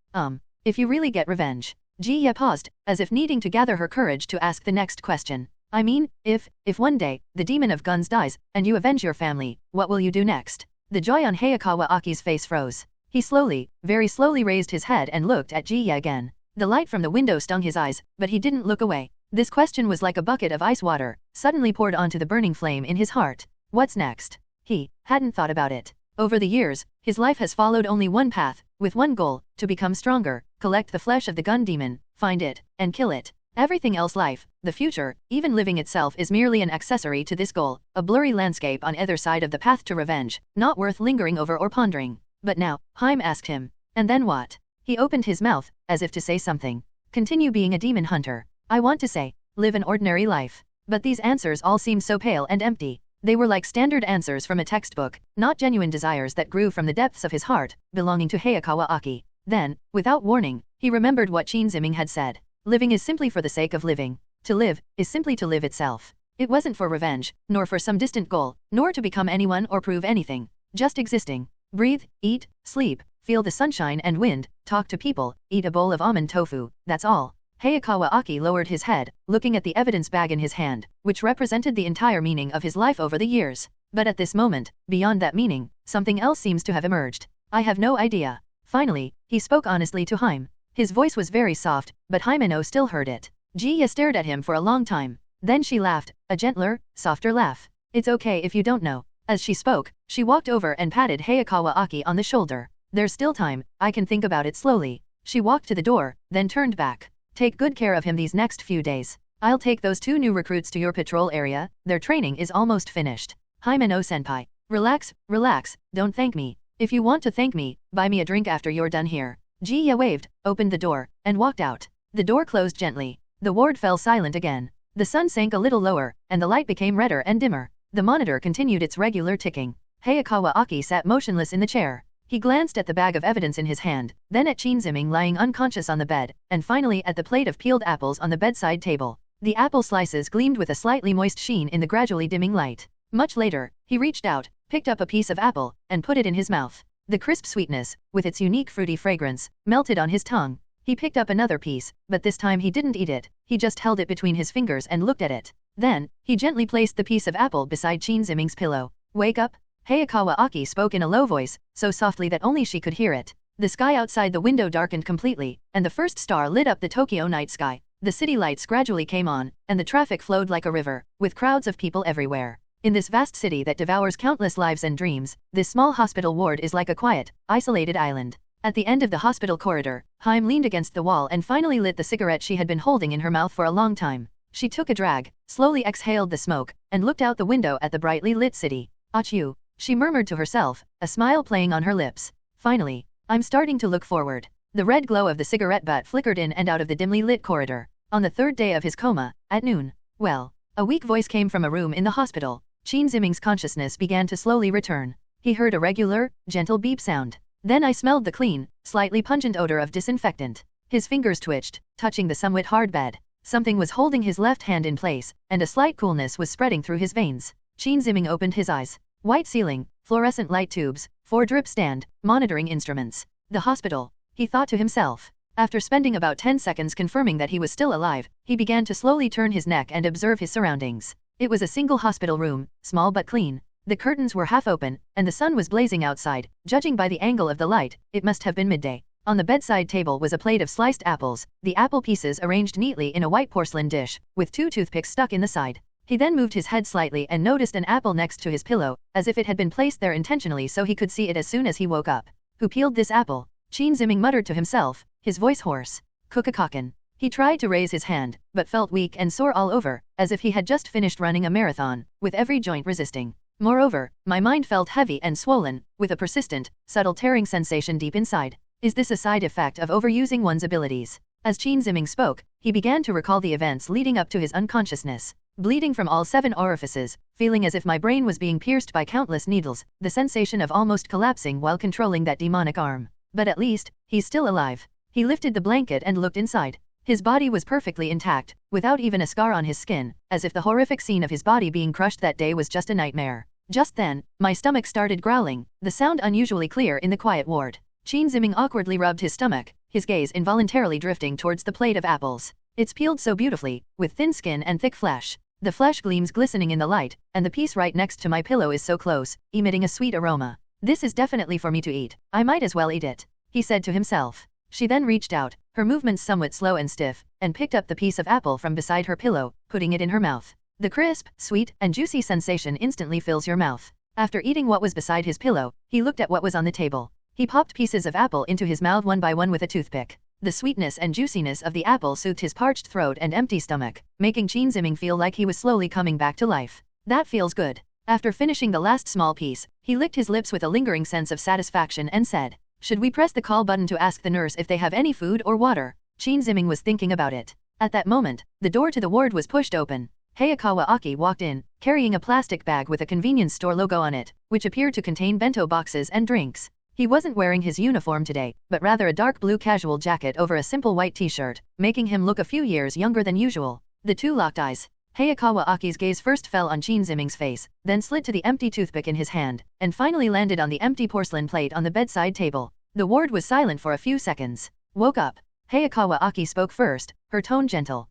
If you really get revenge. Jia paused, as if needing to gather her courage to ask the next question. I mean, if one day, the demon of guns dies, and you avenge your family, what will you do next? The joy on Hayakawa Aki's face froze. He slowly, very slowly raised his head and looked at Jia again. The light from the window stung his eyes, but he didn't look away. This question was like a bucket of ice water, suddenly poured onto the burning flame in his heart. What's next? He hadn't thought about it. Over the years, his life has followed only one path, with one goal, to become stronger, collect the flesh of the gun demon, find it, and kill it. Everything else life, the future, even living itself is merely an accessory to this goal, a blurry landscape on either side of the path to revenge, not worth lingering over or pondering. But now, Haim asked him, and then what? He opened his mouth, as if to say something. Continue being a demon hunter. I want to say, live an ordinary life. But these answers all seemed so pale and empty. They were like standard answers from a textbook, not genuine desires that grew from the depths of his heart, belonging to Hayakawa Aki. Then, without warning, he remembered what Qin Ziming had said. Living is simply for the sake of living. To live, is simply to live itself. It wasn't for revenge, nor for some distant goal, nor to become anyone or prove anything. Just existing. Breathe, eat, sleep, feel the sunshine and wind, talk to people, eat a bowl of almond tofu, that's all. Hayakawa Aki lowered his head, looking at the evidence bag in his hand, which represented the entire meaning of his life over the years. But at this moment, beyond that meaning, something else seems to have emerged. I have no idea. Finally, he spoke honestly to Haim. His voice was very soft, but Himeno still heard it. Jia stared at him for a long time. Then she laughed, a gentler, softer laugh. It's okay if you don't know. As she spoke, she walked over and patted Hayakawa Aki on the shoulder. There's still time, I can think about it slowly. She walked to the door, then turned back. Take good care of him these next few days. I'll take those 2 new recruits to your patrol area, their training is almost finished. Himeno-senpai. Relax, relax, don't thank me. If you want to thank me, buy me a drink after you're done here. Ji-ya waved, opened the door, and walked out. The door closed gently. The ward fell silent again. The sun sank a little lower, and the light became redder and dimmer. The monitor continued its regular ticking. Hayakawa Aki sat motionless in the chair. He glanced at the bag of evidence in his hand, then at Qin Ziming lying unconscious on the bed, and finally at the plate of peeled apples on the bedside table. The apple slices gleamed with a slightly moist sheen in the gradually dimming light. Much later, he reached out, picked up a piece of apple, and put it in his mouth. The crisp sweetness, with its unique fruity fragrance, melted on his tongue. He picked up another piece, but this time he didn't eat it, he just held it between his fingers and looked at it. Then, he gently placed the piece of apple beside Qin Ziming's pillow. Wake up? Hayakawa Aki spoke in a low voice, so softly that only she could hear it. The sky outside the window darkened completely, and the first star lit up the Tokyo night sky. The city lights gradually came on, and the traffic flowed like a river, with crowds of people everywhere. In this vast city that devours countless lives and dreams, this small hospital ward is like a quiet, isolated island. At the end of the hospital corridor, Haim leaned against the wall and finally lit the cigarette she had been holding in her mouth for a long time. She took a drag, slowly exhaled the smoke, and looked out the window at the brightly lit city. Achoo, she murmured to herself, a smile playing on her lips. Finally, I'm starting to look forward. The red glow of the cigarette butt flickered in and out of the dimly lit corridor. On the 3rd day of his coma, at noon. Well, a weak voice came from a room in the hospital. Qin Ziming's consciousness began to slowly return. He heard a regular, gentle beep sound. Then I smelled the clean, slightly pungent odor of disinfectant. His fingers twitched, touching the somewhat hard bed. Something was holding his left hand in place, and a slight coolness was spreading through his veins. Qin Ziming opened his eyes. White ceiling, fluorescent light tubes, 4 drip stand, monitoring instruments. The hospital, he thought to himself. After spending about 10 seconds confirming that he was still alive, he began to slowly turn his neck and observe his surroundings. It was a single hospital room, small but clean. The curtains were half open, and the sun was blazing outside. Judging by the angle of the light, it must have been midday. On the bedside table was a plate of sliced apples, the apple pieces arranged neatly in a white porcelain dish, with 2 toothpicks stuck in the side. He then moved his head slightly and noticed an apple next to his pillow, as if it had been placed there intentionally so he could see it as soon as he woke up. Who peeled this apple? Qin Ziming muttered to himself, his voice hoarse. Kukakaken. He tried to raise his hand, but felt weak and sore all over, as if he had just finished running a marathon, with every joint resisting. Moreover, my mind felt heavy and swollen, with a persistent, subtle tearing sensation deep inside. Is this a side effect of overusing one's abilities? As Qin Ziming spoke, he began to recall the events leading up to his unconsciousness. Bleeding from all 7 orifices, feeling as if my brain was being pierced by countless needles, the sensation of almost collapsing while controlling that demonic arm. But at least, he's still alive. He lifted the blanket and looked inside. His body was perfectly intact, without even a scar on his skin, as if the horrific scene of his body being crushed that day was just a nightmare. Just then, my stomach started growling, the sound unusually clear in the quiet ward. Qin Ziming awkwardly rubbed his stomach, his gaze involuntarily drifting towards the plate of apples. It's peeled so beautifully, with thin skin and thick flesh. The flesh gleams glistening in the light, and the piece right next to my pillow is so close, emitting a sweet aroma. This is definitely for me to eat. I might as well eat it, he said to himself. She then reached out, her movements somewhat slow and stiff, and picked up the piece of apple from beside her pillow, putting it in her mouth. The crisp, sweet, and juicy sensation instantly fills your mouth. After eating what was beside his pillow, he looked at what was on the table. He popped pieces of apple into his mouth one by one with a toothpick. The sweetness and juiciness of the apple soothed his parched throat and empty stomach, making Qin Ziming feel like he was slowly coming back to life. That feels good. After finishing the last small piece, he licked his lips with a lingering sense of satisfaction and said, "Should we press the call button to ask the nurse if they have any food or water?" Qin Ziming was thinking about it. At that moment, the door to the ward was pushed open. Hayakawa Aki walked in, carrying a plastic bag with a convenience store logo on it, which appeared to contain bento boxes and drinks. He wasn't wearing his uniform today, but rather a dark blue casual jacket over a simple white t-shirt, making him look a few years younger than usual. The two locked eyes. Hayakawa Aki's gaze first fell on Qin Ziming's face, then slid to the empty toothpick in his hand, and finally landed on the empty porcelain plate on the bedside table. The ward was silent for a few seconds. Woke up. Hayakawa Aki spoke first, her tone gentle.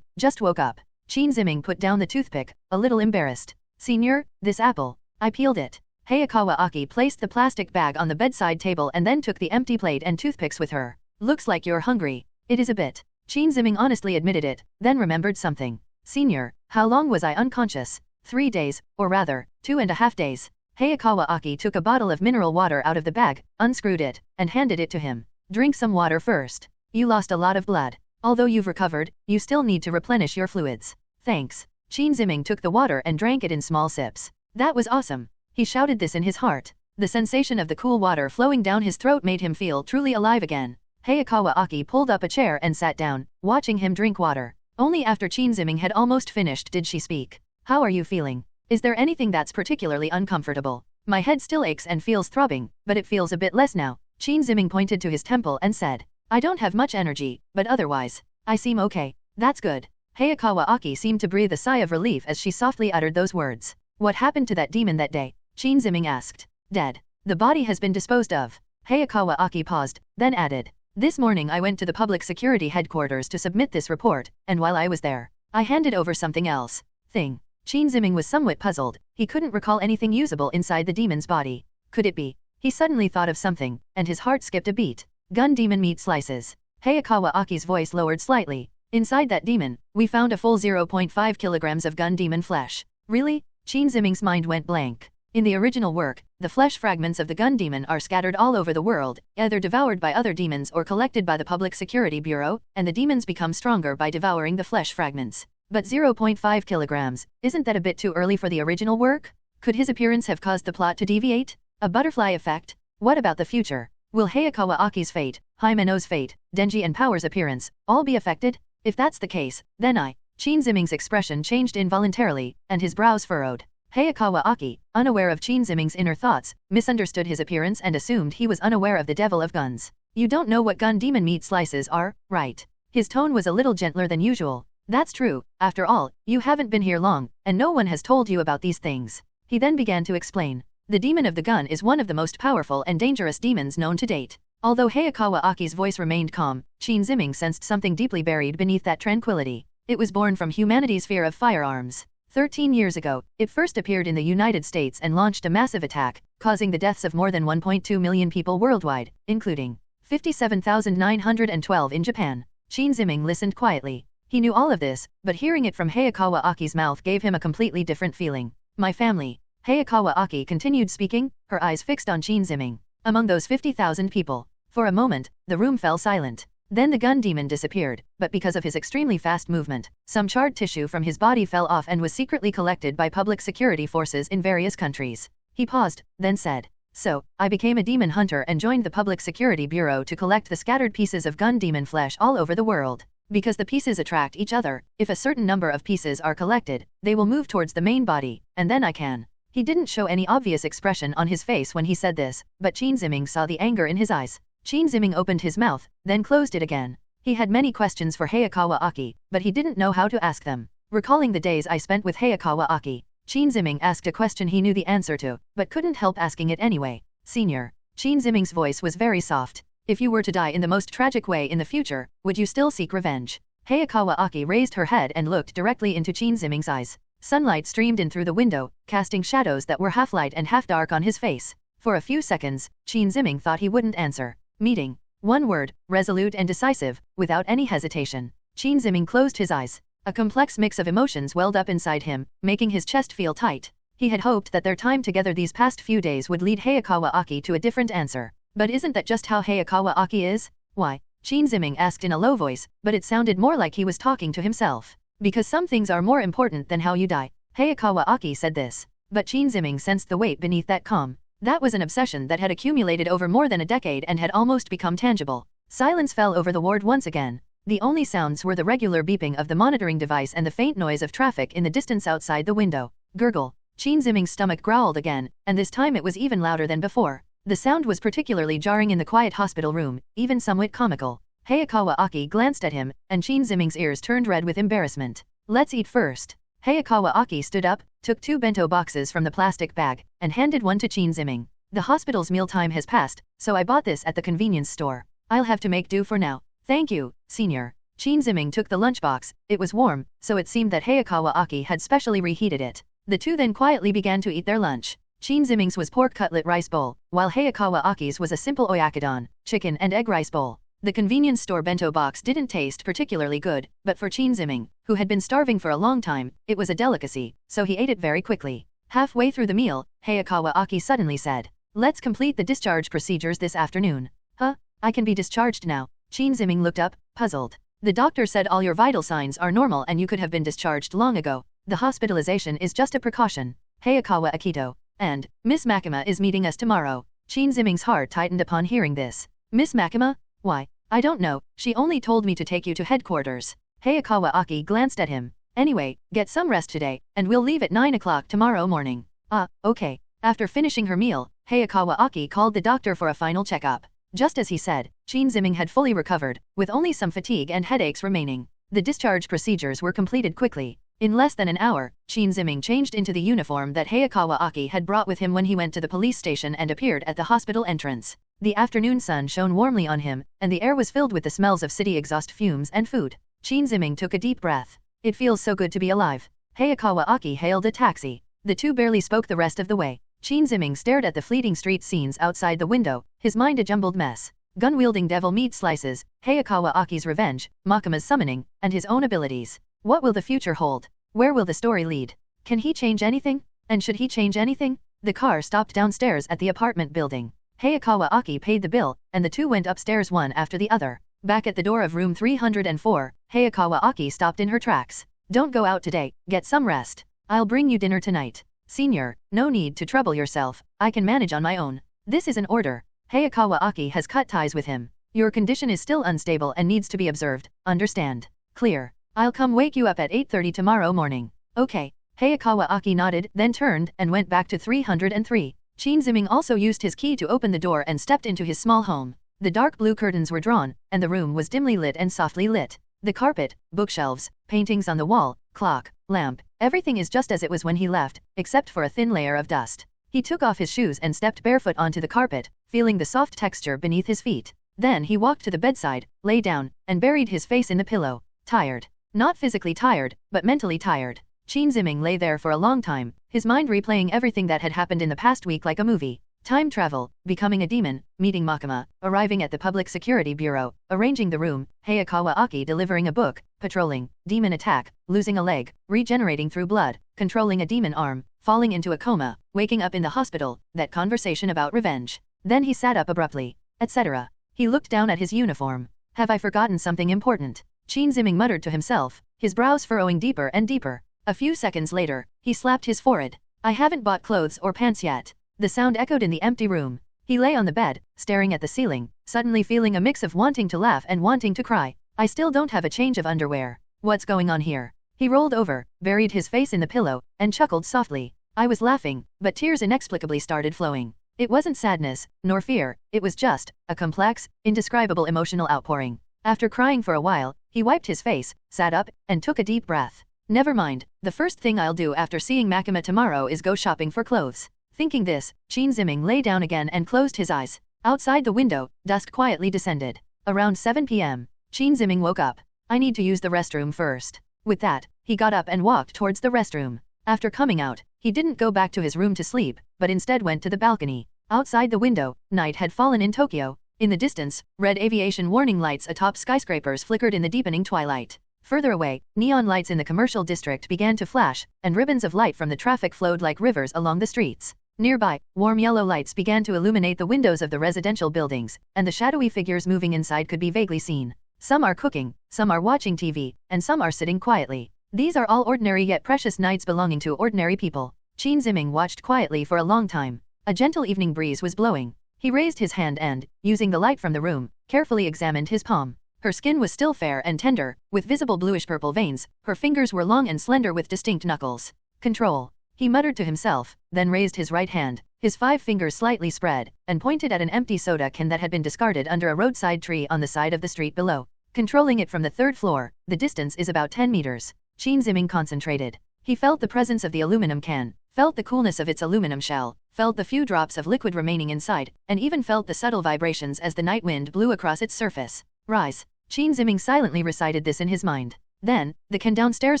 Just woke up. Qin Ziming put down the toothpick, a little embarrassed. "Senior, this apple. I peeled it." Hayakawa Aki placed the plastic bag on the bedside table and then took the empty plate and toothpicks with her. "Looks like you're hungry." "It is a bit." Qin Ziming honestly admitted it, then remembered something. "Senior, how long was I unconscious?" 3 days, or rather, 2.5 days. Hayakawa Aki took a bottle of mineral water out of the bag, unscrewed it, and handed it to him. Drink some water first. You lost a lot of blood. Although you've recovered, you still need to replenish your fluids. Thanks. Qin Ziming took the water and drank it in small sips. That was awesome. He shouted this in his heart. The sensation of the cool water flowing down his throat made him feel truly alive again. Hayakawa Aki pulled up a chair and sat down, watching him drink water. Only after Qin Ziming had almost finished did she speak. How are you feeling? Is there anything that's particularly uncomfortable? My head still aches and feels throbbing, but it feels a bit less now. Qin Ziming pointed to his temple and said, I don't have much energy, but otherwise, I seem okay. That's good. Hayakawa Aki seemed to breathe a sigh of relief as she softly uttered those words. What happened to that demon that day? Qin Ziming asked. Dead. The body has been disposed of. Hayakawa Aki paused, then added. This morning I went to the public security headquarters to submit this report, and while I was there, I handed over something else. Thing. Qin Ziming was somewhat puzzled. He couldn't recall anything usable inside the demon's body. Could it be? He suddenly thought of something, and his heart skipped a beat. Gun demon meat slices. Hayakawa Aki's voice lowered slightly. Inside that demon, we found a full 0.5 kilograms of gun demon flesh. Really? Qin Ziming's mind went blank. In the original work, the flesh fragments of the gun demon are scattered all over the world, either devoured by other demons or collected by the Public Security Bureau, and the demons become stronger by devouring the flesh fragments. But 0.5 kilograms, isn't that a bit too early for the original work? Could his appearance have caused the plot to deviate? A butterfly effect? What about the future? Will Hayakawa Aki's fate, Himeno's fate, Denji and Power's appearance, all be affected? If that's the case, then Qin Ziming's expression changed involuntarily, and his brows furrowed. Hayakawa Aki, unaware of Qin Ziming's inner thoughts, misunderstood his appearance and assumed he was unaware of the devil of guns. You don't know what gun demon meat slices are, right? His tone was a little gentler than usual. That's true, after all, you haven't been here long, and no one has told you about these things. He then began to explain. The demon of the gun is one of the most powerful and dangerous demons known to date. Although Hayakawa Aki's voice remained calm, Qin Ziming sensed something deeply buried beneath that tranquility. It was born from humanity's fear of firearms. 13 years ago, it first appeared in the United States and launched a massive attack, causing the deaths of more than 1.2 million people worldwide, including 57,912 in Japan. Qin Ziming listened quietly. He knew all of this, but hearing it from Hayakawa Aki's mouth gave him a completely different feeling. My family. Hayakawa Aki continued speaking, her eyes fixed on Qin Ziming. Among those 50,000 people. For a moment, the room fell silent. Then the gun demon disappeared, but because of his extremely fast movement, some charred tissue from his body fell off and was secretly collected by public security forces in various countries. He paused, then said, So, I became a demon hunter and joined the Public Security Bureau to collect the scattered pieces of gun demon flesh all over the world. Because the pieces attract each other, if a certain number of pieces are collected, they will move towards the main body, and then I can. He didn't show any obvious expression on his face when he said this, but Qin Ziming saw the anger in his eyes. Qin Ziming opened his mouth, then closed it again. He had many questions for Hayakawa Aki, but he didn't know how to ask them. Recalling the days I spent with Hayakawa Aki, Qin Ziming asked a question he knew the answer to, but couldn't help asking it anyway. Senior. Qin Ziming's voice was very soft. If you were to die in the most tragic way in the future, would you still seek revenge? Hayakawa Aki raised her head and looked directly into Qin Ziming's eyes. Sunlight streamed in through the window, casting shadows that were half light and half dark on his face. For a few seconds, Qin Ziming thought he wouldn't answer. Meeting. One word, resolute and decisive, without any hesitation. Qin Ziming closed his eyes. A complex mix of emotions welled up inside him, making his chest feel tight. He had hoped that their time together these past few days would lead Hayakawa Aki to a different answer. But isn't that just how Hayakawa Aki is? Why? Qin Ziming asked in a low voice, but it sounded more like he was talking to himself. Because some things are more important than how you die. Hayakawa Aki said this. But Qin Ziming sensed the weight beneath that calm. That was an obsession that had accumulated over more than a decade and had almost become tangible. Silence fell over the ward once again. The only sounds were the regular beeping of the monitoring device and the faint noise of traffic in the distance outside the window. Gurgle. Qin Ziming's stomach growled again, and this time it was even louder than before. The sound was particularly jarring in the quiet hospital room, even somewhat comical. Hayakawa Aki glanced at him, and Qin Ziming's ears turned red with embarrassment. Let's eat first. Hayakawa Aki stood up, took 2 bento boxes from the plastic bag, and handed one to Qin Ziming. The hospital's mealtime has passed, so I bought this at the convenience store. I'll have to make do for now. Thank you, senior. Qin Ziming took the lunchbox. It was warm, so it seemed that Hayakawa Aki had specially reheated it. The two then quietly began to eat their lunch. Qin Ziming's was pork cutlet rice bowl, while Hayakawa Aki's was a simple oyakodon, chicken and egg rice bowl. The convenience store bento box didn't taste particularly good, but for Qin Ziming, who had been starving for a long time, it was a delicacy, so he ate it very quickly. Halfway through the meal, Hayakawa Aki suddenly said, "Let's complete the discharge procedures this afternoon." Huh? I can be discharged now. Qin Ziming looked up, puzzled. The doctor said all your vital signs are normal and you could have been discharged long ago. The hospitalization is just a precaution. Hayakawa Akito. And, Miss Makima is meeting us tomorrow. Qin Ziming's heart tightened upon hearing this. Miss Makima? Why? I don't know, she only told me to take you to headquarters. Hayakawa Aki glanced at him. Anyway, get some rest today, and we'll leave at 9 o'clock tomorrow morning. Ah, okay. After finishing her meal, Hayakawa Aki called the doctor for a final checkup. Just as he said, Qin Ziming had fully recovered, with only some fatigue and headaches remaining. The discharge procedures were completed quickly. In less than an hour, Qin Ziming changed into the uniform that Hayakawa Aki had brought with him when he went to the police station and appeared at the hospital entrance. The afternoon sun shone warmly on him, and the air was filled with the smells of city exhaust fumes and food. Qin Ziming took a deep breath. It feels so good to be alive. Hayakawa Aki hailed a taxi. The two barely spoke the rest of the way. Qin Ziming stared at the fleeting street scenes outside the window, his mind a jumbled mess. Gun-wielding devil meat slices, Hayakawa Aki's revenge, Makima's summoning, and his own abilities. What will the future hold? Where will the story lead? Can he change anything? And should he change anything? The car stopped downstairs at the apartment building. Hayakawa Aki paid the bill, and the two went upstairs one after the other. Back at the door of room 304, Hayakawa Aki stopped in her tracks. Don't go out today, get some rest. I'll bring you dinner tonight. Senior, no need to trouble yourself, I can manage on my own. This is an order. Hayakawa Aki has cut ties with him. Your condition is still unstable and needs to be observed, understand? Clear. I'll come wake you up at 8:30 tomorrow morning. Okay. Hayakawa Aki nodded, then turned and went back to 303. Qin Ziming also used his key to open the door and stepped into his small home. The dark blue curtains were drawn, and the room was dimly lit and softly lit. The carpet, bookshelves, paintings on the wall, clock, lamp, everything is just as it was when he left, except for a thin layer of dust. He took off his shoes and stepped barefoot onto the carpet, feeling the soft texture beneath his feet. Then he walked to the bedside, lay down, and buried his face in the pillow. Tired. Not physically tired, but mentally tired. Qin Ziming lay there for a long time, his mind replaying everything that had happened in the past week like a movie. Time travel, becoming a demon, meeting Makima, arriving at the Public Security Bureau, arranging the room, Hayakawa Aki delivering a book, patrolling, demon attack, losing a leg, regenerating through blood, controlling a demon arm, falling into a coma, waking up in the hospital, that conversation about revenge. Then he sat up abruptly, etc. He looked down at his uniform. Have I forgotten something important? Qin Ziming muttered to himself, his brows furrowing deeper and deeper. A few seconds later, he slapped his forehead. I haven't bought clothes or pants yet. The sound echoed in the empty room. He lay on the bed, staring at the ceiling, suddenly feeling a mix of wanting to laugh and wanting to cry. I still don't have a change of underwear. What's going on here? He rolled over, buried his face in the pillow, and chuckled softly. I was laughing, but tears inexplicably started flowing. It wasn't sadness, nor fear, it was just a complex, indescribable emotional outpouring. After crying for a while, he wiped his face, sat up, and took a deep breath. Never mind, the first thing I'll do after seeing Makima tomorrow is go shopping for clothes. Thinking this, Qin Ziming lay down again and closed his eyes. Outside the window, dusk quietly descended. Around 7 p.m., Qin Ziming woke up. I need to use the restroom first. With that, he got up and walked towards the restroom. After coming out, he didn't go back to his room to sleep, but instead went to the balcony. Outside the window, night had fallen in Tokyo. In the distance, red aviation warning lights atop skyscrapers flickered in the deepening twilight. Further away, neon lights in the commercial district began to flash, and ribbons of light from the traffic flowed like rivers along the streets. Nearby, warm yellow lights began to illuminate the windows of the residential buildings, and the shadowy figures moving inside could be vaguely seen. Some are cooking, some are watching TV, and some are sitting quietly. These are all ordinary yet precious nights belonging to ordinary people. Qin Ziming watched quietly for a long time. A gentle evening breeze was blowing. He raised his hand and, using the light from the room, carefully examined his palm. Her skin was still fair and tender, with visible bluish-purple veins. Her fingers were long and slender with distinct knuckles. Control. He muttered to himself, then raised his right hand, his 5 fingers slightly spread, and pointed at an empty soda can that had been discarded under a roadside tree on the side of the street below. Controlling it from the 3rd floor, the distance is about 10 meters. Qin Ziming concentrated. He felt the presence of the aluminum can, felt the coolness of its aluminum shell, felt the few drops of liquid remaining inside, and even felt the subtle vibrations as the night wind blew across its surface. Rise. Qin Ziming silently recited this in his mind. Then, the can downstairs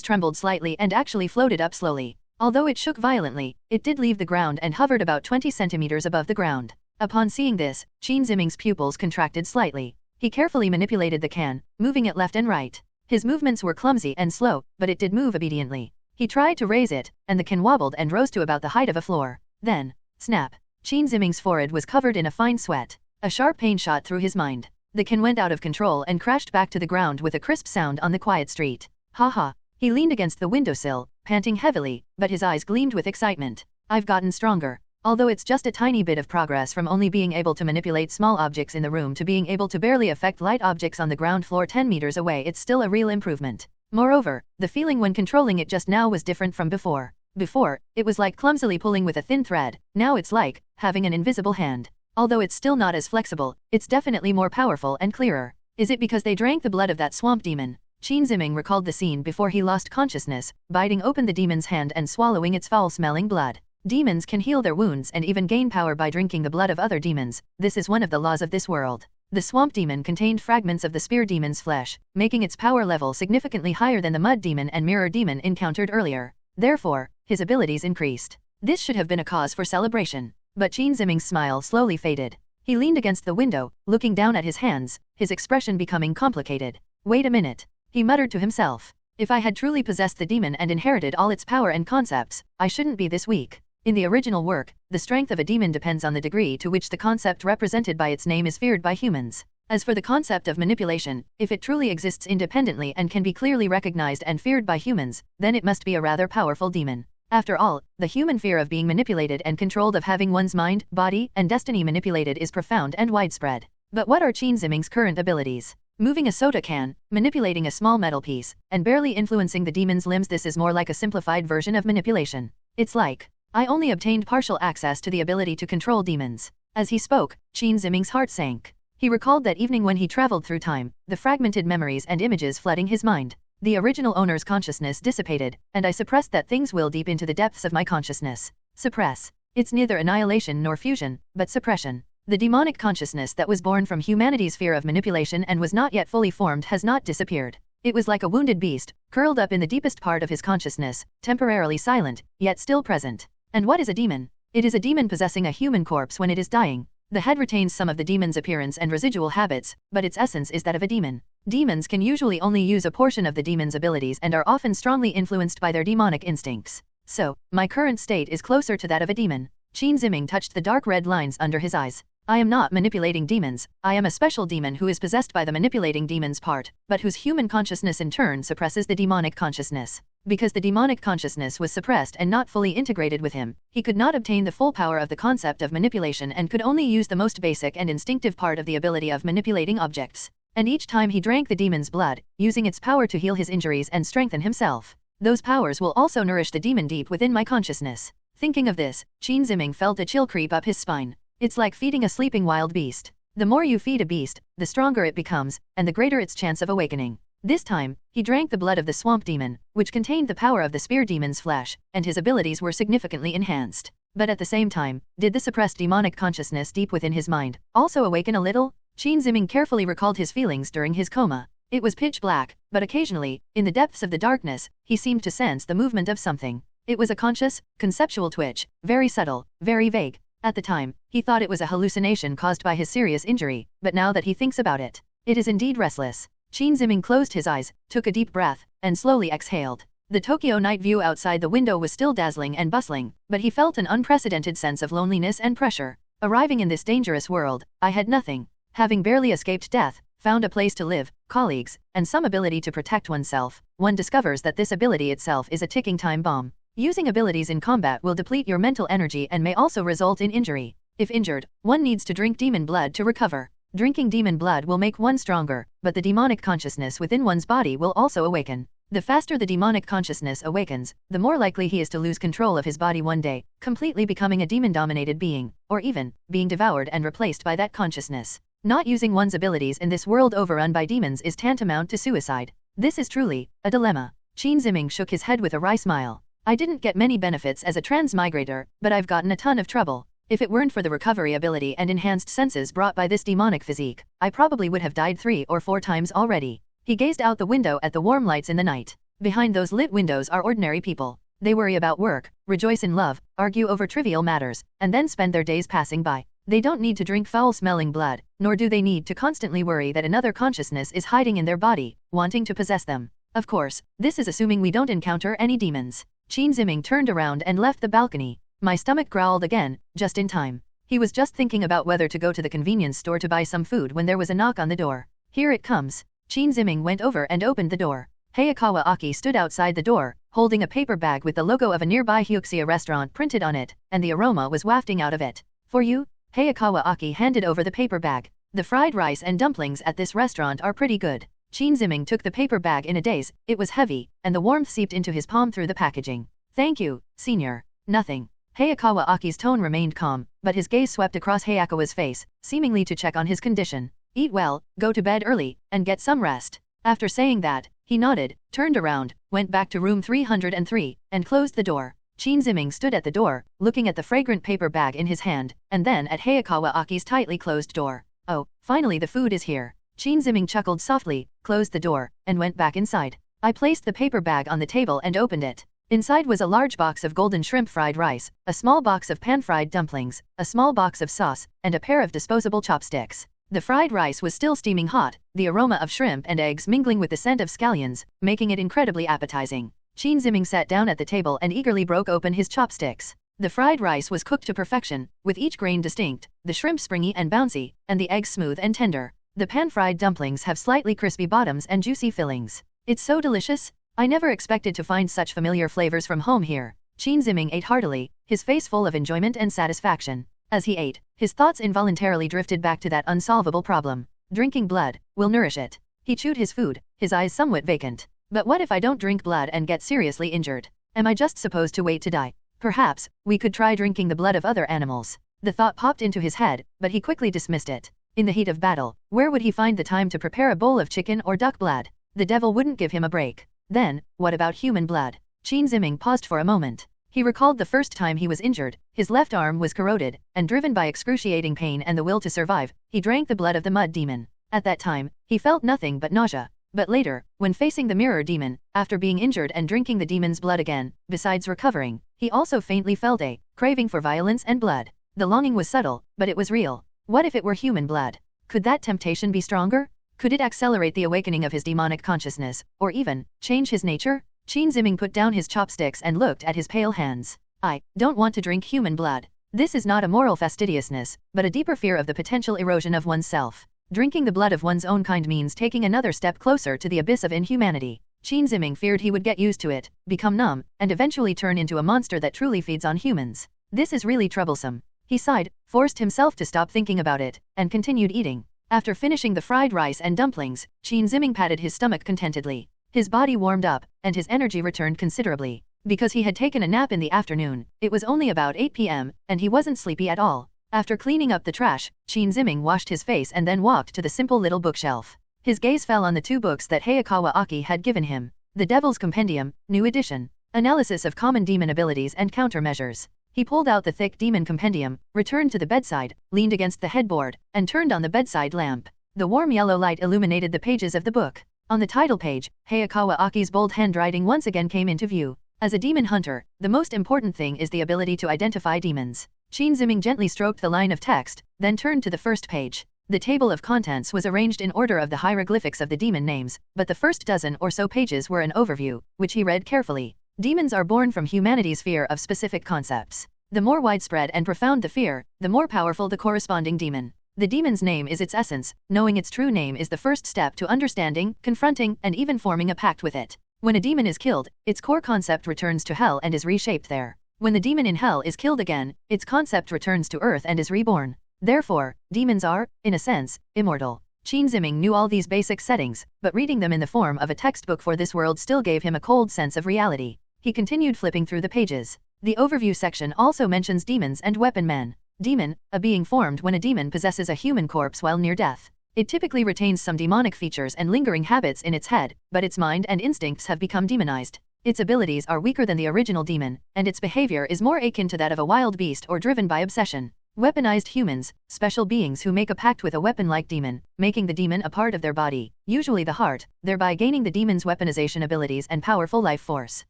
trembled slightly and actually floated up slowly. Although it shook violently, it did leave the ground and hovered about 20 centimeters above the ground. Upon seeing this, Qin Ziming's pupils contracted slightly. He carefully manipulated the can, moving it left and right. His movements were clumsy and slow, but it did move obediently. He tried to raise it, and the can wobbled and rose to about the height of a floor. Then, snap. Qin Ziming's forehead was covered in a fine sweat. A sharp pain shot through his mind. The can went out of control and crashed back to the ground with a crisp sound on the quiet street. Ha ha. He leaned against the windowsill, panting heavily, but his eyes gleamed with excitement. I've gotten stronger. Although it's just a tiny bit of progress from only being able to manipulate small objects in the room to being able to barely affect light objects on the ground floor 10 meters away, it's still a real improvement. Moreover, the feeling when controlling it just now was different from before. Before, it was like clumsily pulling with a thin thread. Now it's like having an invisible hand. Although it's still not as flexible, it's definitely more powerful and clearer. Is it because they drank the blood of that swamp demon? Qin Ziming recalled the scene before he lost consciousness, biting open the demon's hand and swallowing its foul-smelling blood. Demons can heal their wounds and even gain power by drinking the blood of other demons. This is one of the laws of this world. The swamp demon contained fragments of the spear demon's flesh, making its power level significantly higher than the mud demon and mirror demon encountered earlier. Therefore, his abilities increased. This should have been a cause for celebration. But Qin Ziming's smile slowly faded. He leaned against the window, looking down at his hands, his expression becoming complicated. Wait a minute. He muttered to himself. If I had truly possessed the demon and inherited all its power and concepts, I shouldn't be this weak. In the original work, the strength of a demon depends on the degree to which the concept represented by its name is feared by humans. As for the concept of manipulation, if it truly exists independently and can be clearly recognized and feared by humans, then it must be a rather powerful demon. After all, the human fear of being manipulated and controlled, of having one's mind, body, and destiny manipulated is profound and widespread. But what are Qin Ziming's current abilities? Moving a soda can, manipulating a small metal piece, and barely influencing the demon's limbs. This is more like a simplified version of manipulation. It's like, I only obtained partial access to the ability to control demons. As he spoke, Qin Ziming's heart sank. He recalled that evening when he traveled through time, the fragmented memories and images flooding his mind. The original owner's consciousness dissipated, and I suppressed that things will deep into the depths of my consciousness. Suppress. It's neither annihilation nor fusion, but suppression. The demonic consciousness that was born from humanity's fear of manipulation and was not yet fully formed has not disappeared. It was like a wounded beast, curled up in the deepest part of his consciousness, temporarily silent, yet still present. And what is a demon? It is a demon possessing a human corpse when it is dying. The head retains some of the demon's appearance and residual habits, but its essence is that of a demon. Demons can usually only use a portion of the demon's abilities and are often strongly influenced by their demonic instincts. So, my current state is closer to that of a demon. Qin Ziming touched the dark red lines under his eyes. I am not manipulating demons. I am a special demon who is possessed by the manipulating demon's part, but whose human consciousness in turn suppresses the demonic consciousness. Because the demonic consciousness was suppressed and not fully integrated with him, he could not obtain the full power of the concept of manipulation and could only use the most basic and instinctive part of the ability of manipulating objects. And each time he drank the demon's blood, using its power to heal his injuries and strengthen himself. Those powers will also nourish the demon deep within my consciousness. Thinking of this, Qin Ziming felt a chill creep up his spine. It's like feeding a sleeping wild beast. The more you feed a beast, the stronger it becomes, and the greater its chance of awakening. This time, he drank the blood of the swamp demon, which contained the power of the spear demon's flesh, and his abilities were significantly enhanced. But at the same time, did the suppressed demonic consciousness deep within his mind also awaken a little? Qin Ziming carefully recalled his feelings during his coma. It was pitch black, but occasionally, in the depths of the darkness, he seemed to sense the movement of something. It was a conscious, conceptual twitch, very subtle, very vague. At the time, he thought it was a hallucination caused by his serious injury, but now that he thinks about it, it is indeed restless. Qin Ziming closed his eyes, took a deep breath, and slowly exhaled. The Tokyo night view outside the window was still dazzling and bustling, but he felt an unprecedented sense of loneliness and pressure. Arriving in this dangerous world, I had nothing. Having barely escaped death, found a place to live, colleagues, and some ability to protect oneself, one discovers that this ability itself is a ticking time bomb. Using abilities in combat will deplete your mental energy and may also result in injury. If injured, one needs to drink demon blood to recover. Drinking demon blood will make one stronger, but the demonic consciousness within one's body will also awaken. The faster the demonic consciousness awakens, the more likely he is to lose control of his body one day, completely becoming a demon-dominated being, or even, being devoured and replaced by that consciousness. Not using one's abilities in this world overrun by demons is tantamount to suicide. This is truly a dilemma. Qin Ziming shook his head with a wry smile. I didn't get many benefits as a transmigrator, but I've gotten a ton of trouble. If it weren't for the recovery ability and enhanced senses brought by this demonic physique, I probably would have died 3 or 4 times already. He gazed out the window at the warm lights in the night. Behind those lit windows are ordinary people. They worry about work, rejoice in love, argue over trivial matters, and then spend their days passing by. They don't need to drink foul-smelling blood, nor do they need to constantly worry that another consciousness is hiding in their body, wanting to possess them. Of course, this is assuming we don't encounter any demons. Qin Ziming turned around and left the balcony. My stomach growled again, just in time. He was just thinking about whether to go to the convenience store to buy some food when there was a knock on the door. Here it comes. Chin Ziming went over and opened the door. Hayakawa Aki stood outside the door, holding a paper bag with the logo of a nearby Hyuxia restaurant printed on it, and the aroma was wafting out of it. For you? Hayakawa Aki handed over the paper bag. The fried rice and dumplings at this restaurant are pretty good. Chin Ziming took the paper bag in a daze. It was heavy, and the warmth seeped into his palm through the packaging. Thank you, senior. Nothing. Hayakawa Aki's tone remained calm, but his gaze swept across Hayakawa's face, seemingly to check on his condition. Eat well, go to bed early, and get some rest. After saying that, he nodded, turned around, went back to room 303, and closed the door. Chin Ziming stood at the door, looking at the fragrant paper bag in his hand, and then at Hayakawa Aki's tightly closed door. Oh, finally the food is here. Chin Ziming chuckled softly, closed the door, and went back inside. I placed the paper bag on the table and opened it. Inside was a large box of golden shrimp fried rice, a small box of pan-fried dumplings, a small box of sauce, and a pair of disposable chopsticks. The fried rice was still steaming hot, the aroma of shrimp and eggs mingling with the scent of scallions, making it incredibly appetizing. Chin Ziming sat down at the table and eagerly broke open his chopsticks. The fried rice was cooked to perfection, with each grain distinct, the shrimp springy and bouncy, and the eggs smooth and tender. The pan-fried dumplings have slightly crispy bottoms and juicy fillings. It's so delicious. I never expected to find such familiar flavors from home here. Chin Ziming ate heartily, his face full of enjoyment and satisfaction. As he ate, his thoughts involuntarily drifted back to that unsolvable problem. Drinking blood will nourish it. He chewed his food, his eyes somewhat vacant. But what if I don't drink blood and get seriously injured? Am I just supposed to wait to die? Perhaps, we could try drinking the blood of other animals. The thought popped into his head, but he quickly dismissed it. In the heat of battle, where would he find the time to prepare a bowl of chicken or duck blood? The devil wouldn't give him a break. Then, what about human blood? Chin Ziming paused for a moment. He recalled the first time he was injured, his left arm was corroded, and driven by excruciating pain and the will to survive, he drank the blood of the mud demon. At that time, he felt nothing but nausea. But later, when facing the mirror demon, after being injured and drinking the demon's blood again, besides recovering, he also faintly felt a craving for violence and blood. The longing was subtle, but it was real. What if it were human blood? Could that temptation be stronger? Could it accelerate the awakening of his demonic consciousness, or even change his nature? Chin Ziming put down his chopsticks and looked at his pale hands. I don't want to drink human blood. This is not a moral fastidiousness, but a deeper fear of the potential erosion of oneself. Drinking the blood of one's own kind means taking another step closer to the abyss of inhumanity. Chin Ziming feared he would get used to it, become numb, and eventually turn into a monster that truly feeds on humans. This is really troublesome. He sighed, forced himself to stop thinking about it, and continued eating. After finishing the fried rice and dumplings, Chin Ziming patted his stomach contentedly. His body warmed up, and his energy returned considerably. Because he had taken a nap in the afternoon, it was only about 8 p.m., and he wasn't sleepy at all. After cleaning up the trash, Chin Ziming washed his face and then walked to the simple little bookshelf. His gaze fell on the two books that Hayakawa Aki had given him. The Devil's Compendium, New Edition. Analysis of Common Demon Abilities and Countermeasures. He pulled out the thick demon compendium, returned to the bedside, leaned against the headboard, and turned on the bedside lamp. The warm yellow light illuminated the pages of the book. On the title page, Hayakawa Aki's bold handwriting once again came into view. As a demon hunter, the most important thing is the ability to identify demons. Chin Ziming gently stroked the line of text, then turned to the first page. The table of contents was arranged in order of the hieroglyphics of the demon names, but the first dozen or so pages were an overview, which he read carefully. Demons are born from humanity's fear of specific concepts. The more widespread and profound the fear, the more powerful the corresponding demon. The demon's name is its essence. Knowing its true name is the first step to understanding, confronting, and even forming a pact with it. When a demon is killed, its core concept returns to hell and is reshaped there. When the demon in hell is killed again, its concept returns to earth and is reborn. Therefore, demons are, in a sense, immortal. Chin Ziming knew all these basic settings, but reading them in the form of a textbook for this world still gave him a cold sense of reality. He continued flipping through the pages. The overview section also mentions demons and weapon men. Demon, a being formed when a demon possesses a human corpse while near death. It typically retains some demonic features and lingering habits in its head, but its mind and instincts have become demonized. Its abilities are weaker than the original demon, and its behavior is more akin to that of a wild beast or driven by obsession. Weaponized humans, special beings who make a pact with a weapon-like demon, making the demon a part of their body, usually the heart, thereby gaining the demon's weaponization abilities and powerful life force.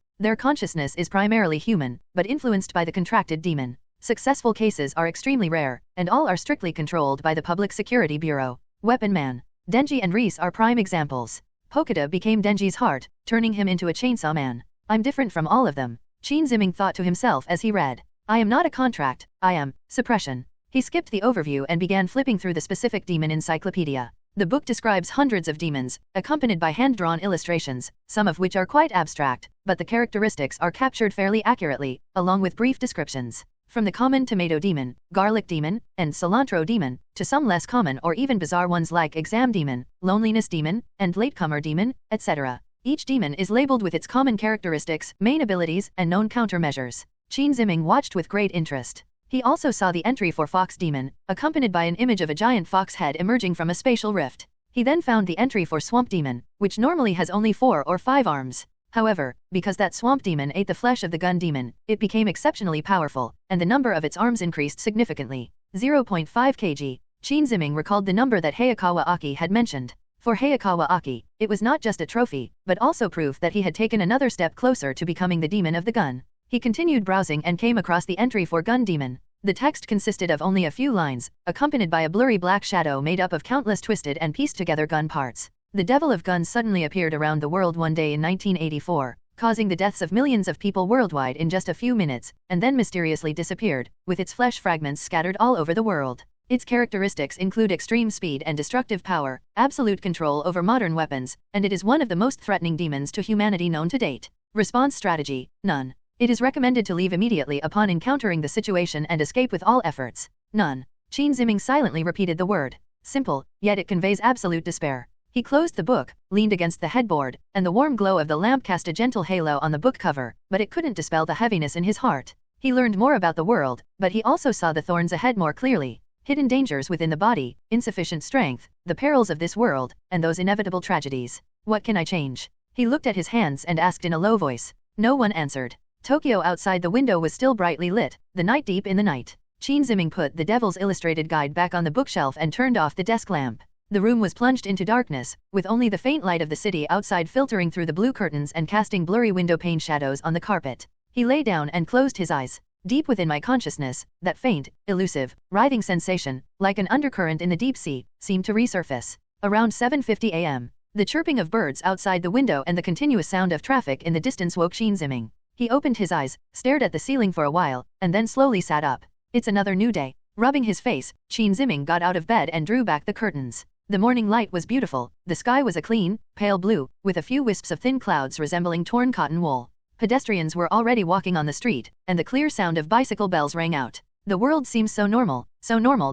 Their consciousness is primarily human, but influenced by the contracted demon. Successful cases are extremely rare, and all are strictly controlled by the Public Security Bureau. Weapon Man. Denji and Reese are prime examples. Pokuda became Denji's heart, turning him into a chainsaw man. I'm different from all of them. Chin Ziming thought to himself as he read. I am not a contract, I am suppression. He skipped the overview and began flipping through the specific demon encyclopedia. The book describes hundreds of demons, accompanied by hand-drawn illustrations, some of which are quite abstract, but the characteristics are captured fairly accurately, along with brief descriptions. From the common tomato demon, garlic demon, and cilantro demon, to some less common or even bizarre ones like exam demon, loneliness demon, and latecomer demon, etc. Each demon is labeled with its common characteristics, main abilities, and known countermeasures. Qin Ziming watched with great interest. He also saw the entry for Fox Demon, accompanied by an image of a giant fox head emerging from a spatial rift. He then found the entry for Swamp Demon, which normally has only 4 or 5 arms. However, because that Swamp Demon ate the flesh of the Gun Demon, it became exceptionally powerful, and the number of its arms increased significantly. 0.5 kg. Qin Ziming recalled the number that Hayakawa Aki had mentioned. For Hayakawa Aki, it was not just a trophy, but also proof that he had taken another step closer to becoming the demon of the gun. He continued browsing and came across the entry for Gun Demon. The text consisted of only a few lines, accompanied by a blurry black shadow made up of countless twisted and pieced together gun parts. The Devil of Guns suddenly appeared around the world one day in 1984, causing the deaths of millions of people worldwide in just a few minutes, and then mysteriously disappeared, with its flesh fragments scattered all over the world. Its characteristics include extreme speed and destructive power, absolute control over modern weapons, and it is one of the most threatening demons to humanity known to date. Response strategy: none. It is recommended to leave immediately upon encountering the situation and escape with all efforts. None. Qin Ziming silently repeated the word. Simple, yet it conveys absolute despair. He closed the book, leaned against the headboard, and the warm glow of the lamp cast a gentle halo on the book cover, but it couldn't dispel the heaviness in his heart. He learned more about the world, but he also saw the thorns ahead more clearly. Hidden dangers within the body, insufficient strength, the perils of this world, and those inevitable tragedies. What can I change? He looked at his hands and asked in a low voice. No one answered. Tokyo outside the window was still brightly lit, the night deep in the night. Qin Ziming put the Devil's Illustrated Guide back on the bookshelf and turned off the desk lamp. The room was plunged into darkness, with only the faint light of the city outside filtering through the blue curtains and casting blurry window pane shadows on the carpet. He lay down and closed his eyes. Deep within my consciousness, that faint, elusive, writhing sensation, like an undercurrent in the deep sea, seemed to resurface. Around 7:50 a.m., the chirping of birds outside the window and the continuous sound of traffic in the distance woke Qin Ziming. He opened his eyes, stared at the ceiling for a while, and then slowly sat up. It's another new day. Rubbing his face, Qin Ziming got out of bed and drew back the curtains. The morning light was beautiful, the sky was a clean, pale blue, with a few wisps of thin clouds resembling torn cotton wool. Pedestrians were already walking on the street, and the clear sound of bicycle bells rang out. The world seems so normal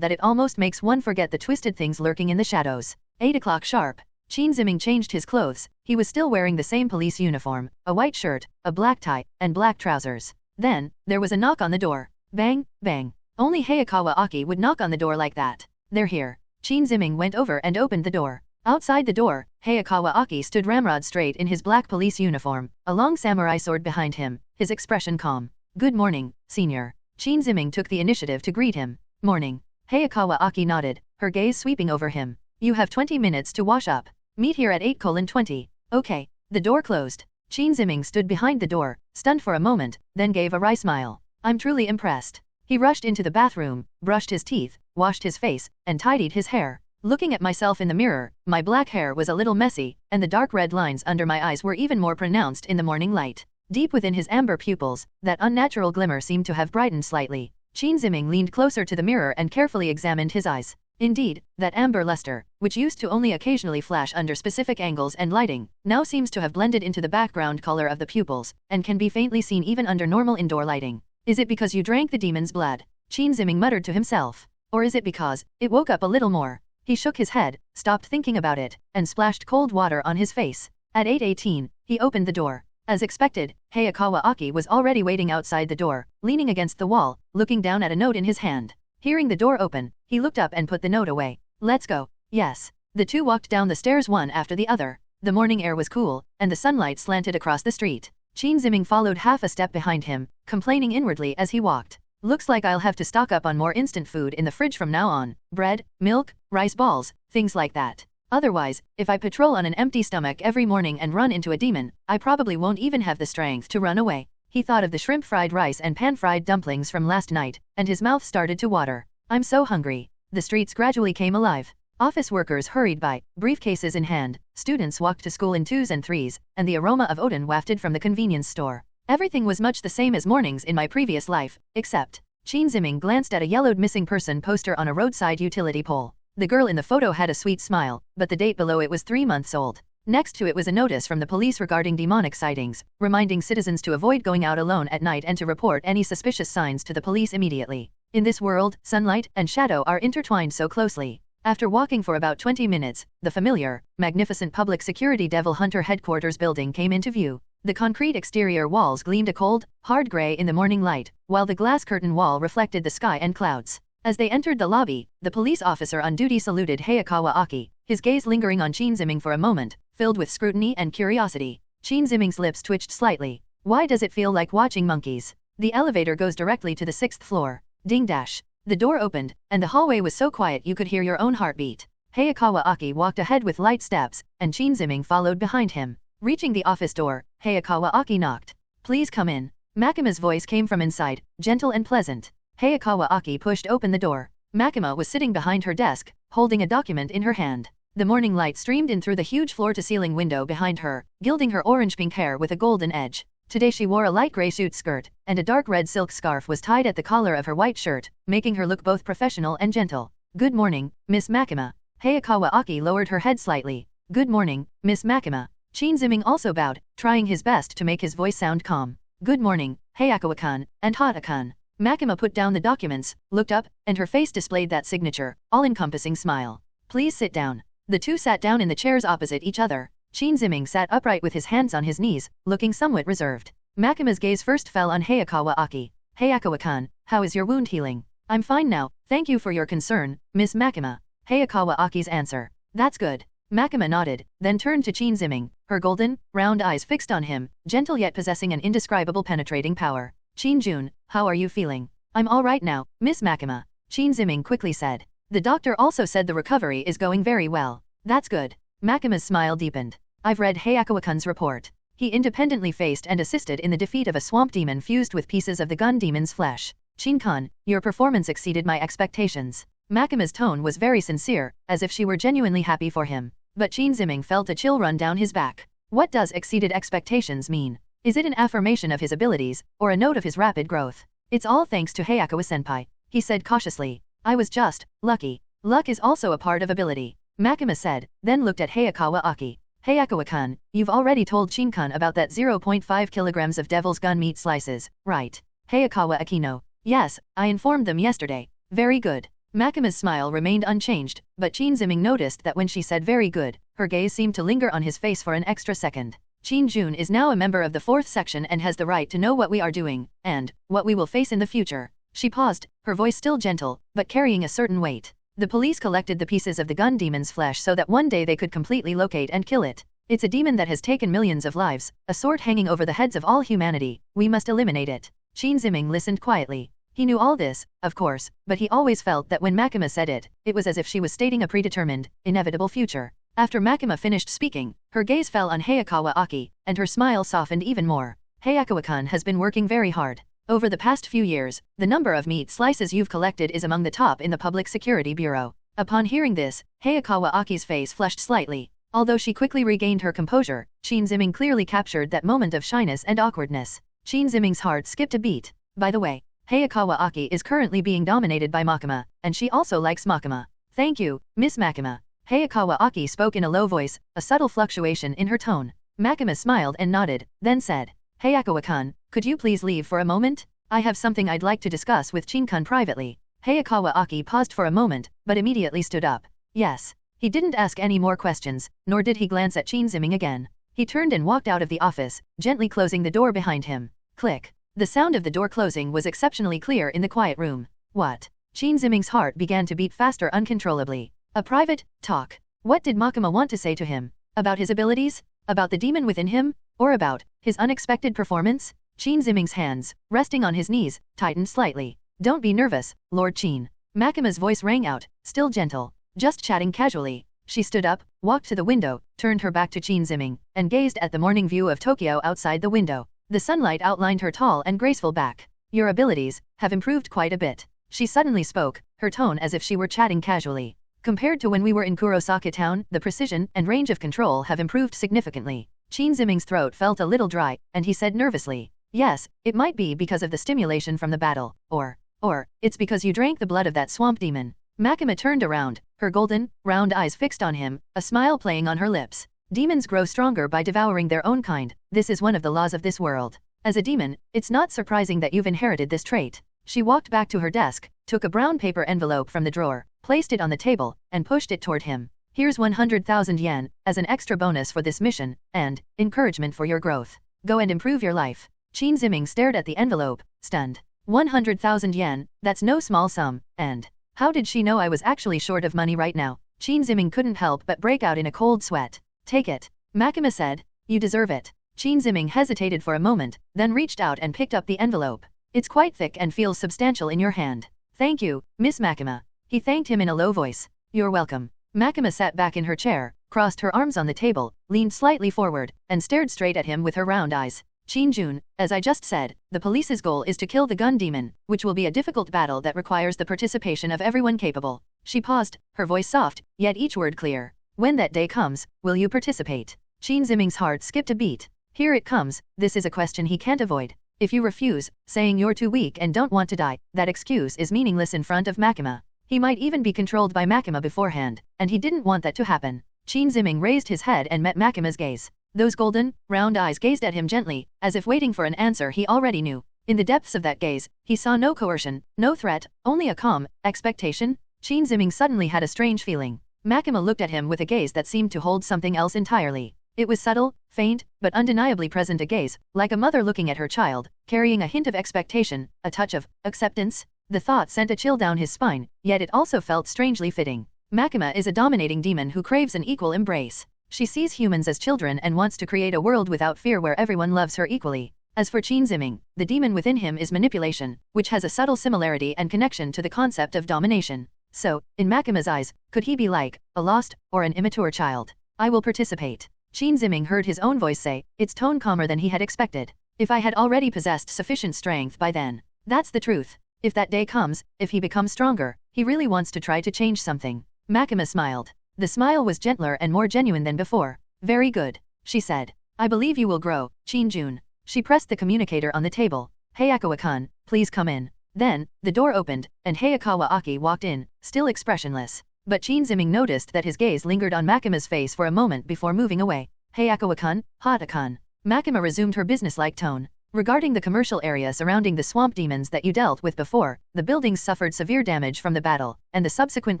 that it almost makes one forget the twisted things lurking in the shadows. 8 o'clock sharp. Qin Ziming changed his clothes. He was still wearing the same police uniform, a white shirt, a black tie, and black trousers. Then, there was a knock on the door. Bang, bang. Only Hayakawa Aki would knock on the door like that. They're here. Qin Ziming went over and opened the door. Outside the door, Hayakawa Aki stood ramrod straight in his black police uniform, a long samurai sword behind him, his expression calm. Good morning, senior. Qin Ziming took the initiative to greet him. Morning. Hayakawa Aki nodded, her gaze sweeping over him. You have 20 minutes to wash up. Meet here at 8:20. Okay. The door closed. Qin Ziming stood behind the door, stunned for a moment, then gave a wry smile. I'm truly impressed. He rushed into the bathroom, brushed his teeth, washed his face, and tidied his hair. Looking at myself in the mirror, my black hair was a little messy, and the dark red lines under my eyes were even more pronounced in the morning light. Deep within his amber pupils, that unnatural glimmer seemed to have brightened slightly. Qin Ziming leaned closer to the mirror and carefully examined his eyes. Indeed, that amber luster, which used to only occasionally flash under specific angles and lighting, now seems to have blended into the background color of the pupils, and can be faintly seen even under normal indoor lighting. Is it because you drank the demon's blood? Qin Ziming muttered to himself. Or is it because it woke up a little more? He shook his head, stopped thinking about it, and splashed cold water on his face. At 8:18, he opened the door. As expected, Hayakawa Aki was already waiting outside the door, leaning against the wall, looking down at a note in his hand. Hearing the door open, he looked up and put the note away. Let's go. Yes. The two walked down the stairs one after the other. The morning air was cool, and the sunlight slanted across the street. Qin Ziming followed half a step behind him, complaining inwardly as he walked. Looks like I'll have to stock up on more instant food in the fridge from now on. Bread, milk, rice balls, things like that. Otherwise, if I patrol on an empty stomach every morning and run into a demon, I probably won't even have the strength to run away. He thought of the shrimp fried rice and pan-fried dumplings from last night, and his mouth started to water. I'm so hungry. The streets gradually came alive. Office workers hurried by, briefcases in hand, students walked to school in 2s and 3s, and the aroma of Odin wafted from the convenience store. Everything was much the same as mornings in my previous life, except Qin Ziming glanced at a yellowed missing person poster on a roadside utility pole. The girl in the photo had a sweet smile, but the date below it was 3 months old. Next to it was a notice from the police regarding demonic sightings, reminding citizens to avoid going out alone at night and to report any suspicious signs to the police immediately. In this world, sunlight and shadow are intertwined so closely. After walking for about 20 minutes, the familiar, magnificent public security Devil Hunter headquarters building came into view. The concrete exterior walls gleamed a cold, hard gray in the morning light, while the glass curtain wall reflected the sky and clouds. As they entered the lobby, the police officer on duty saluted Hayakawa Aki, his gaze lingering on Qin Ziming for a moment, filled with scrutiny and curiosity. Qin Ziming's lips twitched slightly. Why does it feel like watching monkeys? The elevator goes directly to the 6th floor. Ding dash. The door opened, and the hallway was so quiet you could hear your own heartbeat. Hayakawa Aki walked ahead with light steps, and Qin Ziming followed behind him. Reaching the office door, Hayakawa Aki knocked. Please come in. Makima's voice came from inside, gentle and pleasant. Hayakawa Aki pushed open the door. Makima was sitting behind her desk, holding a document in her hand. The morning light streamed in through the huge floor-to-ceiling window behind her, gilding her orange-pink hair with a golden edge. Today she wore a light gray suit skirt, and a dark red silk scarf was tied at the collar of her white shirt, making her look both professional and gentle. Good morning, Miss Makima. Hayakawa Aki lowered her head slightly. Good morning, Miss Makima. Qin Ziming also bowed, trying his best to make his voice sound calm. Good morning, Hayakawa-kun, and Hata-kun. Makima put down the documents, looked up, and her face displayed that signature, all-encompassing smile. Please sit down. The two sat down in the chairs opposite each other. Qin Ziming sat upright with his hands on his knees, looking somewhat reserved. Makima's gaze first fell on Hayakawa Aki. Hayakawa-kun, how is your wound healing? I'm fine now, thank you for your concern, Miss Makima. Hayakawa Aki's answer. That's good. Makima nodded, then turned to Qin Ziming, her golden, round eyes fixed on him, gentle yet possessing an indescribable penetrating power. Qin Jun, how are you feeling? I'm all right now, Miss Makima. Qin Ziming quickly said. The doctor also said the recovery is going very well. That's good. Makima's smile deepened. I've read Hayakawa-kun's report. He independently faced and assisted in the defeat of a swamp demon fused with pieces of the gun demon's flesh. Qin-kun, your performance exceeded my expectations. Makima's tone was very sincere, as if she were genuinely happy for him. But Qin Ziming felt a chill run down his back. What does exceeded expectations mean? Is it an affirmation of his abilities, or a note of his rapid growth? It's all thanks to Hayakawa-senpai, he said cautiously. I was just lucky. Luck is also a part of ability, Makima said, then looked at Hayakawa Aki. Hayakawa-kun, you've already told Qin-kun about that 0.5 kilograms of devil's gun meat slices, right? Hayakawa Akino. Yes, I informed them yesterday. Very good. Makima's smile remained unchanged, but Qin Ziming noticed that when she said very good, her gaze seemed to linger on his face for an extra second. Qin Jun is now a member of the 4th section and has the right to know what we are doing, and what we will face in the future. She paused, her voice still gentle, but carrying a certain weight. The police collected the pieces of the gun demon's flesh so that one day they could completely locate and kill it. It's a demon that has taken millions of lives, a sword hanging over the heads of all humanity. We must eliminate it. Qin Ziming listened quietly. He knew all this, of course, but he always felt that when Makima said it, it was as if she was stating a predetermined, inevitable future. After Makima finished speaking, her gaze fell on Hayakawa Aki, and her smile softened even more. Hayakawa-kun has been working very hard. Over the past few years, the number of meat slices you've collected is among the top in the Public Security Bureau. Upon hearing this, Hayakawa Aki's face flushed slightly. Although she quickly regained her composure, Qin Ziming clearly captured that moment of shyness and awkwardness. Qin Ziming's heart skipped a beat. By the way, Hayakawa Aki is currently being dominated by Makima, and she also likes Makima. Thank you, Miss Makima. Hayakawa Aki spoke in a low voice, a subtle fluctuation in her tone. Makima smiled and nodded, then said, Hayakawa-kun, could you please leave for a moment? I have something I'd like to discuss with Qin-kun privately. Hayakawa Aki paused for a moment, but immediately stood up. Yes. He didn't ask any more questions, nor did he glance at Qin Ziming again. He turned and walked out of the office, gently closing the door behind him. Click. The sound of the door closing was exceptionally clear in the quiet room. What? Qin Ziming's heart began to beat faster uncontrollably. A private talk. What did Makima want to say to him? About his abilities? About the demon within him? Or about his unexpected performance? Qin Ziming's hands, resting on his knees, tightened slightly. Don't be nervous, Lord Qin. Makima's voice rang out, still gentle. Just chatting casually. She stood up, walked to the window, turned her back to Qin Ziming, and gazed at the morning view of Tokyo outside the window. The sunlight outlined her tall and graceful back. Your abilities have improved quite a bit. She suddenly spoke, her tone as if she were chatting casually. Compared to when we were in Kurosaka town, the precision and range of control have improved significantly. Qin Ziming's throat felt a little dry, and he said nervously, yes, it might be because of the stimulation from the battle, or Or, it's because you drank the blood of that swamp demon. Makima turned around, her golden, round eyes fixed on him, a smile playing on her lips. Demons grow stronger by devouring their own kind. This is one of the laws of this world. As a demon, it's not surprising that you've inherited this trait. She walked back to her desk, took a brown paper envelope from the drawer, placed it on the table, and pushed it toward him. Here's 100,000 yen, as an extra bonus for this mission, and encouragement for your growth. Go and improve your life. Qin Ziming stared at the envelope, stunned. 100,000 yen, that's no small sum, and how did she know I was actually short of money right now? Qin Ziming couldn't help but break out in a cold sweat. Take it. Makima said. You deserve it. Qin Ziming hesitated for a moment, then reached out and picked up the envelope. It's quite thick and feels substantial in your hand. Thank you, Miss Makima. He thanked him in a low voice. You're welcome. Makima sat back in her chair, crossed her arms on the table, leaned slightly forward, and stared straight at him with her round eyes. Qin Jun, as I just said, the police's goal is to kill the gun demon, which will be a difficult battle that requires the participation of everyone capable. She paused, her voice soft, yet each word clear. When that day comes, will you participate? Qin Ziming's heart skipped a beat. Here it comes, this is a question he can't avoid. If you refuse, saying you're too weak and don't want to die, that excuse is meaningless in front of Makima. He might even be controlled by Makima beforehand, and he didn't want that to happen. Qin Ziming raised his head and met Makima's gaze. Those golden, round eyes gazed at him gently, as if waiting for an answer he already knew. In the depths of that gaze, he saw no coercion, no threat, only a calm expectation. Qin Ziming suddenly had a strange feeling. Makima looked at him with a gaze that seemed to hold something else entirely. It was subtle, faint, but undeniably present, a gaze, like a mother looking at her child, carrying a hint of expectation, a touch of acceptance. The thought sent a chill down his spine, yet it also felt strangely fitting. Makima is a dominating demon who craves an equal embrace. She sees humans as children and wants to create a world without fear where everyone loves her equally. As for Qin Ziming, the demon within him is manipulation, which has a subtle similarity and connection to the concept of domination. So, in Makima's eyes, could he be like a lost or an immature child? I will participate. Qin Ziming heard his own voice say, its tone calmer than he had expected. If I had already possessed sufficient strength by then. That's the truth. If that day comes, if he becomes stronger, he really wants to try to change something. Makima smiled. The smile was gentler and more genuine than before. Very good, she said. I believe you will grow, Qin Jun. She pressed the communicator on the table. Hayakawa-kun, please come in. Then, the door opened, and Hayakawa Aki walked in, still expressionless. But Qin Ziming noticed that his gaze lingered on Makima's face for a moment before moving away. Hayakawa-kun, Hata-kun. Makima resumed her businesslike tone. Regarding the commercial area surrounding the swamp demons that you dealt with before, the buildings suffered severe damage from the battle, and the subsequent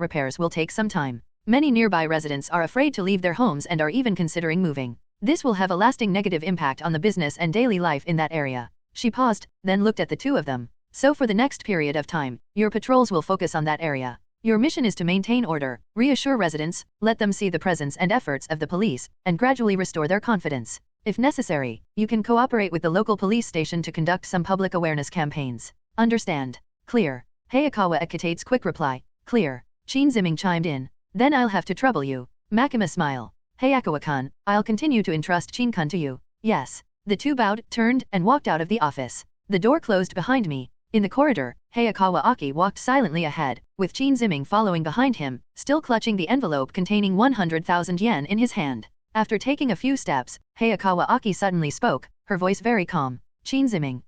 repairs will take some time. Many nearby residents are afraid to leave their homes and are even considering moving. This will have a lasting negative impact on the business and daily life in that area. She paused, then looked at the two of them. So for the next period of time, your patrols will focus on that area. Your mission is to maintain order, reassure residents, let them see the presence and efforts of the police, and gradually restore their confidence. If necessary, you can cooperate with the local police station to conduct some public awareness campaigns. Understand? Clear. Hayakawa Akitate's quick reply. Clear. Qin Ziming chimed in. Then I'll have to trouble you. Makima smile. Hayakawa-kun, I'll continue to entrust Qin-kun to you. Yes. The two bowed, turned, and walked out of the office. The door closed behind me. In the corridor, Hayakawa Aki walked silently ahead, with Qin Ziming following behind him, still clutching the envelope containing 100,000 yen in his hand. After taking a few steps, Hayakawa Aki suddenly spoke, her voice very calm. Qin Ziming,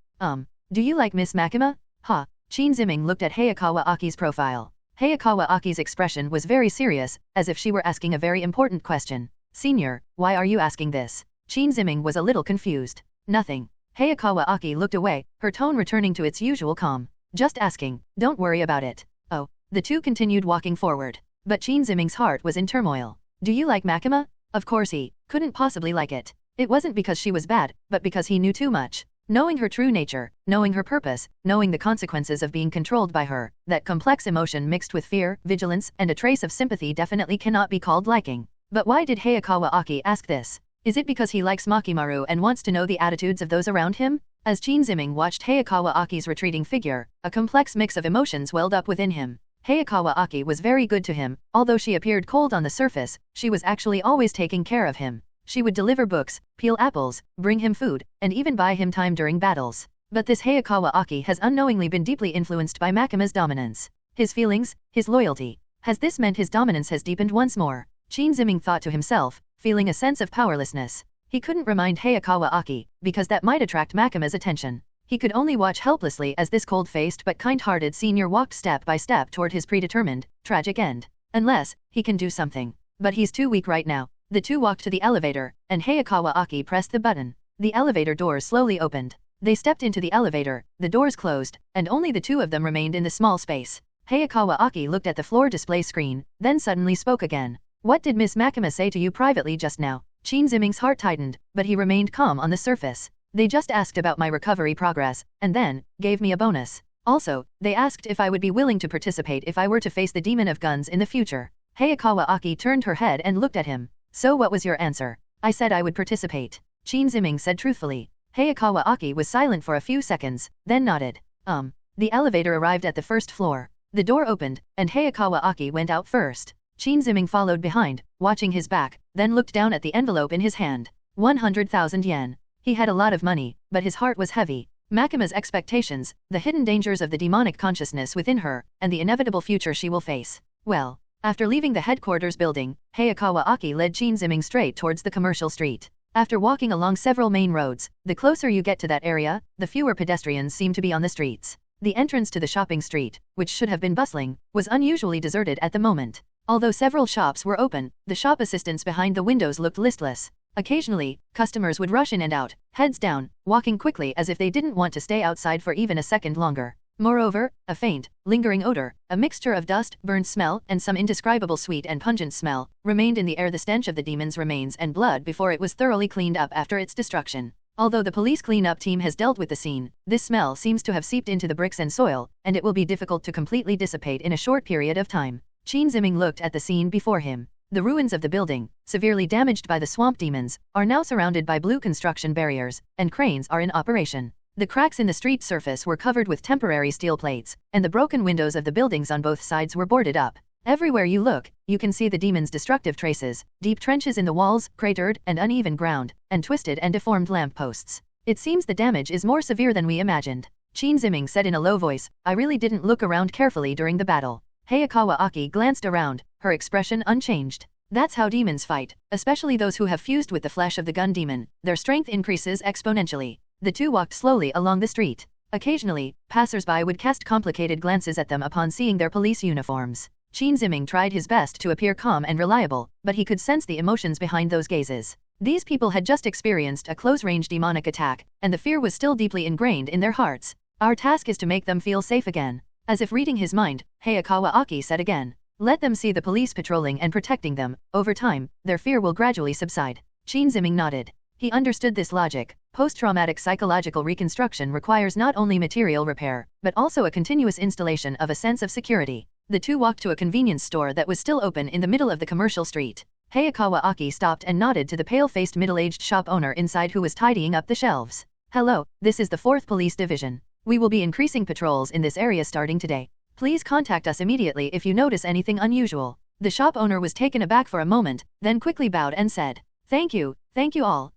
do you like Miss Makima? Ha. Qin Ziming looked at Hayakawa Aki's profile. Hayakawa Aki's expression was very serious, as if she were asking a very important question. Senior, why are you asking this? Qin Ziming was a little confused. Nothing. Hayakawa Aki looked away, her tone returning to its usual calm. Just asking, don't worry about it. Oh. The two continued walking forward. But Qin Ziming's heart was in turmoil. Do you like Makima? Of course he couldn't possibly like it. It wasn't because she was bad, but because he knew too much. Knowing her true nature, knowing her purpose, knowing the consequences of being controlled by her, that complex emotion mixed with fear, vigilance, and a trace of sympathy definitely cannot be called liking. But why did Hayakawa Aki ask this? Is it because he likes Makimaru and wants to know the attitudes of those around him? As Qin Ziming watched Hayakawa Aki's retreating figure, a complex mix of emotions welled up within him. Hayakawa Aki was very good to him, although she appeared cold on the surface, she was actually always taking care of him. She would deliver books, peel apples, bring him food, and even buy him time during battles. But this Hayakawa Aki has unknowingly been deeply influenced by Makima's dominance. His feelings, his loyalty. Has this meant his dominance has deepened once more? Qin Ziming thought to himself, feeling a sense of powerlessness. He couldn't remind Hayakawa Aki, because that might attract Makima's attention. He could only watch helplessly as this cold-faced but kind-hearted senior walked step by step toward his predetermined, tragic end. Unless, he can do something. But he's too weak right now. The two walked to the elevator, and Hayakawa Aki pressed the button. The elevator doors slowly opened. They stepped into the elevator, the doors closed, and only the two of them remained in the small space. Hayakawa Aki looked at the floor display screen, then suddenly spoke again. What did Miss Makima say to you privately just now? Shin Ziming's heart tightened, but he remained calm on the surface. They just asked about my recovery progress, and then, gave me a bonus. Also, they asked if I would be willing to participate if I were to face the demon of guns in the future. Hayakawa Aki turned her head and looked at him. So what was your answer? I said I would participate. Shin Ziming said truthfully. Hayakawa Aki was silent for a few seconds, then nodded. The elevator arrived at the first floor. The door opened, and Hayakawa Aki went out first. Shin Ziming followed behind, watching his back, then looked down at the envelope in his hand. 100,000 yen. He had a lot of money, but his heart was heavy. Makima's expectations, the hidden dangers of the demonic consciousness within her, and the inevitable future she will face. Well, after leaving the headquarters building, Hayakawa Aki led Shin Ziming straight towards the commercial street. After walking along several main roads, the closer you get to that area, the fewer pedestrians seem to be on the streets. The entrance to the shopping street, which should have been bustling, was unusually deserted at the moment. Although several shops were open, the shop assistants behind the windows looked listless. Occasionally, customers would rush in and out, heads down, walking quickly as if they didn't want to stay outside for even a second longer. Moreover, a faint, lingering odor, a mixture of dust, burned smell, and some indescribable sweet and pungent smell, remained in the air, the stench of the demon's remains and blood before it was thoroughly cleaned up after its destruction. Although the police cleanup team has dealt with the scene, this smell seems to have seeped into the bricks and soil, and it will be difficult to completely dissipate in a short period of time. Shin Ziming looked at the scene before him. The ruins of the building, severely damaged by the swamp demons, are now surrounded by blue construction barriers, and cranes are in operation. The cracks in the street surface were covered with temporary steel plates, and the broken windows of the buildings on both sides were boarded up. Everywhere you look, you can see the demon's destructive traces, deep trenches in the walls, cratered and uneven ground, and twisted and deformed lampposts. It seems the damage is more severe than we imagined. Shin Ziming said in a low voice, I really didn't look around carefully during the battle. Hayakawa Aki glanced around, her expression unchanged. That's how demons fight, especially those who have fused with the flesh of the gun demon. Their strength increases exponentially. The two walked slowly along the street. Occasionally, passers-by would cast complicated glances at them upon seeing their police uniforms. Shin Ziming tried his best to appear calm and reliable, but he could sense the emotions behind those gazes. These people had just experienced a close-range demonic attack, and the fear was still deeply ingrained in their hearts. Our task is to make them feel safe again. As if reading his mind, Hayakawa Aki said again. Let them see the police patrolling and protecting them. Over time, their fear will gradually subside. Shin Ziming nodded. He understood this logic. Post-traumatic psychological reconstruction requires not only material repair, but also a continuous installation of a sense of security. The two walked to a convenience store that was still open in the middle of the commercial street. Hayakawa Aki stopped and nodded to the pale-faced middle-aged shop owner inside who was tidying up the shelves. Hello, this is the 4th Police Division. We will be increasing patrols in this area starting today. Please contact us immediately if you notice anything unusual. The shop owner was taken aback for a moment, then quickly bowed and said, thank you all.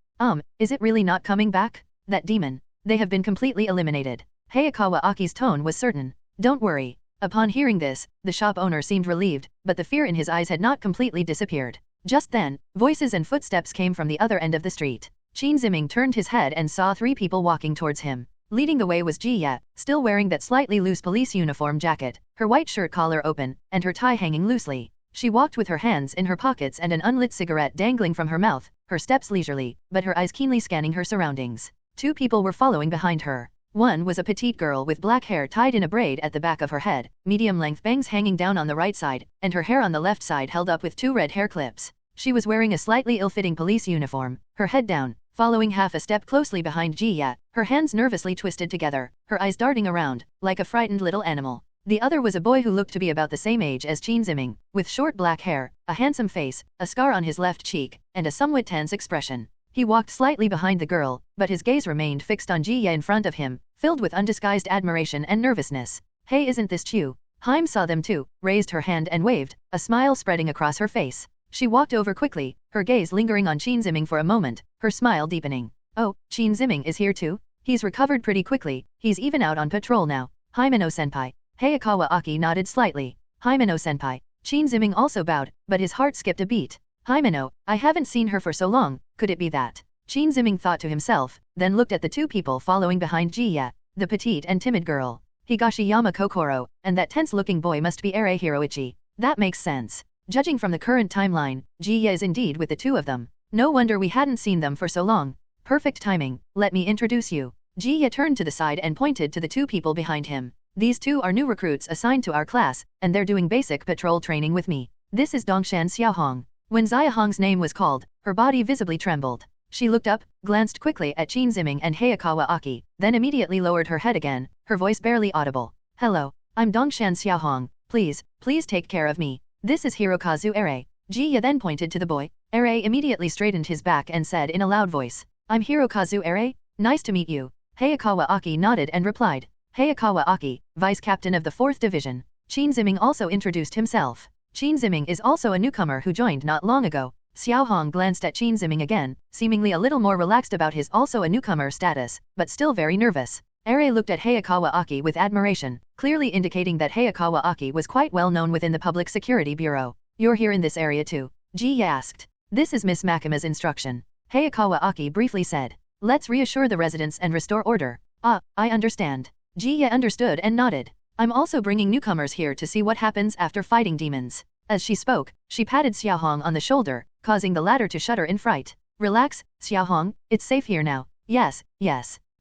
Is it really not coming back? That demon. They have been completely eliminated. Hayakawa Aki's tone was certain. Don't worry. Upon hearing this, the shop owner seemed relieved, but the fear in his eyes had not completely disappeared. Just then, voices and footsteps came from the other end of the street. Shin Ziming turned his head and saw 3 people walking towards him. Leading the way was Ji Ye, still wearing that slightly loose police uniform jacket, her white shirt collar open, and her tie hanging loosely. She walked with her hands in her pockets and an unlit cigarette dangling from her mouth, her steps leisurely, but her eyes keenly scanning her surroundings. 2 people were following behind her. One was a petite girl with black hair tied in a braid at the back of her head, medium-length bangs hanging down on the right side, and her hair on the left side held up with 2 red hair clips. She was wearing a slightly ill-fitting police uniform, her head down, following half a step closely behind Ji Ye, her hands nervously twisted together, her eyes darting around, like a frightened little animal. The other was a boy who looked to be about the same age as Shin Ziming, with short black hair, a handsome face, a scar on his left cheek, and a somewhat tense expression. He walked slightly behind the girl, but his gaze remained fixed on Ji Ye in front of him, filled with undisguised admiration and nervousness. Hey, isn't this Chu? Haim saw them too, raised her hand and waved, a smile spreading across her face. She walked over quickly, her gaze lingering on Shin Ziming for a moment, her smile deepening. Oh, Shin Ziming is here too? He's recovered pretty quickly, he's even out on patrol now. Himeno-senpai. Hayakawa Aki nodded slightly. Himeno-senpai. Shin Ziming also bowed, but his heart skipped a beat. Himeno, I haven't seen her for so long, could it be that? Shin Ziming thought to himself, then looked at the 2 people following behind Ji Ye. the petite and timid girl, Higashiyama Kokoro, and that tense-looking boy must be Ere Hiroichi. That makes sense. Judging from the current timeline, Ji-ya is indeed with the two of them. No wonder we hadn't seen them for so long. Perfect timing, let me introduce you. Ji-ya turned to the side and pointed to the two people behind him. These two are new recruits assigned to our class, and they're doing basic patrol training with me. This is Dongshan Xiaohong. When Xiaohong's name was called, her body visibly trembled. She looked up, glanced quickly at Qin Ziming and Hayakawa Aki, then immediately lowered her head again, her voice barely audible. Hello, I'm Dongshan Xiaohong, please take care of me. This is Hirokazu Ere. Ji-ya then pointed to the boy. Ere immediately straightened his back and said in a loud voice, I'm Hirokazu Ere, nice to meet you. Hayakawa Aki nodded and replied. Hayakawa Aki, Vice Captain of the 4th Division. Qin Ziming also introduced himself. Qin Ziming is also a newcomer who joined not long ago. Xiaohong glanced at Qin Ziming again, seemingly a little more relaxed about his also a newcomer status, but still very nervous. Ere looked at Hayakawa Aki with admiration, clearly indicating that Hayakawa Aki was quite well known within the Public Security Bureau. You're here in this area too? Ji-ya asked. This is Miss Makima's instruction. Hayakawa Aki briefly said. Let's reassure the residents and restore order. Ah, I understand. Ji-ya understood and nodded. I'm also bringing newcomers here to see what happens after fighting demons. As she spoke, she patted Xiaohong on the shoulder, causing the latter to shudder in fright. Relax, Xiaohong, it's safe here now. Yes.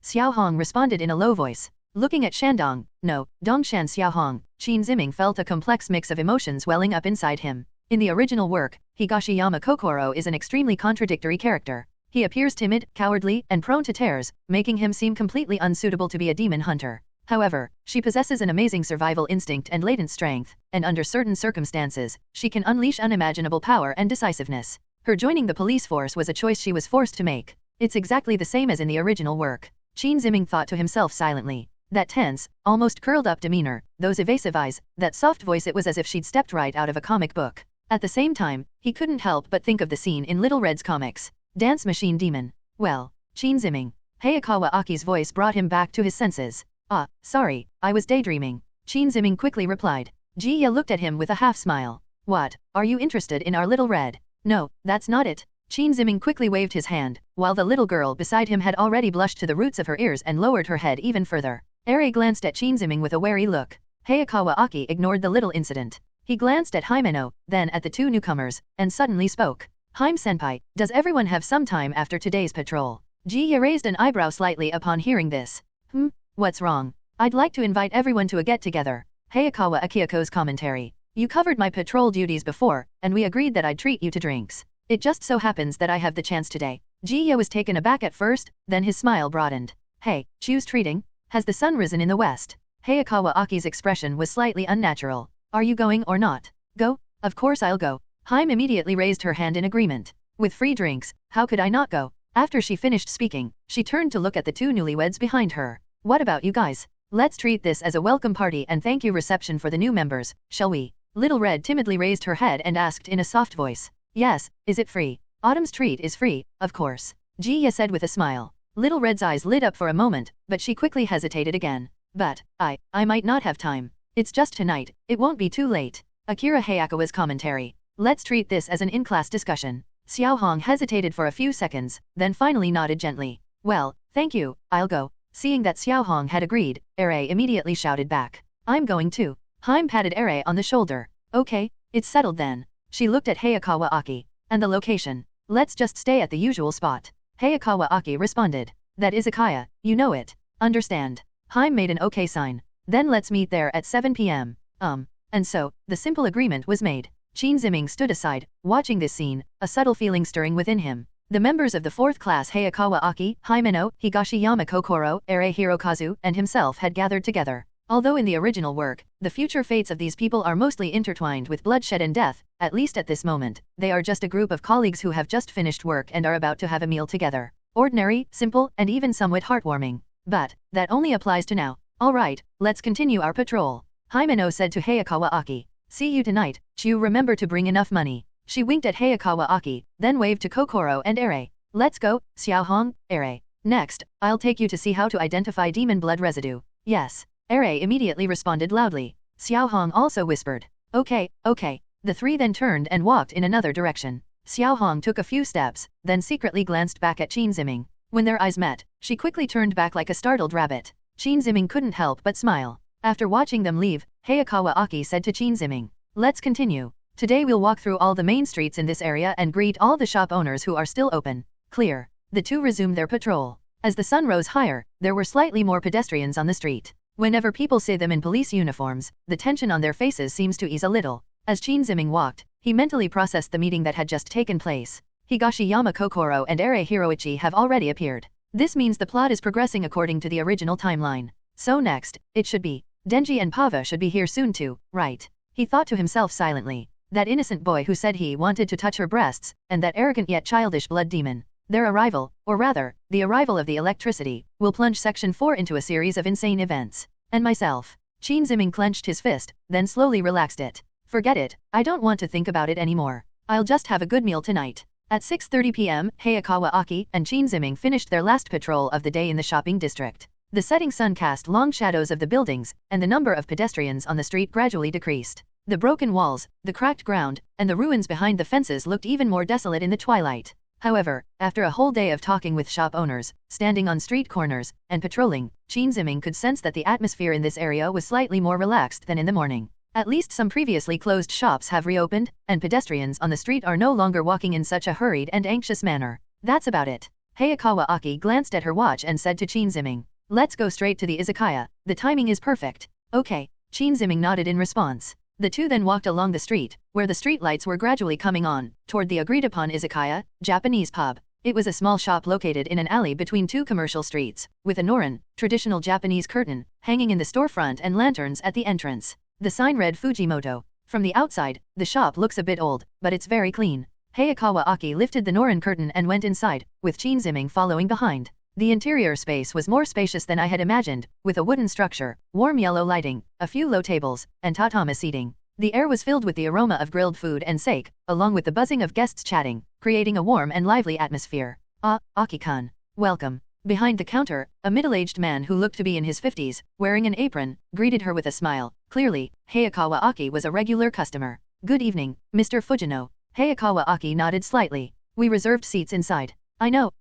Xiaohong responded in a low voice. Looking at Shandong, no, Dongshan Xiaohong, Qin Ziming felt a complex mix of emotions welling up inside him. In the original work, Higashiyama Kokoro is an extremely contradictory character. He appears timid, cowardly, and prone to tears, making him seem completely unsuitable to be a demon hunter. However, she possesses an amazing survival instinct and latent strength, and under certain circumstances, she can unleash unimaginable power and decisiveness. Her joining the police force was a choice she was forced to make. It's exactly the same as in the original work. Qin Ziming thought to himself silently. That tense, almost curled-up demeanor, those evasive eyes, that soft voice, it was as if she'd stepped right out of a comic book. At the same time, he couldn't help but think of the scene in Little Red's comics. Dance Machine Demon. Well, Qin Ziming. Hayakawa Aki's voice brought him back to his senses. Ah, sorry, I was daydreaming. Qin Ziming quickly replied. Ji-ya looked at him with a half-smile. What, are you interested in our Little Red? No, that's not it. Qin Ziming quickly waved his hand, while the little girl beside him had already blushed to the roots of her ears and lowered her head even further. Eri glanced at Qin Ziming with a wary look. Hayakawa Aki ignored the little incident. He glanced at Himeno, then at the two newcomers, and suddenly spoke. Hime-senpai, does everyone have some time after today's patrol? Ji-ya raised an eyebrow slightly upon hearing this. What's wrong? I'd like to invite everyone to a get-together. Hayakawa Akioko's commentary. You covered my patrol duties before, and we agreed that I'd treat you to drinks. It just so happens that I have the chance today. Ji-ya was taken aback at first, then his smile broadened. Hey, choose treating? Has the sun risen in the west? Hayakawa Aki's expression was slightly unnatural. Are you going or not? Go? Of course I'll go. Haim immediately raised her hand in agreement. With free drinks, how could I not go? After she finished speaking, she turned to look at the two newlyweds behind her. What about you guys? Let's treat this as a welcome party and thank you reception for the new members, shall we? Little Red timidly raised her head and asked in a soft voice. Yes, is it free? Autumn's treat is free, of course. Ji-ya said with a smile. Little Red's eyes lit up for a moment, but she quickly hesitated again. But, I might not have time. It's just tonight, it won't be too late. Akira Hayakawa's commentary. Let's treat this as an in-class discussion. Xiaohong hesitated for a few seconds, then finally nodded gently. Well, thank you, I'll go. Seeing that Xiaohong had agreed, Ere immediately shouted back. I'm going too. Haim patted Ere on the shoulder. Okay, it's settled then. She looked at Hayakawa Aki. And the location? Let's just stay at the usual spot. Hayakawa Aki responded. That izakaya, you know it. Understand. Haim made an okay sign. Then let's meet there at 7 p.m. And so, the simple agreement was made. Qin Ziming stood aside, watching this scene, a subtle feeling stirring within him. The members of the 4th class Hayakawa Aki, Himeno, Higashiyama Kokoro, Ere Hirokazu, and himself had gathered together. Although in the original work, the future fates of these people are mostly intertwined with bloodshed and death, at least at this moment, they are just a group of colleagues who have just finished work and are about to have a meal together. Ordinary, simple, and even somewhat heartwarming. But, that only applies to now. Alright, let's continue our patrol. Himeno said to Hayakawa Aki. See you tonight, Chu, remember to bring enough money. She winked at Hayakawa Aki, then waved to Kokoro and Ere. Let's go, Xiaohong, Ere. Next, I'll take you to see how to identify demon blood residue. Yes. Ere immediately responded loudly. Xiaohong also whispered. Okay. The three then turned and walked in another direction. Xiaohong took a few steps, then secretly glanced back at Qin Ziming. When their eyes met, she quickly turned back like a startled rabbit. Chin Ziming couldn't help but smile. After watching them leave, Hayakawa Aki said to Chin Ziming, "Let's continue. Today we'll walk through all the main streets in this area and greet all the shop owners who are still open." Clear. The two resumed their patrol. As the sun rose higher, there were slightly more pedestrians on the street. Whenever people see them in police uniforms, the tension on their faces seems to ease a little. As Chin Ziming walked, he mentally processed the meeting that had just taken place. Higashiyama Kokoro and Ere Hiroichi have already appeared. This means the plot is progressing according to the original timeline. So next, it should be Denji and Pava should be here soon too, right? He thought to himself silently. That innocent boy who said he wanted to touch her breasts, and that arrogant yet childish blood demon. Their arrival, or rather, the arrival of the electricity, will plunge Section 4 into a series of insane events. And myself. Chin Ziming clenched his fist, then slowly relaxed it. Forget it, I don't want to think about it anymore. I'll just have a good meal tonight. At 6:30 p.m., Hayakawa Aki and Chin Ziming finished their last patrol of the day in the shopping district. The setting sun cast long shadows of the buildings, and the number of pedestrians on the street gradually decreased. The broken walls, the cracked ground, and the ruins behind the fences looked even more desolate in the twilight. However, after a whole day of talking with shop owners, standing on street corners, and patrolling, Chin Ziming could sense that the atmosphere in this area was slightly more relaxed than in the morning. At least some previously closed shops have reopened, and pedestrians on the street are no longer walking in such a hurried and anxious manner. That's about it. Hayakawa Aki glanced at her watch and said to Chin Ziming, "Let's go straight to the izakaya, the timing is perfect." Okay. Chin Ziming nodded in response. The two then walked along the street, where the street lights were gradually coming on, toward the agreed-upon izakaya, Japanese pub. It was a small shop located in an alley between two commercial streets, with a norin, traditional Japanese curtain, hanging in the storefront and lanterns at the entrance. The sign read Fujimoto. From the outside, the shop looks a bit old, but it's very clean. Hayakawa Aki lifted the norin curtain and went inside, with Chin Ziming following behind. The interior space was more spacious than I had imagined, with a wooden structure, warm yellow lighting, a few low tables, and tatama seating. The air was filled with the aroma of grilled food and sake, along with the buzzing of guests chatting, creating a warm and lively atmosphere. "Ah, Aki-kun. Welcome." Behind the counter, a middle-aged man who looked to be in his 50s, wearing an apron, greeted her with a smile. Clearly, Hayakawa Aki was a regular customer. "Good evening, Mr. Fujino." Hayakawa Aki nodded slightly. "We reserved seats inside." I know,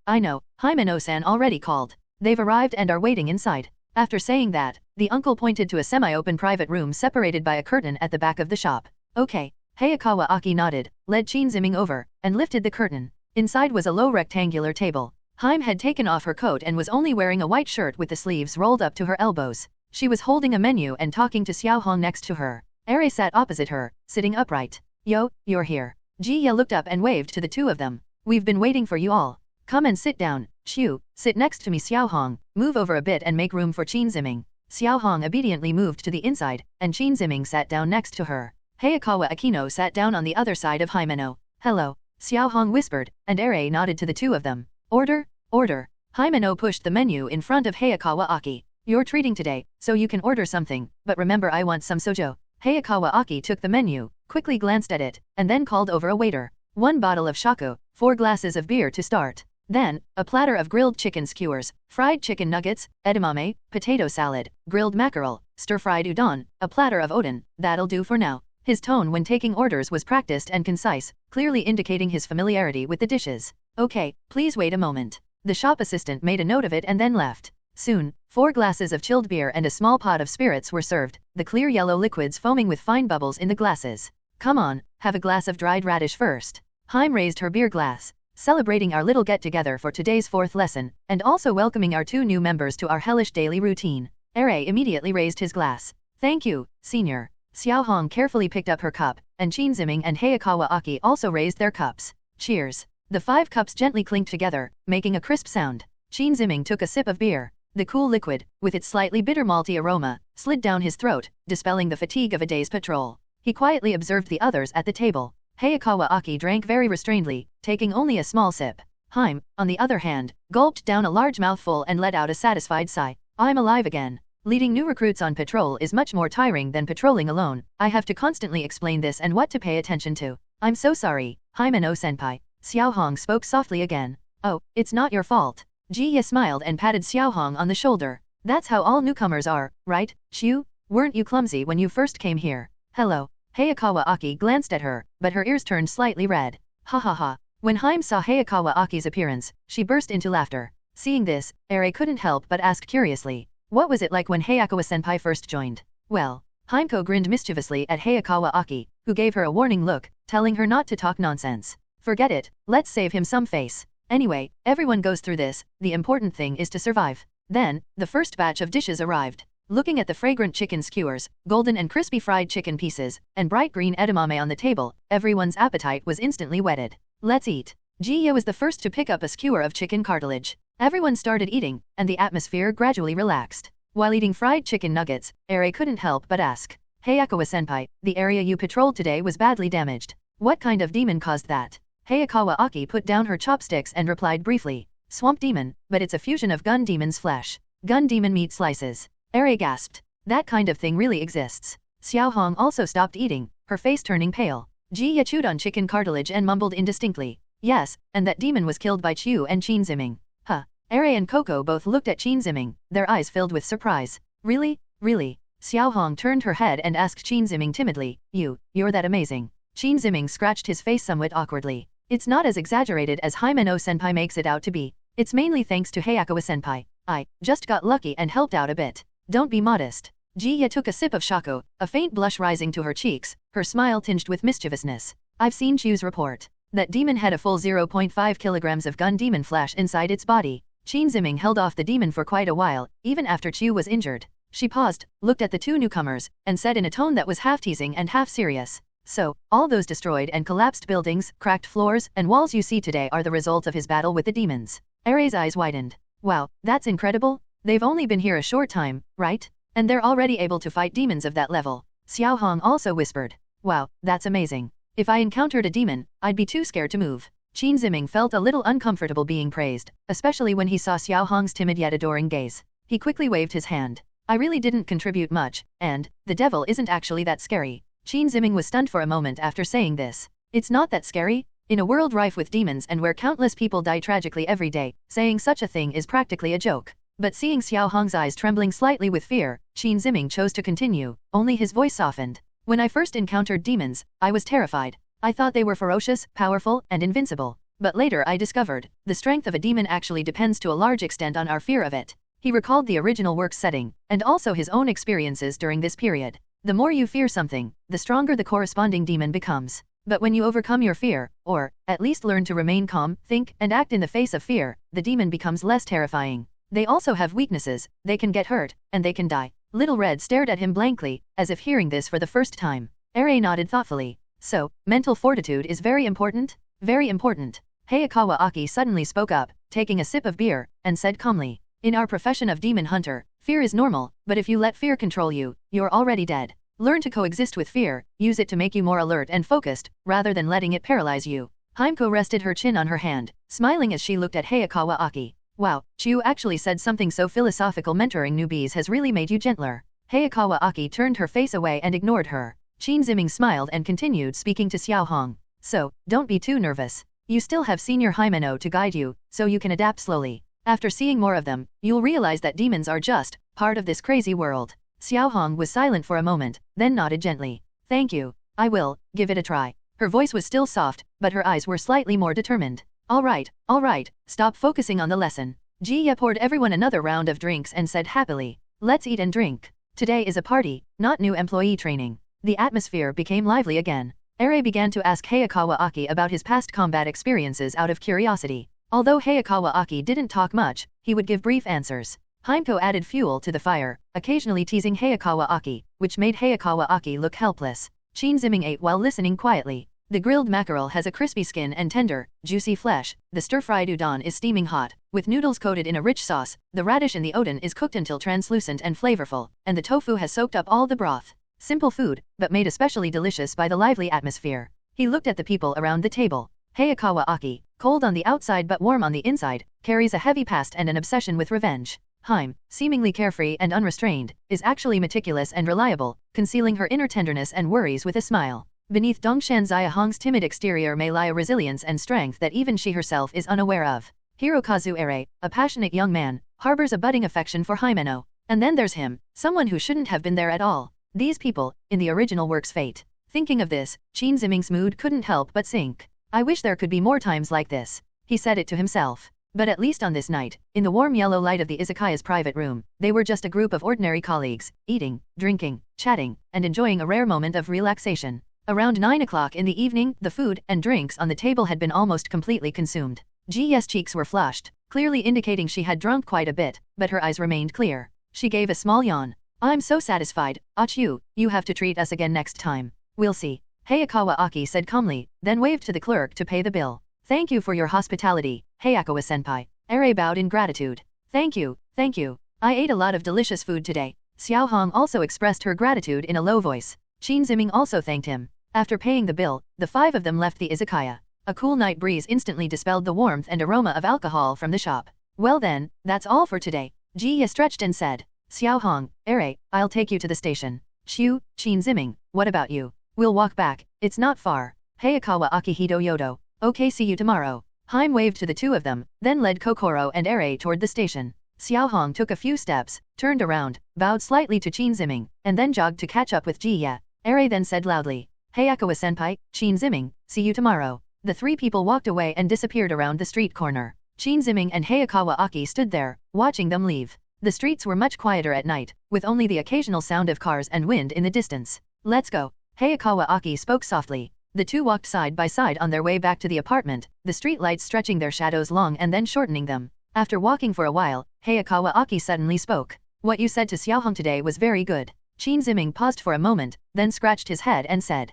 Himeno-san already called. They've arrived and are waiting inside." After saying that, the uncle pointed to a semi-open private room separated by a curtain at the back of the shop. "Okay." Hayakawa Aki nodded, led Chin Ziming over, and lifted the curtain. Inside was a low rectangular table. Haim had taken off her coat and was only wearing a white shirt with the sleeves rolled up to her elbows. She was holding a menu and talking to Xiao Hong next to her. Ere sat opposite her, sitting upright. "Yo, you're here." Ji Ye looked up and waved to the two of them. "We've been waiting for you all. Come and sit down. Xiu, sit next to me." Xiao Hong, move over a bit and make room for Chin Ziming. Xiao Hong obediently moved to the inside, and Chin Ziming sat down next to her. Hayakawa Akino sat down on the other side of Himeno. "Hello," Xiao Hong whispered, and Ere nodded to the two of them. "Order, order." Himeno pushed the menu in front of Hayakawa Aki. "You're treating today, so you can order something, but remember I want some sojo." Hayakawa Aki took the menu, quickly glanced at it, and then called over a waiter. 1 bottle of shaku, 4 glasses of beer to start. Then, a platter of grilled chicken skewers, fried chicken nuggets, edamame, potato salad, grilled mackerel, stir-fried udon, a platter of oden. "That'll do for now." His tone when taking orders was practiced and concise, clearly indicating his familiarity with the dishes. "Okay, please wait a moment." The shop assistant made a note of it and then left. Soon, 4 glasses of chilled beer and a small pot of spirits were served, the clear yellow liquids foaming with fine bubbles in the glasses. "Come on, have a glass of dried radish first." Haim raised her beer glass, celebrating our little get-together for today's 4th lesson, and also welcoming our 2 new members to our hellish daily routine. Ere immediately raised his glass. "Thank you, senior." Xiao Hong carefully picked up her cup, and Chin Ziming and Hayakawa Aki also raised their cups. "Cheers." The 5 cups gently clinked together, making a crisp sound. Chin Ziming took a sip of beer. The cool liquid, with its slightly bitter malty aroma, slid down his throat, dispelling the fatigue of a day's patrol. He quietly observed the others at the table. Hayakawa Aki drank very restrainedly, taking only a small sip. Haim, on the other hand, gulped down a large mouthful and let out a satisfied sigh. "I'm alive again. Leading new recruits on patrol is much more tiring than patrolling alone. I have to constantly explain this and what to pay attention to. I'm so sorry, Himeno-senpai." Xiao Hong spoke softly again. "Oh, it's not your fault." Ji Ye smiled and patted Xiao Hong on the shoulder. "That's how all newcomers are, right, Xiu? Weren't you clumsy when you first came here?" "Hello." Hayakawa Aki glanced at her, but her ears turned slightly red. "Ha ha ha." When Haim saw Hayakawa Aki's appearance, she burst into laughter. Seeing this, Ere couldn't help but ask curiously, What was it like when Hayakawa-senpai first joined? Well, Himeko grinned mischievously at Hayakawa Aki, who gave her a warning look, telling her not to talk nonsense. Forget it, let's save him some face. Anyway, everyone goes through this, the important thing is to survive. Then, the first batch of dishes arrived. Looking at the fragrant chicken skewers, golden and crispy fried chicken pieces, and bright green edamame on the table, everyone's appetite was instantly whetted. Let's eat. Ji-ya was the first to pick up a skewer of chicken cartilage. Everyone started eating, and the atmosphere gradually relaxed. While eating fried chicken nuggets, Ere couldn't help but ask, Hayakawa-senpai, the area you patrolled today was badly damaged. What kind of demon caused that? Hayakawa Aki put down her chopsticks and replied briefly, swamp demon, but it's a fusion of gun demon's flesh. Gun demon meat slices. Ere gasped. That kind of thing really exists. Xiao Hong also stopped eating, her face turning pale. Ji-ya chewed on chicken cartilage and mumbled indistinctly, yes, and that demon was killed by Chiu and Qin Ziming. Huh. Ere and Coco both looked at Qin Ziming, their eyes filled with surprise. Really? Really? Xiao Hong turned her head and asked Qin Ziming timidly, you're that amazing. Qin Ziming scratched his face somewhat awkwardly. It's not as exaggerated as Himeno-senpai makes it out to be. It's mainly thanks to Hayakawa-senpai. I just got lucky and helped out a bit. Don't be modest. Ji-ya took a sip of shako, a faint blush rising to her cheeks, her smile tinged with mischievousness. I've seen Chiu's report. That demon had a full 0.5 kilograms of gun demon flesh inside its body. Qin Ziming held off the demon for quite a while, even after Chiu was injured. She paused, looked at the two newcomers, and said in a tone that was half teasing and half serious. So, all those destroyed and collapsed buildings, cracked floors, and walls you see today are the result of his battle with the demons. Are's eyes widened. Wow, that's incredible. They've only been here a short time, right? And they're already able to fight demons of that level. Xiao Hong also whispered. Wow, that's amazing. If I encountered a demon, I'd be too scared to move. Qin Ziming felt a little uncomfortable being praised, especially when he saw Xiao Hong's timid yet adoring gaze. He quickly waved his hand. I really didn't contribute much, and the devil isn't actually that scary. Qin Ziming was stunned for a moment after saying this. It's not that scary? In a world rife with demons and where countless people die tragically every day, saying such a thing is practically a joke. But seeing Xiao Hong's eyes trembling slightly with fear, Qin Ziming chose to continue, only his voice softened. When I first encountered demons, I was terrified. I thought they were ferocious, powerful, and invincible. But later I discovered, the strength of a demon actually depends to a large extent on our fear of it. He recalled the original work's setting, and also his own experiences during this period. The more you fear something, the stronger the corresponding demon becomes. But when you overcome your fear, or, at least learn to remain calm, think, and act in the face of fear, the demon becomes less terrifying. They also have weaknesses, they can get hurt, and they can die. Little Red stared at him blankly, as if hearing this for the first time. Ere nodded thoughtfully. So, mental fortitude is very important? Very important. Hayakawa Aki suddenly spoke up, taking a sip of beer, and said calmly, in our profession of demon hunter, fear is normal, but if you let fear control you, you're already dead. Learn to coexist with fear, use it to make you more alert and focused, rather than letting it paralyze you. Himeko rested her chin on her hand, smiling as she looked at Hayakawa Aki. Wow, Chiu actually said something so philosophical. Mentoring newbies has really made you gentler. Hayakawa Aki turned her face away and ignored her. Qin Ziming smiled and continued speaking to Xiao Hong. So, don't be too nervous. You still have senior Himeno to guide you, so you can adapt slowly. After seeing more of them, you'll realize that demons are just part of this crazy world. Xiao Hong was silent for a moment, then nodded gently. Thank you. I will give it a try. Her voice was still soft, but her eyes were slightly more determined. All right, stop focusing on the lesson. Ji-ya poured everyone another round of drinks and said happily, let's eat and drink. Today is a party, not new employee training. The atmosphere became lively again. Ere began to ask Hayakawa Aki about his past combat experiences out of curiosity. Although Hayakawa Aki didn't talk much, he would give brief answers. Himeko added fuel to the fire, occasionally teasing Hayakawa Aki, which made Hayakawa Aki look helpless. Qin Ziming ate while listening quietly. The grilled mackerel has a crispy skin and tender, juicy flesh. The stir-fried udon is steaming hot, with noodles coated in a rich sauce. The radish in the odon is cooked until translucent and flavorful, and the tofu has soaked up all the broth. Simple food, but made especially delicious by the lively atmosphere. He looked at the people around the table. Hayakawa Aki, cold on the outside but warm on the inside, carries a heavy past and an obsession with revenge. Hime, seemingly carefree and unrestrained, is actually meticulous and reliable, concealing her inner tenderness and worries with a smile. Beneath Dongshan Xia Hong's timid exterior may lie a resilience and strength that even she herself is unaware of. Hirokazu Ere, a passionate young man, harbors a budding affection for Himeno. And then there's him, someone who shouldn't have been there at all. These people, in the original work's fate. Thinking of this, Qin Ziming's mood couldn't help but sink. I wish there could be more times like this. He said it to himself. But at least on this night, in the warm yellow light of the izakaya's private room, they were just a group of ordinary colleagues, eating, drinking, chatting, and enjoying a rare moment of relaxation. Around 9 o'clock in the evening, the food and drinks on the table had been almost completely consumed. Ji's cheeks were flushed, clearly indicating she had drunk quite a bit, but her eyes remained clear. She gave a small yawn. I'm so satisfied, Achu, you have to treat us again next time. We'll see. Hayakawa Aki said calmly, then waved to the clerk to pay the bill. Thank you for your hospitality, Hayakawa-senpai. Ere bowed in gratitude. Thank you, thank you. I ate a lot of delicious food today. Xiao Hong also expressed her gratitude in a low voice. Qin Ziming also thanked him. After paying the bill, the five of them left the izakaya. A cool night breeze instantly dispelled the warmth and aroma of alcohol from the shop. Well then, that's all for today. Ji stretched and said. Xiao Hong, Ere, I'll take you to the station. Xiu, Qin Ziming, what about you? We'll walk back, it's not far. Hayakawa Akihito Yodo. Okay, see you tomorrow. Haim waved to the two of them, then led Kokoro and Ere toward the station. Xiao Hong took a few steps, turned around, bowed slightly to Qin Ziming, and then jogged to catch up with Ji. Ere then said loudly, Hayakawa-senpai, Qin Ziming, see you tomorrow. The three people walked away and disappeared around the street corner. Qin Ziming and Hayakawa Aki stood there, watching them leave. The streets were much quieter at night, with only the occasional sound of cars and wind in the distance. Let's go. Hayakawa Aki spoke softly. The two walked side by side on their way back to the apartment, the street lights stretching their shadows long and then shortening them. After walking for a while, Hayakawa Aki suddenly spoke. What you said to Xiaohong today was very good. Qin Ziming paused for a moment, then scratched his head and said,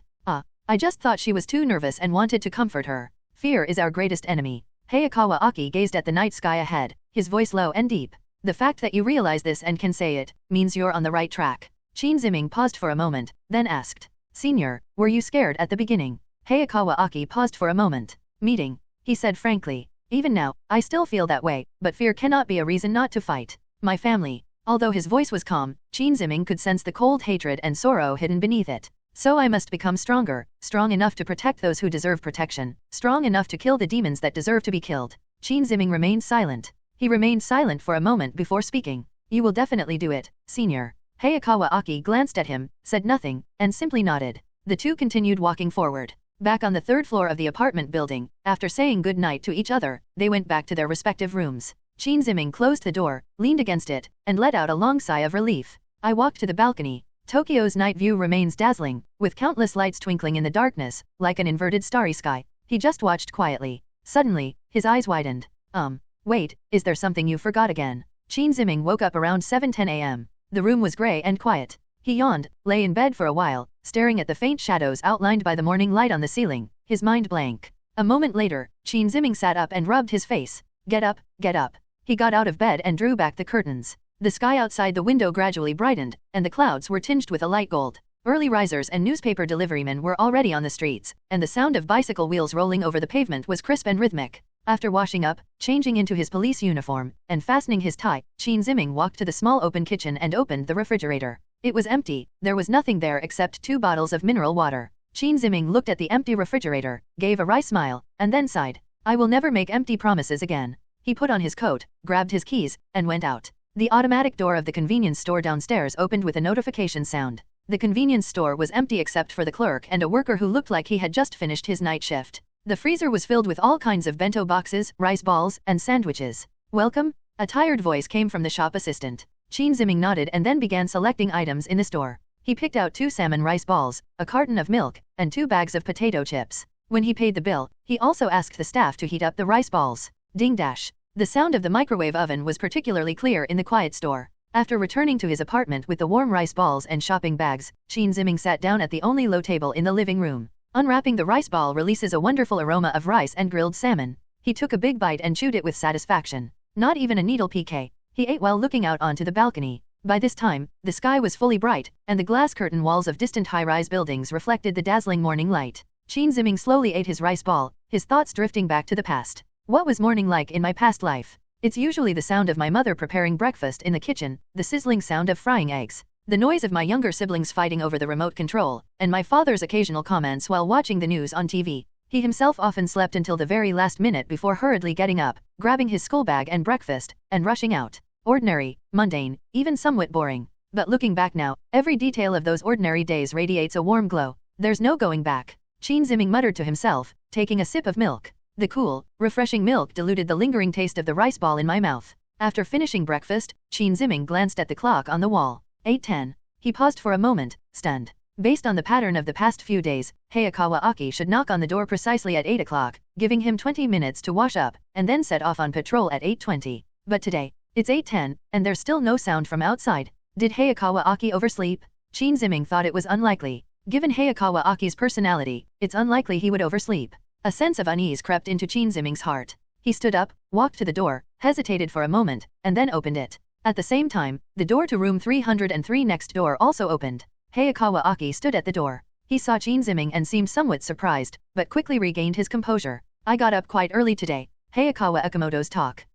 I just thought she was too nervous and wanted to comfort her. Fear is our greatest enemy. Hayakawa Aki gazed at the night sky ahead, his voice low and deep. The fact that you realize this and can say it, means you're on the right track. Qin Ziming paused for a moment, then asked. Senior, were you scared at the beginning? Hayakawa Aki paused for a moment. Meeting, he said frankly. Even now, I still feel that way, but fear cannot be a reason not to fight. My family. Although his voice was calm, Qin Ziming could sense the cold hatred and sorrow hidden beneath it. So I must become stronger, strong enough to protect those who deserve protection, strong enough to kill the demons that deserve to be killed. Qin Ziming remained silent. He remained silent for a moment before speaking. You will definitely do it, senior. Hayakawa Aki glanced at him, said nothing, and simply nodded. The two continued walking forward. Back on the third floor of the apartment building, after saying good night to each other, they went back to their respective rooms. Qin Ziming closed the door, leaned against it, and let out a long sigh of relief. I walked to the balcony. Tokyo's night view remains dazzling, with countless lights twinkling in the darkness, like an inverted starry sky. He just watched quietly. Suddenly, his eyes widened. Wait, is there something you forgot again? Qin Ziming woke up around 7:10 a.m. The room was gray and quiet. He yawned, lay in bed for a while, staring at the faint shadows outlined by the morning light on the ceiling, his mind blank. A moment later, Qin Ziming sat up and rubbed his face. Get up, get up. He got out of bed and drew back the curtains. The sky outside the window gradually brightened, and the clouds were tinged with a light gold. Early risers and newspaper deliverymen were already on the streets, and the sound of bicycle wheels rolling over the pavement was crisp and rhythmic. After washing up, changing into his police uniform, and fastening his tie, Qin Ziming walked to the small open kitchen and opened the refrigerator. It was empty, there was nothing there except 2 bottles of mineral water. Qin Ziming looked at the empty refrigerator, gave a wry smile, and then sighed. I will never make empty promises again. He put on his coat, grabbed his keys, and went out. The automatic door of the convenience store downstairs opened with a notification sound. The convenience store was empty except for the clerk and a worker who looked like he had just finished his night shift. The freezer was filled with all kinds of bento boxes, rice balls, and sandwiches. Welcome? A tired voice came from the shop assistant. Qin Ziming nodded and then began selecting items in the store. He picked out 2 salmon rice balls, a carton of milk, and 2 bags of potato chips. When he paid the bill, he also asked the staff to heat up the rice balls. Ding dash. The sound of the microwave oven was particularly clear in the quiet store. After returning to his apartment with the warm rice balls and shopping bags, Qin Ziming sat down at the only low table in the living room. Unwrapping the rice ball releases a wonderful aroma of rice and grilled salmon. He took a big bite and chewed it with satisfaction. Not even a needle PK. He ate while looking out onto the balcony. By this time, the sky was fully bright, and the glass curtain walls of distant high-rise buildings reflected the dazzling morning light. Qin Ziming slowly ate his rice ball, his thoughts drifting back to the past. What was morning like in my past life? It's usually the sound of my mother preparing breakfast in the kitchen, the sizzling sound of frying eggs, the noise of my younger siblings fighting over the remote control, and my father's occasional comments while watching the news on TV. He himself often slept until the very last minute before hurriedly getting up, grabbing his school bag and breakfast, and rushing out. Ordinary, mundane, even somewhat boring. But looking back now, every detail of those ordinary days radiates a warm glow. There's no going back. Qin Ziming muttered to himself, taking a sip of milk. The cool, refreshing milk diluted the lingering taste of the rice ball in my mouth. After finishing breakfast, Qin Ziming glanced at the clock on the wall. 8:10. He paused for a moment, stunned. Based on the pattern of the past few days, Hayakawa Aki should knock on the door precisely at 8 o'clock, giving him 20 minutes to wash up, and then set off on patrol at 8:20. But today, it's 8:10, and there's still no sound from outside. Did Hayakawa Aki oversleep? Qin Ziming thought it was unlikely. Given Hayakawa Aki's personality, it's unlikely he would oversleep. A sense of unease crept into Qin Ziming's heart. He stood up, walked to the door, hesitated for a moment, and then opened it. At the same time, the door to room 303 next door also opened. Hayakawa Aki stood at the door. He saw Qin Ziming and seemed somewhat surprised, but quickly regained his composure. I got up quite early today. Hayakawa Akamoto's talk.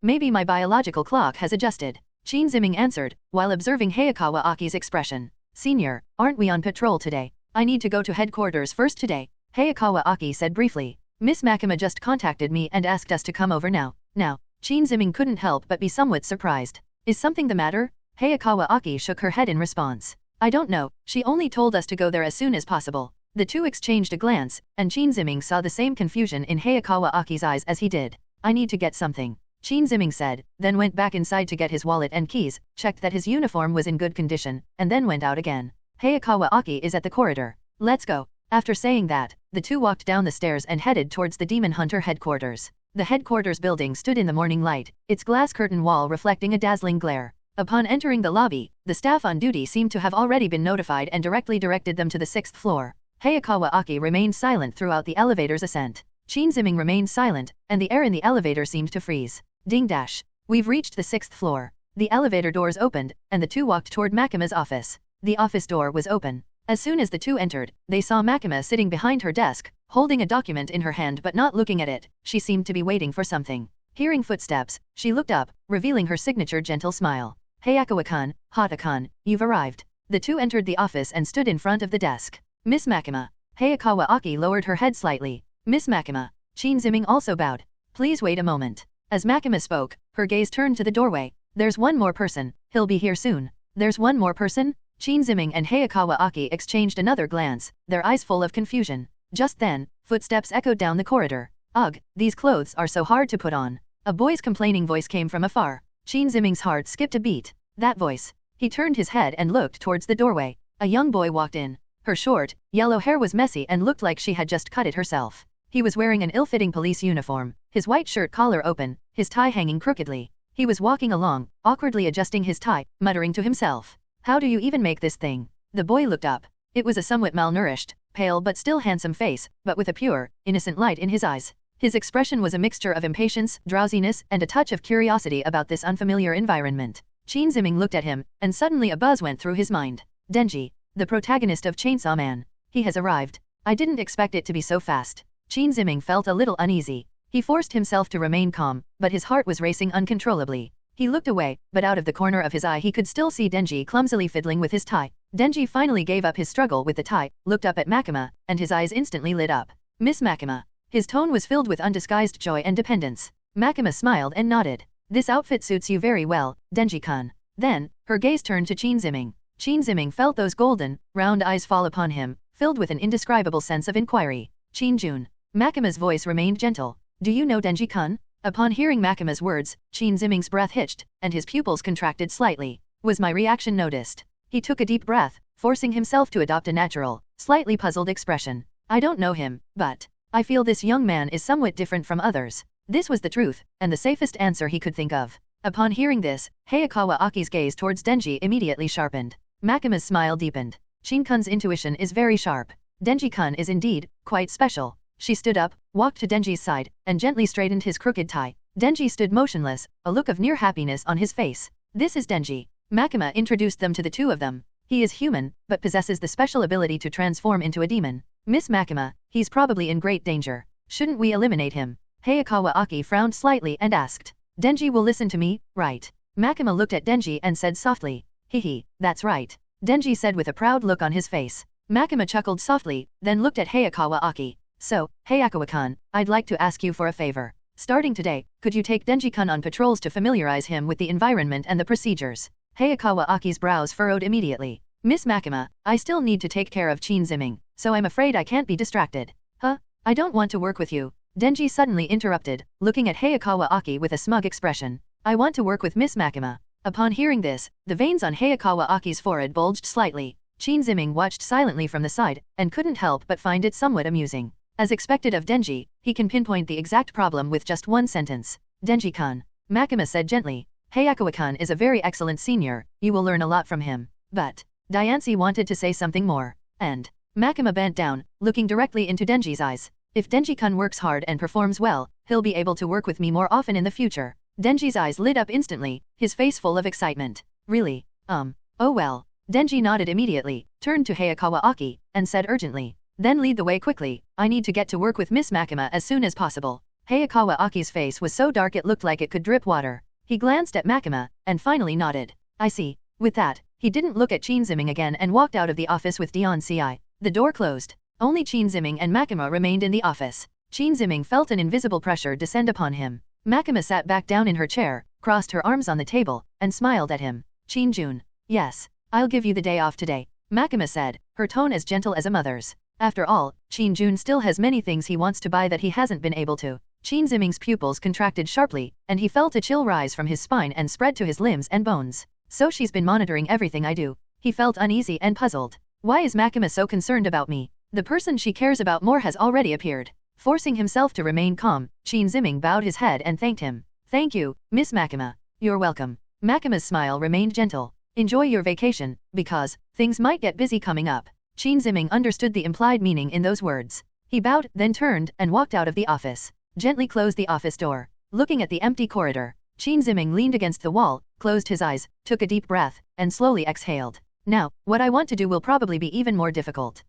Maybe my biological clock has adjusted. Qin Ziming answered, while observing Hayakawa Aki's expression. Senior, aren't we on patrol today? I need to go to headquarters first today. Hayakawa Aki said briefly. Miss Makima just contacted me and asked us to come over now. Qin Ziming couldn't help but be somewhat surprised. Is something the matter? Hayakawa Aki shook her head in response. I don't know, she only told us to go there as soon as possible. The two exchanged a glance, and Qin Ziming saw the same confusion in Hayakawa Aki's eyes as he did. I need to get something, Qin Ziming said, then went back inside to get his wallet and keys, checked that his uniform was in good condition, and then went out again. Hayakawa Aki is at the corridor. Let's go. After saying that, the two walked down the stairs and headed towards the Demon Hunter headquarters. The headquarters building stood in the morning light, its glass curtain wall reflecting a dazzling glare. Upon entering the lobby, the staff on duty seemed to have already been notified and directly directed them to the 6th floor. Hayakawa Aki remained silent throughout the elevator's ascent. Qin Ziming remained silent, and the air in the elevator seemed to freeze. Ding dash. We've reached the 6th floor. The elevator doors opened, and the two walked toward Makima's office. The office door was open. As soon as the two entered, they saw Makima sitting behind her desk, holding a document in her hand but not looking at it. She seemed to be waiting for something. Hearing footsteps, she looked up, revealing her signature gentle smile. Hayakawa-kun, Hata-kun, you've arrived. The two entered the office and stood in front of the desk. Miss Makima. Hayakawa Aki lowered her head slightly. Miss Makima. Qin Ziming also bowed. Please wait a moment. As Makima spoke, her gaze turned to the doorway. There's one more person, he'll be here soon. There's one more person? Qin Ziming and Hayakawa Aki exchanged another glance, their eyes full of confusion. Just then, footsteps echoed down the corridor. Ugh, these clothes are so hard to put on. A boy's complaining voice came from afar. Qin Ziming's heart skipped a beat. That voice. He turned his head and looked towards the doorway. A young boy walked in. Her short, yellow hair was messy and looked like she had just cut it herself. He was wearing an ill-fitting police uniform, his white shirt collar open, his tie hanging crookedly. He was walking along, awkwardly adjusting his tie, muttering to himself. How do you even make this thing? The boy looked up. It was a somewhat malnourished, pale but still handsome face, but with a pure, innocent light in his eyes. His expression was a mixture of impatience, drowsiness, and a touch of curiosity about this unfamiliar environment. Qin Ziming looked at him, and suddenly a buzz went through his mind. Denji, the protagonist of Chainsaw Man. He has arrived. I didn't expect it to be so fast. Qin Ziming felt a little uneasy. He forced himself to remain calm, but his heart was racing uncontrollably. He looked away, but out of the corner of his eye he could still see Denji clumsily fiddling with his tie. Denji finally gave up his struggle with the tie, looked up at Makima, and his eyes instantly lit up. Miss Makima. His tone was filled with undisguised joy and dependence. Makima smiled and nodded. This outfit suits you very well, Denji-kun. Then, her gaze turned to Qin Ziming. Qin Ziming felt those golden, round eyes fall upon him, filled with an indescribable sense of inquiry. Qin-jun. Makima's voice remained gentle. Do you know Denji-kun? Upon hearing Makima's words, Qin Ziming's breath hitched, and his pupils contracted slightly. Was my reaction noticed? He took a deep breath, forcing himself to adopt a natural, slightly puzzled expression. I don't know him, but I feel this young man is somewhat different from others. This was the truth, and the safest answer he could think of. Upon hearing this, Hayakawa Aki's gaze towards Denji immediately sharpened. Makima's smile deepened. Shin-kun's intuition is very sharp. Denji-kun is indeed quite special. She stood up, walked to Denji's side, and gently straightened his crooked tie. Denji stood motionless, a look of near happiness on his face. This is Denji. Makima introduced them to the two of them. He is human, but possesses the special ability to transform into a demon. Miss Makima, he's probably in great danger. Shouldn't we eliminate him? Hayakawa Aki frowned slightly and asked. Denji will listen to me, right? Makima looked at Denji and said softly. Hehe, that's right. Denji said with a proud look on his face. Makima chuckled softly, then looked at Hayakawa Aki. So, Hayakawa-kun, I'd like to ask you for a favor. Starting today, could you take Denji-kun on patrols to familiarize him with the environment and the procedures? Hayakawa Aki's brows furrowed immediately. Miss Makima, I still need to take care of Qin Ziming, so I'm afraid I can't be distracted. Huh? I don't want to work with you. Denji suddenly interrupted, looking at Hayakawa Aki with a smug expression. I want to work with Miss Makima. Upon hearing this, the veins on Hayakawa Aki's forehead bulged slightly. Qin Ziming watched silently from the side, and couldn't help but find it somewhat amusing. As expected of Denji, he can pinpoint the exact problem with just one sentence. Denji-kun. Makima said gently. Hayakawa-kun is a very excellent senior, you will learn a lot from him. But Diancie wanted to say something more. And Makima bent down, looking directly into Denji's eyes. If Denji-kun works hard and performs well, he'll be able to work with me more often in the future. Denji's eyes lit up instantly, his face full of excitement. Really? Oh well. Denji nodded immediately, turned to Hayakawa Aki, and said urgently. Then lead the way quickly, I need to get to work with Miss Makima as soon as possible. Hayakawa Aki's face was so dark it looked like it could drip water. He glanced at Makima, and finally nodded. I see. With that, he didn't look at Qin Ziming again and walked out of the office with Diancie. The door closed. Only Qin Ziming and Makima remained in the office. Qin Ziming felt an invisible pressure descend upon him. Makima sat back down in her chair, crossed her arms on the table, and smiled at him. Qin Jun. Yes, I'll give you the day off today, Makima said, her tone as gentle as a mother's. After all, Qin Jun still has many things he wants to buy that he hasn't been able to. Qin Ziming's pupils contracted sharply, and he felt a chill rise from his spine and spread to his limbs and bones. So she's been monitoring everything I do. He felt uneasy and puzzled. Why is Makima so concerned about me? The person she cares about more has already appeared. Forcing himself to remain calm, Qin Ziming bowed his head and thanked him. Thank you, Miss Makima. You're welcome. Makima's smile remained gentle. Enjoy your vacation, because things might get busy coming up. Qin Ziming understood the implied meaning in those words. He bowed, then turned and walked out of the office. Gently closed the office door. Looking at the empty corridor, Qin Ziming leaned against the wall, closed his eyes, took a deep breath, and slowly exhaled. Now, what I want to do will probably be even more difficult.